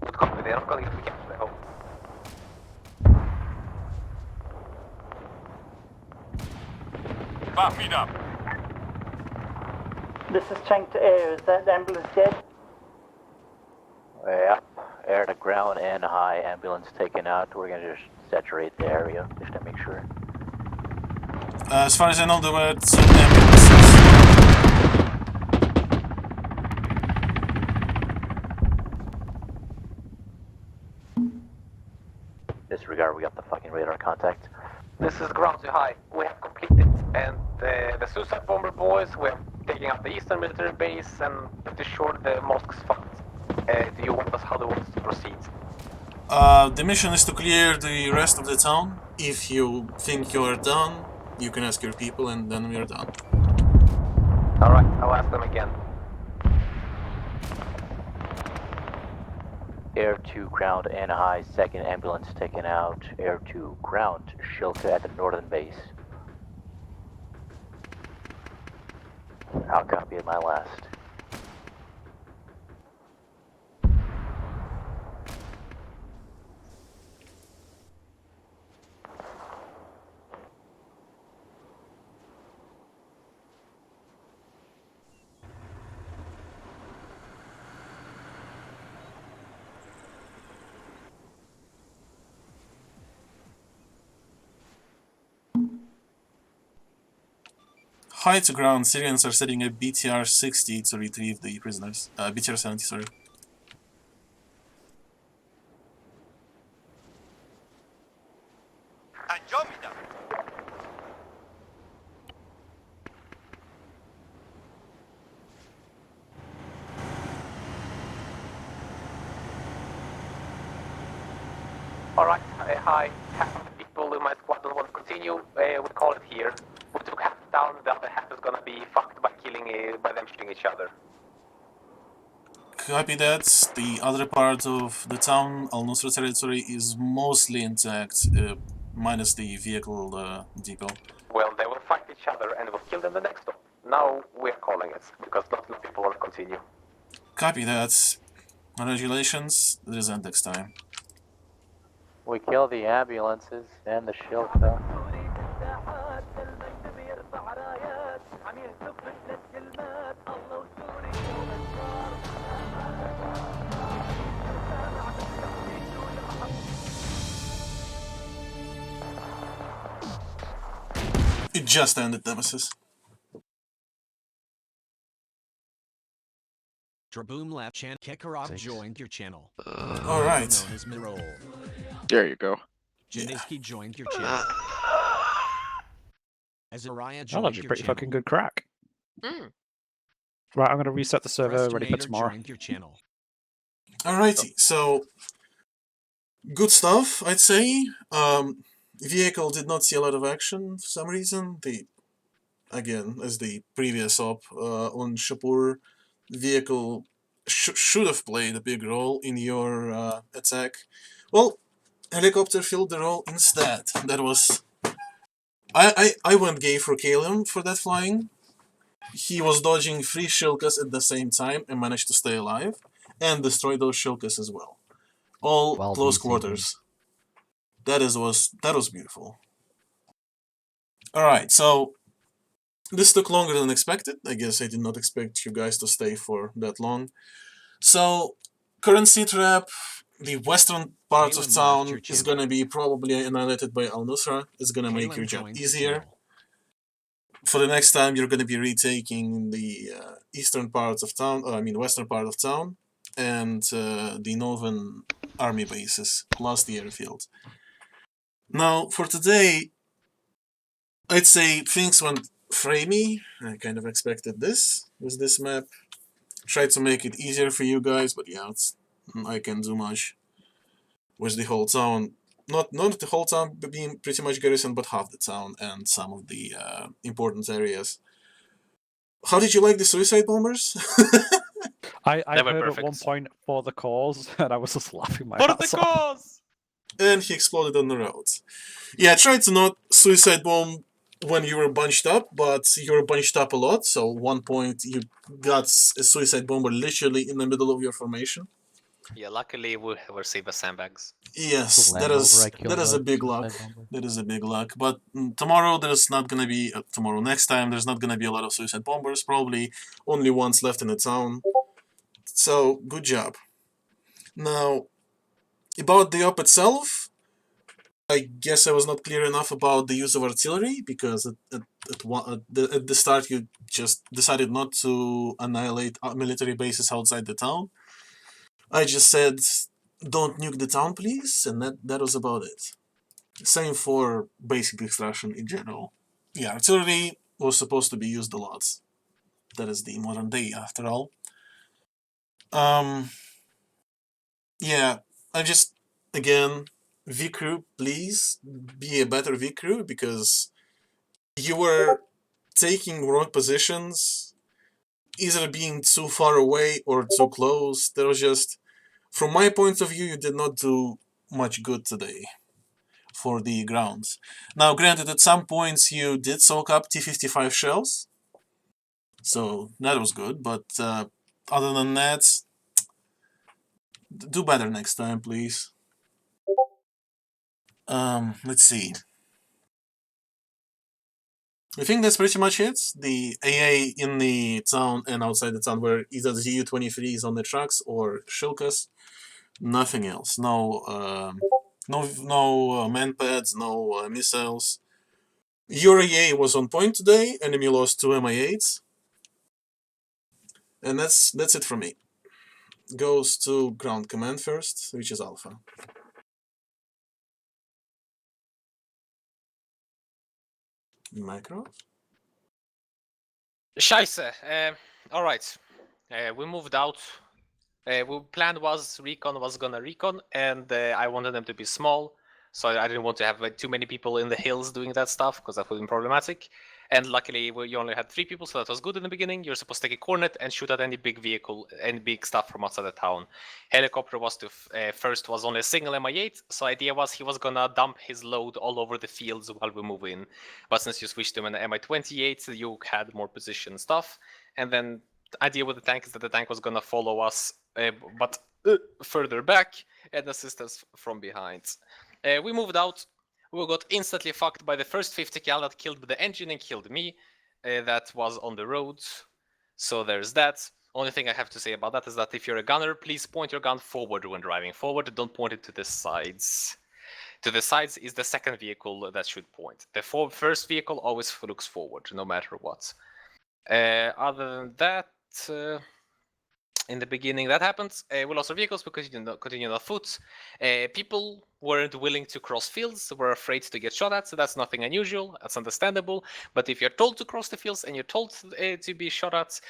Good copy, they're not going to get to the home. Back feet up. This is Chang to Air. Is that ambulance dead? Yep, air to ground and high ambulance taken out. We're gonna just saturate the area just to make sure. As far as I know, there were 2 ambulances. Disregard, we got the fucking radar contact. This is ground to high. We have completed, and the suicide bomber boys, we're taking up the eastern military base, and pretty sure the mosque's fucked. Do you want us, how do you want us to proceed? The mission is to clear the rest of the town. If you think you're done, you can ask your people and then we are done. Alright, I'll ask them again. Air to ground and high, second ambulance taken out. Air to ground, Shilka at the northern base. I'll copy at my last. High to ground, Syrians are setting a BTR-60 to retrieve the prisoners. BTR-70, sorry. Alright, hi. Half of the people in my squad don't want to continue. We call it here. We took half down, the other half is gonna be fucked by by them shooting each other. Copy that. The other part of the town, Al-Nusra territory, is mostly intact, minus the vehicle depot. Well, they will fight each other and we'll kill them the next one. Now we're calling it, because not enough people want to continue. Copy that. Congratulations, it is Index time. We kill the ambulances and the Shilka. It just ended, Nemesis. Draboom left channel. Kekarov joined your channel. All right. Known as Mirol. There you go. Janiski joined your channel. Azariah That'll joined be your pretty channel. fucking good crack. Mm. Right, I'm going to reset the server, ready for Crestinator tomorrow. joined your channel. Alrighty, so good stuff, I'd say. Vehicle did not see a lot of action for some reason. Again, as the previous op on Shapur, vehicle should have played a big role in your attack. Well, helicopter filled the role instead. That was... I went gay for Kalium for that flying. He was dodging 3 Shilkas at the same time and managed to stay alive, and destroy those Shilkas as well. All close quarters. That was beautiful. Alright, so this took longer than expected. I guess I did not expect you guys to stay for that long. So, current seat rep, the western part of Caleb left town your is channel. gonna be probably annihilated by Al-Nusra. It's gonna make Caleb your job joined your easier. channel. For the next time, you're gonna be retaking the eastern part of town, western part of town, and the northern army bases, plus the airfield. Now, for today, I'd say things went framey. I kind of expected this with this map. Tried to make it easier for you guys, but yeah, I can't do much with the whole town. Not the whole town being pretty much garrisoned, but half the town and some of the important areas. How did you like the suicide bombers? I They were heard at perfect. one point for the cause, and I was just laughing my For the ass off. cause! And he exploded on the road. Yeah, try to not suicide bomb when you were bunched up, but you were bunched up a lot, so one point you got a suicide bomber literally in the middle of your formation. Yeah, luckily we were saved by sandbags. Yes, that is a big luck. That is a big luck. But tomorrow there's not gonna be next time there's not gonna be a lot of suicide bombers. Probably only ones left in the town. So good job. Now about the op itself, I guess I was not clear enough about the use of artillery because at the start you just decided not to annihilate military bases outside the town. I just said, don't nuke the town, please, and that was about it. Same for basic extraction in general. Yeah, artillery was supposed to be used a lot. That is the modern day, after all. Yeah, I just, again, V-Crew, please be a better V-Crew, because you were taking wrong positions, either being too far away or too close. There was just, from my point of view, you did not do much good today for the grounds. Now, granted, at some points you did soak up T-55 shells, so that was good, but other than that, do better next time, please. Let's see. I think that's pretty much it. The AA in the town and outside the town were either ZU-23s on the trucks or Shilkas. Nothing else. No manpads, no missiles. Your AA was on point today. Enemy lost 2 MI8s. And that's it from me. Goes to ground command first, which is Alpha. Macro? Scheisse. Alright. We moved out. Plan was recon was gonna recon, and I wanted them to be small, so I didn't want to have too many people in the hills doing that stuff, because that would be problematic. And luckily, you only had 3 people, so that was good in the beginning. You're supposed to take a cornet and shoot at any big vehicle, any big stuff from outside the town. Helicopter was to first was only a single Mi-8, so idea was he was gonna dump his load all over the fields while we move in. But since you switched to an Mi-28, you had more position stuff. And then the idea with the tank is that the tank was gonna follow us, but further back and assist us from behind. We moved out. We got instantly fucked by the first 50 cal that killed the engine and killed me. That was on the road. So there's that. Only thing I have to say about that is that if you're a gunner, please point your gun forward when driving forward. Don't point it to the sides. To the sides is the second vehicle that should point. The first vehicle always looks forward, no matter what. Other than that, in the beginning, that happens. We lost our vehicles because you continue on foot. People weren't willing to cross fields, were afraid to get shot at, so that's nothing unusual. That's understandable. But if you're told to cross the fields and you're told to be shot at,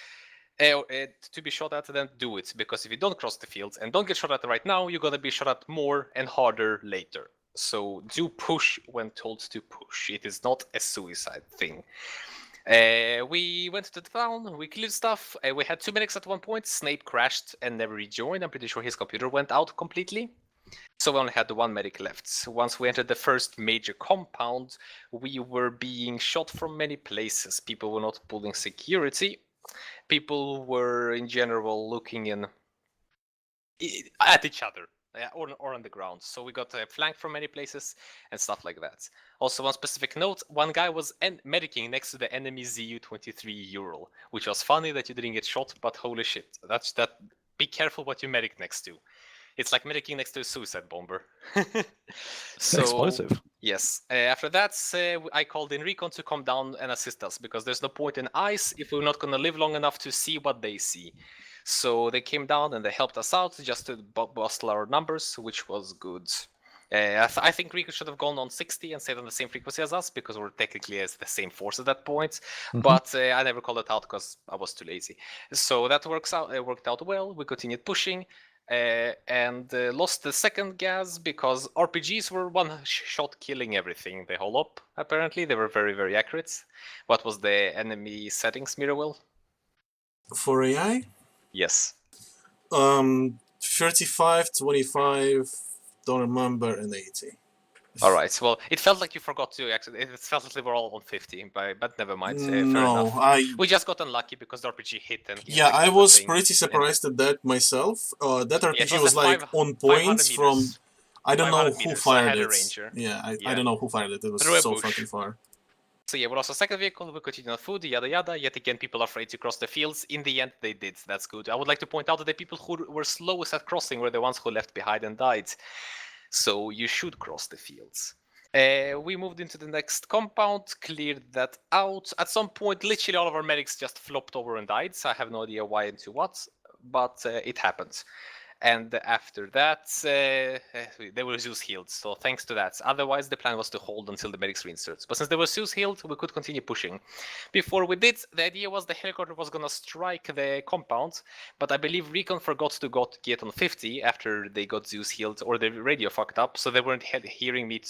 then do it. Because if you don't cross the fields and don't get shot at right now, you're gonna be shot at more and harder later. So do push when told to push. It is not a suicide thing. We went to the town, we cleared stuff. We had 2 medics at one point. Snape crashed and never rejoined. I'm pretty sure his computer went out completely. So we only had the 1 medic left. Once we entered the first major compound, we were being shot from many places. People were not pulling security. People were in general looking at each other. Or on the ground. So we got flanked from many places and stuff like that. Also, one specific note, one guy was medicing next to the enemy ZU-23 Ural, which was funny that you didn't get shot, but holy shit. Be careful what you medic next to. It's like medicing next to a suicide bomber. So, explosive. Yes. After that, I called in recon to come down and assist us, because there's no point in ice if we're not going to live long enough to see what they see. So they came down and they helped us out just to bustle our numbers, which was good. I think Rico should have gone on 60 and stayed on the same frequency as us, because we're technically as the same force at that point. But I never called it out because I was too lazy. So that worked out well. We continued pushing. And lost the second gas because RPGs were one-shot killing everything. The whole op, apparently. They were very, very accurate. What was the enemy settings, Mirowell? For AI? Yes. 35, 25, don't remember, and 80. All right. Well, it felt like you forgot to actually. It felt like they were all on 50, but never mind. Fair enough. We just got unlucky because the RPG hit and. Yeah, I was pretty surprised at that myself. That RPG was like on point from. I don't know who fired it. Yeah, I don't know who fired it. It was so fucking far. So yeah, we lost a second vehicle, we continued on food, yada yada. Yet again, people are afraid to cross the fields. In the end, they did. That's good. I would like to point out that the people who were slowest at crossing were the ones who left behind and died. So you should cross the fields. We moved into the next compound, cleared that out. At some point, literally all of our medics just flopped over and died. So I have no idea why and to what, but it happened. And after that, they were Zeus healed, so thanks to that. Otherwise, the plan was to hold until the medics reinsert. But since they were Zeus healed, we could continue pushing. Before we did, the idea was the helicopter was gonna strike the compound, but I believe Recon forgot to get on 50 after they got Zeus healed, or the radio fucked up, so they weren't hearing me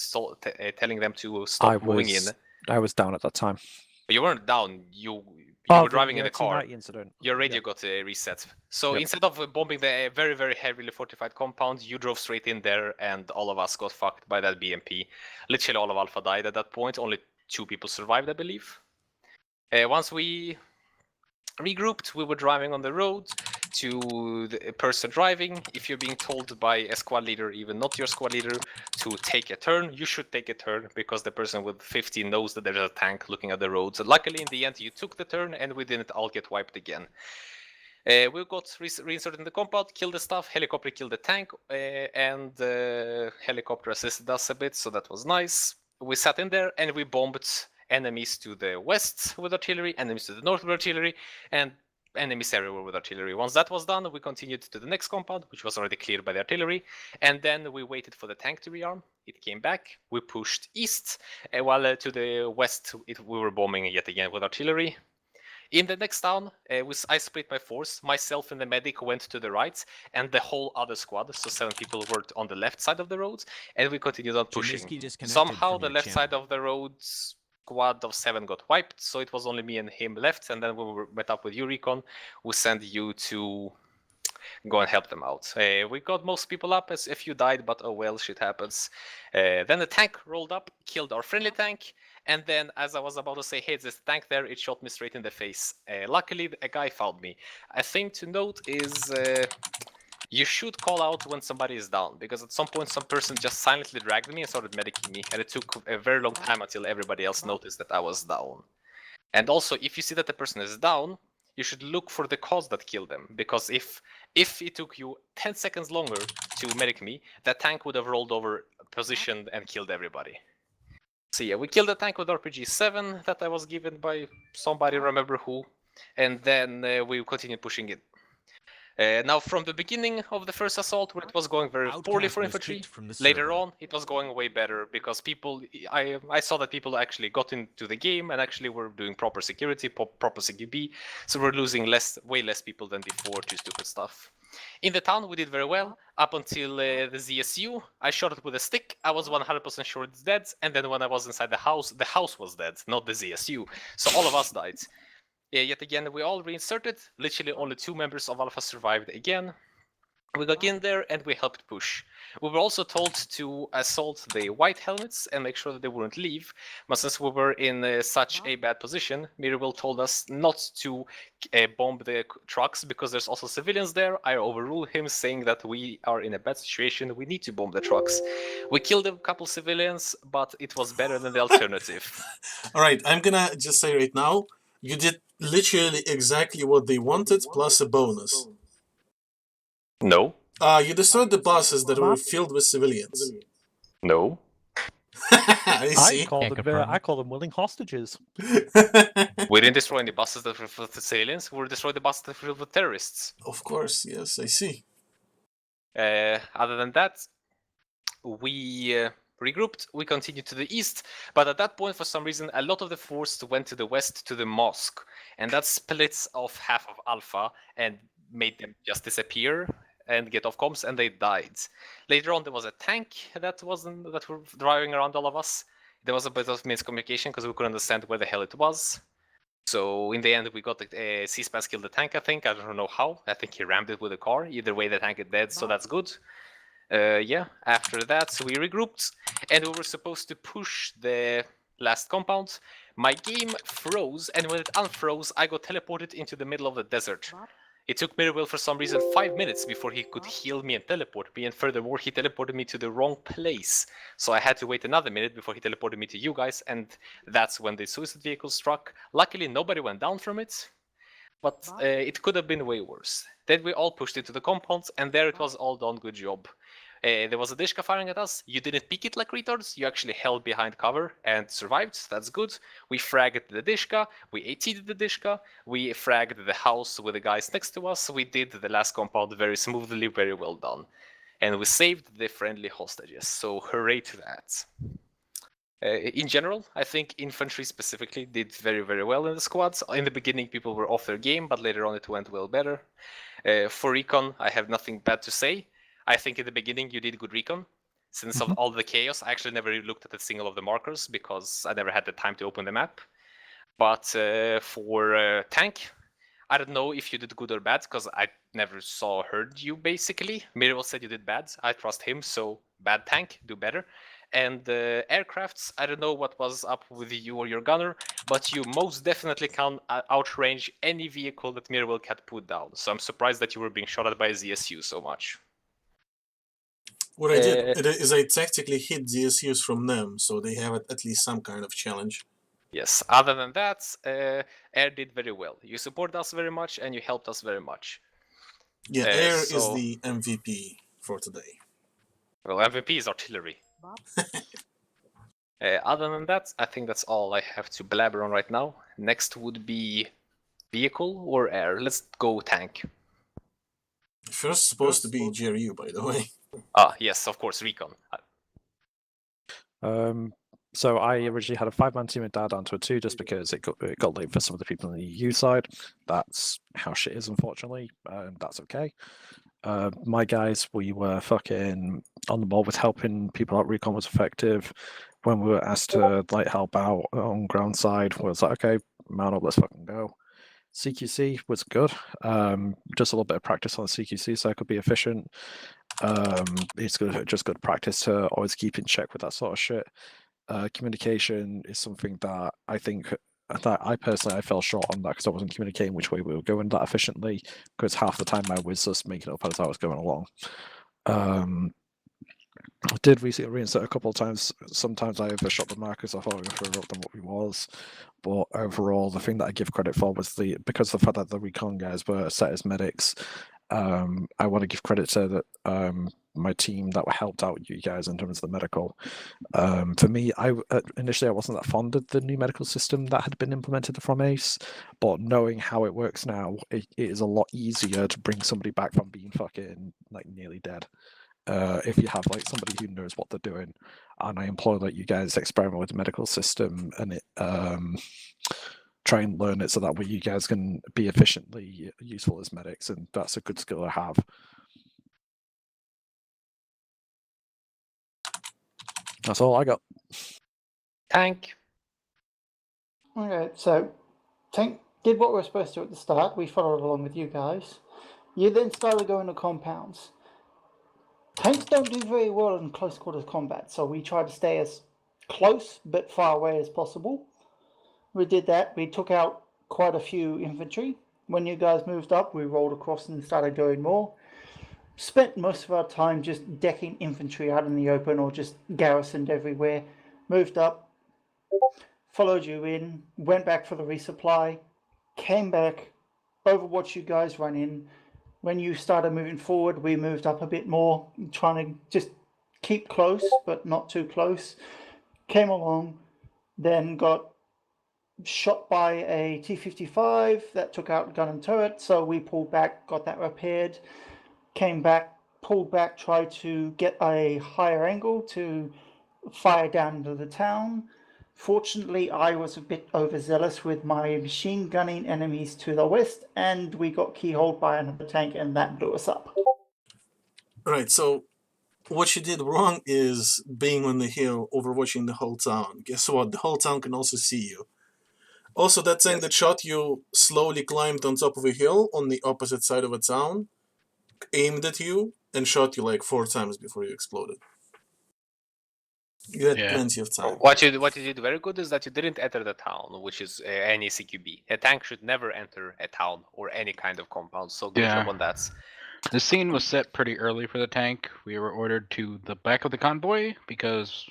telling them to stop moving in. I was down at that time. But you weren't down, you were driving in the car. Incident. Your radio got reset. So instead of bombing the very, very heavily fortified compound, you drove straight in there and all of us got fucked by that BMP. Literally all of Alpha died at that point. Only 2 people survived, I believe. Once we regrouped, we were driving on the road to the person driving. If you're being told by a squad leader, even not your squad leader, to take a turn, you should take a turn because the person with 50 knows that there's a tank looking at the road. So luckily in the end you took the turn and we didn't all get wiped again. We got reinserted in the compound, killed the stuff, helicopter killed the tank, and the helicopter assisted us a bit, so that was nice. We sat in there and we bombed enemies to the west with artillery, enemies to the north with artillery, and enemies everywhere with artillery. Once that was done, we continued to the next compound, which was already cleared by the artillery, and then we waited for the tank to rearm. It came back, we pushed east, while to the west we were bombing yet again with artillery. In the next town, I split my force. Myself and the medic went to the right, and the whole other squad, so 7 people, were on the left side of the road, and we continued on pushing. Somehow the left side of the road squad of 7 got wiped, so it was only me and him left, and then when we met up with you, Recon, we sent you to go and help them out. We got most people up, as a few died, but oh well, shit happens. Then the tank rolled up, killed our friendly tank, and then as I was about to say, hey, there's a tank there, it shot me straight in the face. Luckily, a guy found me. A thing to note is you should call out when somebody is down, because at some point some person just silently dragged me and started medicing me, and it took a very long time until everybody else noticed that I was down. And also, if you see that the person is down, you should look for the cause that killed them, because if it took you 10 seconds longer to medic me, that tank would have rolled over positioned and killed everybody. So yeah, we killed a tank with RPG-7 that I was given by somebody, remember who, and then we continued pushing it. Now, from the beginning of the first assault, where it was going very poorly for infantry, later on it was going way better because people, I saw that people actually got into the game and actually were doing proper security, proper CQB, so we're losing way less people than before to stupid stuff. In the town, we did very well up until the ZSU. I shot it with a stick. I was 100% sure it's dead, and then when I was inside the house was dead, not the ZSU. So all of us died. Yet again, we all reinserted. Literally only 2 members of Alpha survived again. We got in there and we helped push. We were also told to assault the white helmets and make sure that they wouldn't leave. But since we were in such a bad position, Mirabel told us not to bomb the trucks because there's also civilians there. I overruled him, saying that we are in a bad situation. We need to bomb the trucks. We killed a couple civilians, but it was better than the alternative. All right, I'm gonna just say right now, you did literally exactly what they wanted, plus a bonus. No. You destroyed the buses that were filled with civilians. No. I see. I call them willing hostages. We didn't destroy any buses that were filled with civilians. We destroyed the buses that were filled with terrorists. Of course, yes, I see. Other than that, we regrouped. We continued to the east, but at that point, for some reason, a lot of the force went to the west to the mosque, and that splits off half of Alpha and made them just disappear and get off comms, and they died. Later on, there was a tank that were driving around all of us. There was a bit of miscommunication because we couldn't understand where the hell it was. So in the end, we got the C-SPAN killed the tank, I think. I don't know how. I think he rammed it with a car. Either way, the tank is dead, so that's good. Yeah, after that, we regrouped, and we were supposed to push the last compound. My game froze, and when it unfroze, I got teleported into the middle of the desert. It took Mirabel for some reason 5 minutes before he could heal me and teleport me, and furthermore, he teleported me to the wrong place. So I had to wait another minute before he teleported me to you guys, and that's when the suicide vehicle struck. Luckily, nobody went down from it, but it could have been way worse. Then we all pushed into the compounds, and there it was all done, good job. There was a Dishka firing at us. You didn't peek it like retards. You actually held behind cover and survived. That's good. We fragged the Dishka. We AT'd the Dishka. We fragged the house with the guys next to us. We did the last compound very smoothly, very well done. And we saved the friendly hostages. So hooray to that. In general, I think infantry specifically did very, very well in the squads. In the beginning, people were off their game, but later on it went well better. For recon, I have nothing bad to say. I think in the beginning you did good recon. Since of all the chaos, I actually never looked at a single of the markers because I never had the time to open the map. But for tank, I don't know if you did good or bad because I never saw or heard you basically. Mirabel said you did bad. I trust him, so bad tank, do better. And aircrafts, I don't know what was up with you or your gunner, but you most definitely can outrange any vehicle that Mirabel had put down. So I'm surprised that you were being shot at by a ZSU so much. What I did is I tactically hit DSUs from them, so they have at least some kind of challenge. Yes, other than that, Air did very well. You supported us very much, and you helped us very much. Yeah, Air is the MVP for today. Well, MVP is artillery. Other than that, I think that's all I have to blabber on right now. Next would be vehicle or air. Let's go tank. First supposed to be GRU, by the way. Ah, yes, of course, recon. So I originally had a 5-man team and down to a 2 just because it got late for some of the people on the EU side. That's how shit is, unfortunately. That's okay. My guys, we were fucking on the ball with helping people out. Recon was effective. When we were asked to like help out on ground side, we was like, okay, mount up, let's fucking go. CQC was good. Just a little bit of practice on the CQC so I could be efficient. It's good, just good practice to always keep in check with that sort of shit. Communication is something that I think that I personally fell short on that because I wasn't communicating which way we were going that efficiently because half the time I was just making up as I was going along. I did recently reinsert a couple of times. Sometimes I overshot the markers. I thought I was further up than what we was. But overall, the thing that I give credit for was because of the fact that the recon guys were set as medics. I want to give credit to my team that helped out you guys in terms of the medical. For me, initially I wasn't that fond of the new medical system that had been implemented from ACE, but knowing how it works now, it is a lot easier to bring somebody back from being fucking like nearly dead. If you have like somebody who knows what they're doing, and I implore that you guys experiment with the medical system and try and learn it so that way you guys can be efficiently useful as medics, and that's a good skill to have. That's all I got. Tank. Okay, so Tank did what we were supposed to at the start. We followed along with you guys. You then started going to compounds. Tanks don't do very well in close quarters combat, so we tried to stay as close but far away as possible. We did that. We took out quite a few infantry. When you guys moved up, we rolled across and started going more. Spent most of our time just decking infantry out in the open or just garrisoned everywhere. Moved up, followed you in, went back for the resupply, came back, overwatched you guys run in. When you started moving forward, we moved up a bit more, trying to just keep close, but not too close. Came along, then got shot by a T-55 that took out gun and turret, so we pulled back, got that repaired, came back, pulled back, tried to get a higher angle to fire down into the town. Fortunately, I was a bit overzealous with my machine gunning enemies to the west, and we got keyholed by another tank, and that blew us up. Right, so what you did wrong is being on the hill, overwatching the whole town. Guess what? The whole town can also see you. Also, that tank that shot you slowly climbed on top of a hill on the opposite side of a town, aimed at you, and shot you like 4 times before you exploded. You had plenty of time. What you did very good is that you didn't enter the town, which is any CQB. A tank should never enter a town or any kind of compound, so good job on that. The scene was set pretty early for the tank. We were ordered to the back of the convoy because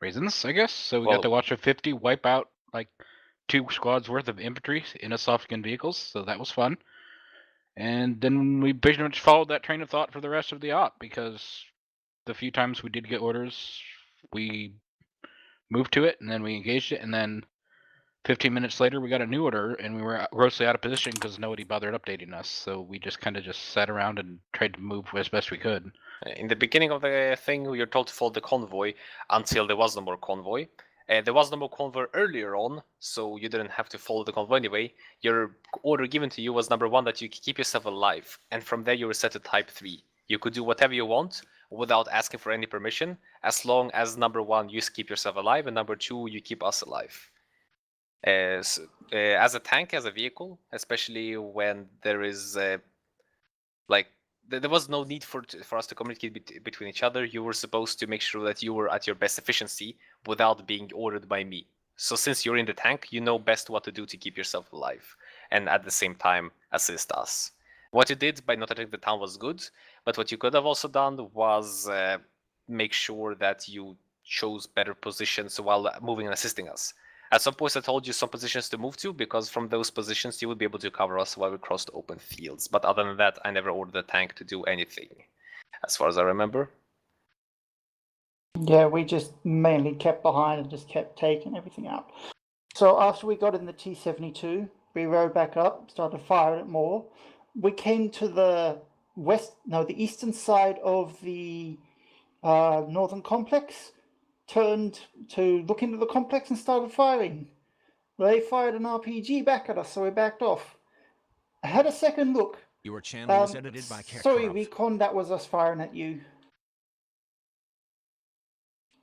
reasons, I guess. So we got to watch a 50 wipe out like 2 squads worth of infantry in a soft gun vehicles, so that was fun. And then we pretty much followed that train of thought for the rest of the op, because the few times we did get orders, we moved to it, and then we engaged it, and then 15 minutes later we got a new order, and we were grossly out of position because nobody bothered updating us, so we just kind of just sat around and tried to move as best we could. In the beginning of the thing, you're told to follow the convoy until there was no more convoy. There was no more convoy earlier on, so you didn't have to follow the convoy anyway. Your order given to you was number 1, that you keep yourself alive, and from there you were set to type 3. You could do whatever you want without asking for any permission, as long as number 1, you keep yourself alive, and number 2, you keep us alive. As a tank, as a vehicle, especially when there is there was no need for us to communicate between each other. You were supposed to make sure that you were at your best efficiency without being ordered by me. So since you're in the tank, you know best what to do to keep yourself alive, and at the same time assist us. What you did by not entering the town was good, but what you could have also done was make sure that you chose better positions while moving and assisting us. At some points I told you some positions to move to, because from those positions you would be able to cover us while we crossed open fields. But other than that, I never ordered the tank to do anything, as far as I remember. Yeah, we just mainly kept behind and just kept taking everything out. So after we got in the T-72, we rode back up, started firing it more. We came to the the eastern side of the northern complex, turned to look into the complex and started firing. They fired an RPG back at us, so we backed off. I had a second look. Your channel was edited by Kerkrov. Sorry, Recon, that was us firing at you.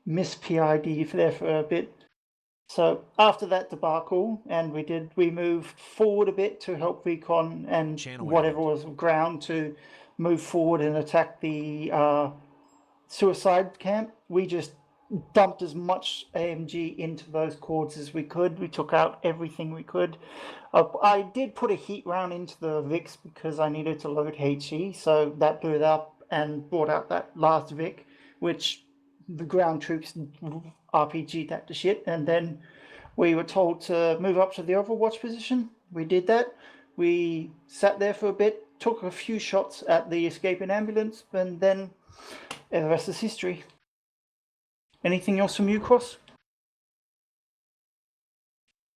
Miss PID there for a bit. So after that debacle, and we moved forward a bit to help Recon and whatever was ground to move forward and attack the suicide camp. We just dumped as much AMG into those cords as we could. We took out everything we could. I did put a heat round into the VIX because I needed to load HE, so that blew it up and brought out that last VIC, which the ground troops RPG'd that to shit, and then we were told to move up to the overwatch position. We did that. We sat there for a bit, took a few shots at the escaping ambulance, and then And the rest is history. Anything else from you, Cross?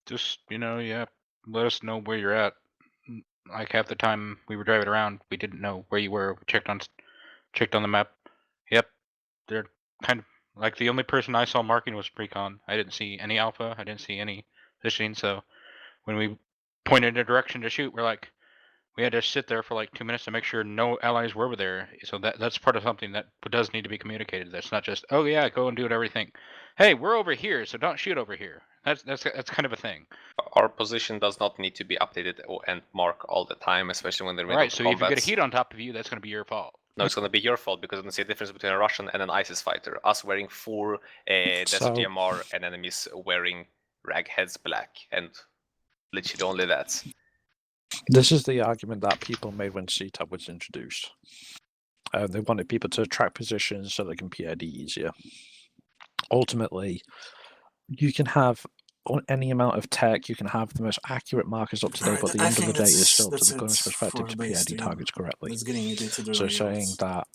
Just, yeah, let us know where you're at. Like half the time we were driving around, we didn't know where you were. We checked on the map. Yep, they're kind of like the only person I saw marking was Precon. I didn't see any Alpha. I didn't see any positioning. So when we pointed a direction to shoot, we had to sit there for like 2 minutes to make sure no allies were over there. So that's part of something that does need to be communicated. That's not just, oh yeah, go and do everything. Hey, we're over here, so don't shoot over here. That's kind of a thing. Our position does not need to be updated and marked all the time, especially when they're in the middle Right, of so if you get a combats. heat on top of you, that's going to be your fault. No, it's going to be your fault because I don't see a difference between a Russian and an ISIS fighter. Us wearing full Desert DMR and enemies wearing ragheads black, and literally only that. This is the argument that people made when CTAB was introduced. They wanted people to track positions so they can PID easier. Ultimately, you can have on any amount of tech, you can have the most accurate markers up to date, but at the end of the day, it's still up to the gunner's perspective to PID targets correctly. That's getting into the So results. saying that